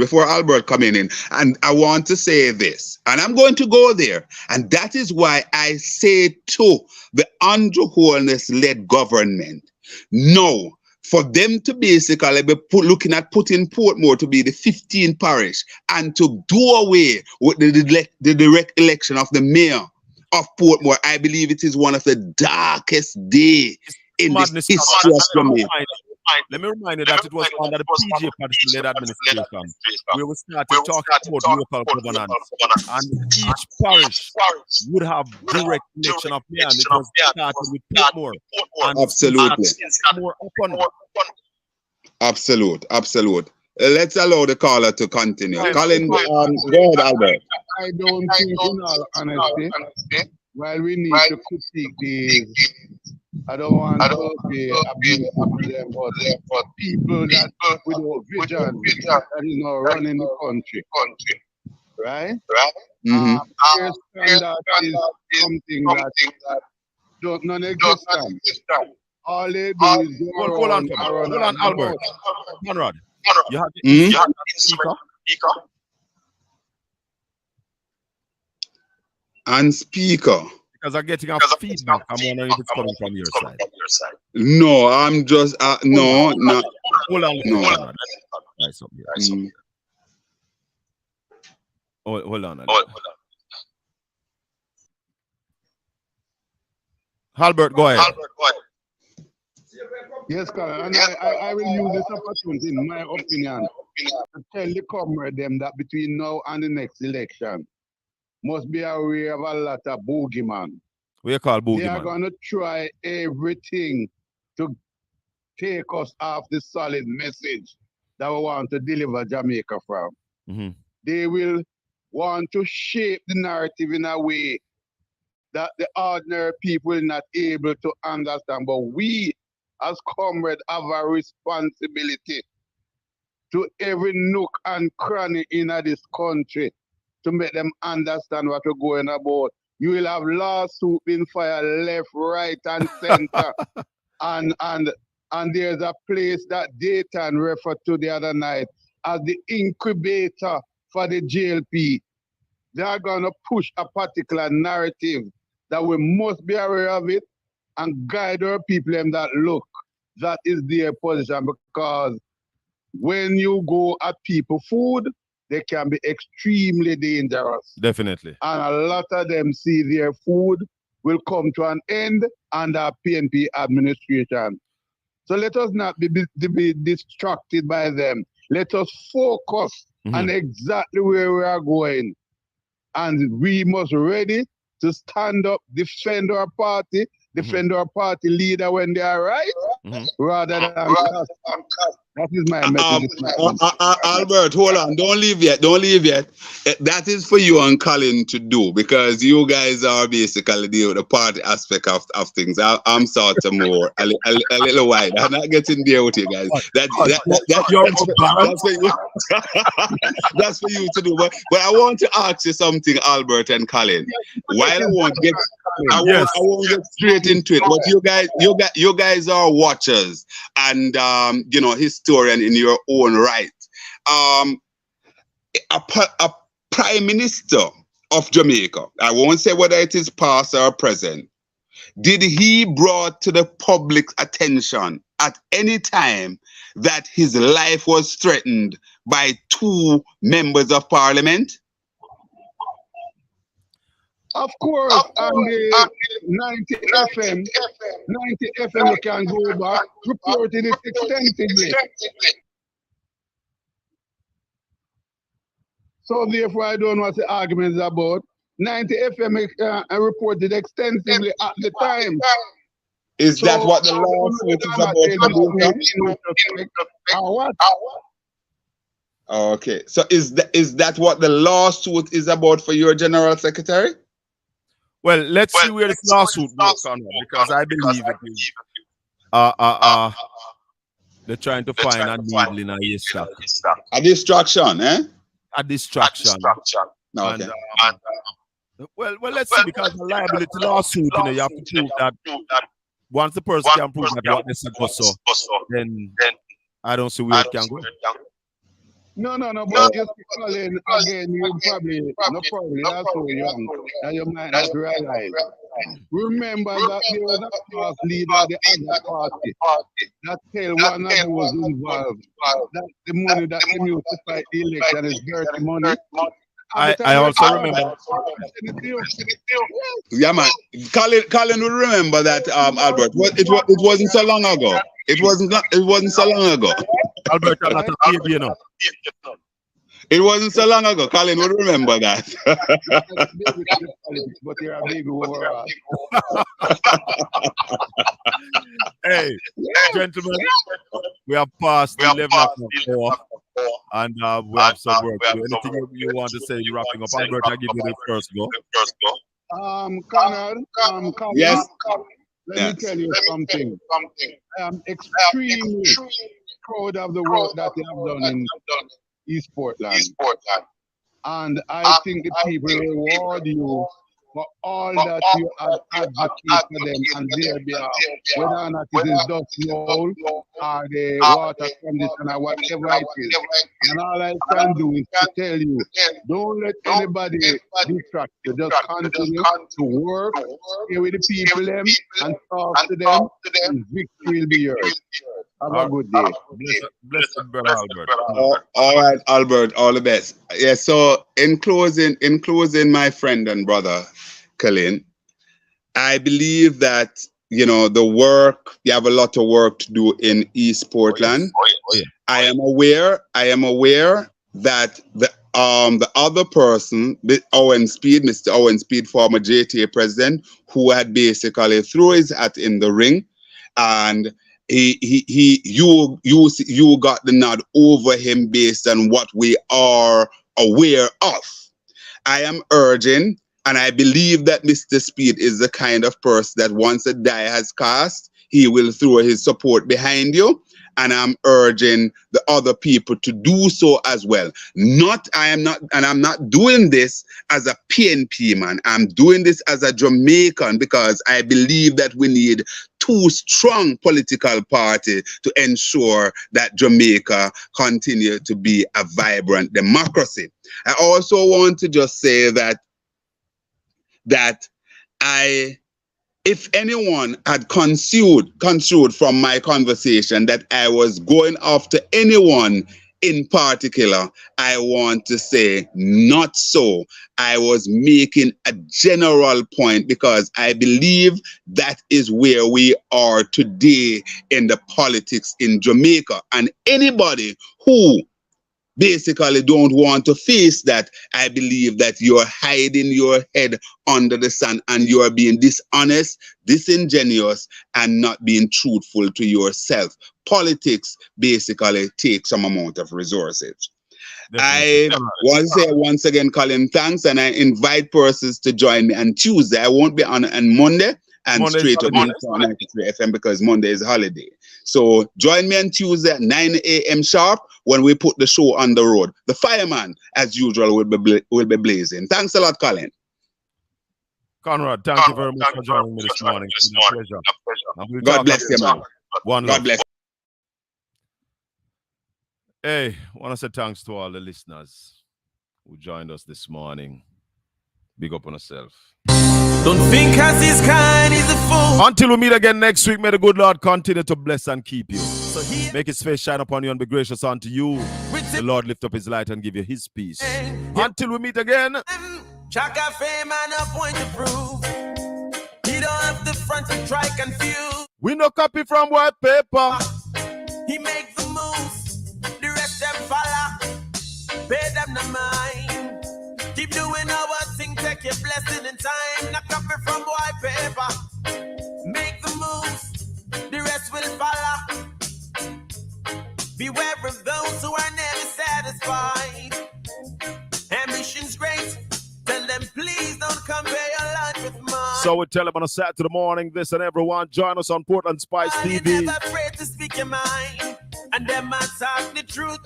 and I want to say this, and I'm going to go there, and that is why I say to the Andrew Holness-led government, no, for them to basically be looking at putting Portmore to be the 15th parish and to do away with the direct election of the mayor of Portmore, I believe it is one of the darkest days in the history of Jamaica. Let me remind you that it was under the PJ Patterson-led administration where we started talking about local governance, and each parish would have direct election of mayor, and it was started with Portmore. Absolute. Let's allow the caller to continue. Colin, go ahead, Albert. I don't think, in all honesty, while we need to critique these, I don't want to be abused to them, but people that without vision that is now running the country, right? Their standard is something that don't non-existent. All they do is go around. Hold on, Albert. Conrad, you have the speaker. And speaker. Because I'm getting a feedback. I'm wondering if it's coming from your side. No, I'm just no. Hold on. Hold on. Albert, go ahead. Yes, Colin, and I will use this opportunity, in my opinion, to tell the comrade them that between now and the next election, must be aware of a lot of boogeyman. We call They are boogeyman. going to try everything to take us off the solid message that we want to deliver Jamaica from. Mhm. They will want to shape the narrative in a way that the ordinary people are not able to understand. But we, as comrades, have a responsibility to every nook and cranny in this country to make them understand what we're going about. You will have lawsuit being fired left, right, and center. and there's a place that Dayton referred to the other night as the incubator for the GLP. They are going to push a particular narrative that we must be aware of it and guide our people in that look. That is their position, because when you go at people food, they can be extremely dangerous. Definitely. And a lot of them see their food will come to an end under PNP administration. So let us not be distracted by them. Let us focus on exactly where we are going. And we must ready to stand up, defend our party, defend our party leader when they are right, rather than cast. That is my message. Albert, hold on. Don't leave yet. That is for you and Colin to do, because you guys are basically dealing with the party aspect of things. I'm sort of more a little wide. I'm not getting there with you guys. That's for you to do. But I want to ask you something, Albert and Colin. While I won't get straight into it, but you guys are watchers and historian in your own right. A prime minister of Jamaica, I won't say whether it is past or present, did he brought to the public's attention at any time that his life was threatened by 2 members of parliament? Of course, and the 90 FM we can go back, reported it extensively. So therefore, I don't know what the argument is about. 90 FM reported extensively at the time. Is that what the lawsuit is about? Okay, so is that what the lawsuit is about for your general secretary? Well, let's see where this lawsuit goes, because I believe it is they're trying to find a needle in a haystack. A distraction, eh? A distraction. Okay. Well, let's see, because the liability lawsuit, you have to prove that once the person can prove that what they said was so, then I don't see where it can go. No, but just Colin, again, you probably, that's so young, and you might not realize. Remember that there was a past leader of the other party that tell one of them was involved that the money that they used to fight the election is dirty money. I also remember. Yeah, man. Colin will remember that, Albert. It wasn't so long ago. It wasn't so long ago. Albert, I'm not a baby, It wasn't so long ago. Colin would remember that. But you're a big overall. Hey, gentlemen, we have passed the 11 o'clock and we have some work. Anything you want to say, wrapping up? Albert, I'll give you the first go. Colin, yes. Let me tell you something. I am extremely proud of the work that you have done in East Portland. And I think the people reward you for all that you have advocated for them and their behalf, whether or not it is dust roll or the water conditioner, whatever it is. And all I can do is to tell you, don't let anybody distract you. Just continue to work, stay with the people them, and talk to them, and victory will be yours. Have a good day. Blessed brother Albert. All right, Albert, all the best. Yeah, so in closing, my friend and brother, Colin, I believe that you know, the work, you have a lot of work to do in East Portland. I am aware that the other person, Mr. Owen Speed, former JTA president, who had basically threw his hat in the ring, and you got the nod over him based on what we are aware of. I am urging, and I believe that Mr. Speed is the kind of person that once a die has cast, he will throw his support behind you. And I'm urging the other people to do so as well. I'm not doing this as a PNP man. I'm doing this as a Jamaican because I believe that we need two strong political parties to ensure that Jamaica continue to be a vibrant democracy. I also want to just say that if anyone had construed from my conversation that I was going after anyone in particular, I want to say not so. I was making a general point because I believe that is where we are today in the politics in Jamaica. And anybody who basically don't want to face that, I believe that you're hiding your head under the sun and you're being dishonest, disingenuous, and not being truthful to yourself. Politics basically takes some amount of resources. Definitely. I want to say once again, Colin, thanks, and I invite persons to join me on Tuesday. I won't be on Monday and straight up on 93 FM because Monday is holiday. So join me on Tuesday at 9 a.m. sharp when we put the show on the road. The fireman, as usual, will be blazing. Thanks a lot, Colin. Conrad, thank you very much for joining me this morning. It's a pleasure. God bless you, man. One God bless. Hey, I want to say thanks to all the listeners who joined us this morning. Big up on yourself. Don't think as he's kind, he's a fool. Until we meet again next week, may the good Lord continue to bless and keep you. Make his face shine upon you and be gracious unto you. The Lord lift up his light and give you his peace. Until we meet again. Chaka fame and a point to prove. He don't have the front to try confuse. We no copy from white paper. He make the moves, the rest them follow. Pay them the mind. Keep doing our thing, take your blessing in time. Not copy from white paper. Make the moves, the rest will follow. Beware of those who are never satisfied. Ambition's great. Tell them please don't compare your life with mine. So we tell them on a Saturday morning, this and everyone, join us on Portland Spice TV. You're never afraid to speak your mind. And them man talk the truth.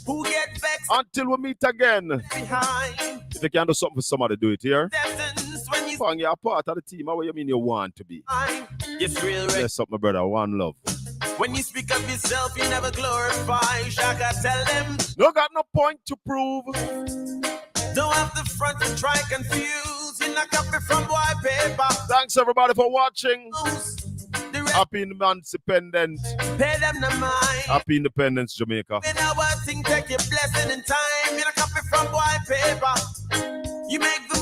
Who get vexed? Until we meet again. Behind. If you can do something for somebody, do it here. When you you're a part of the team, what you mean you want to be? It's real. There's something, brother. One love. When you speak of yourself, you never glorify. Shaka, tell them. No got no point to prove. Don't have the front to try confuse. You're not copy from white paper. Thanks everybody for watching. Happy Independence. Pay them the mind. Happy Independence, Jamaica. When our thing take your blessing in time. You're not copy from white paper. You make the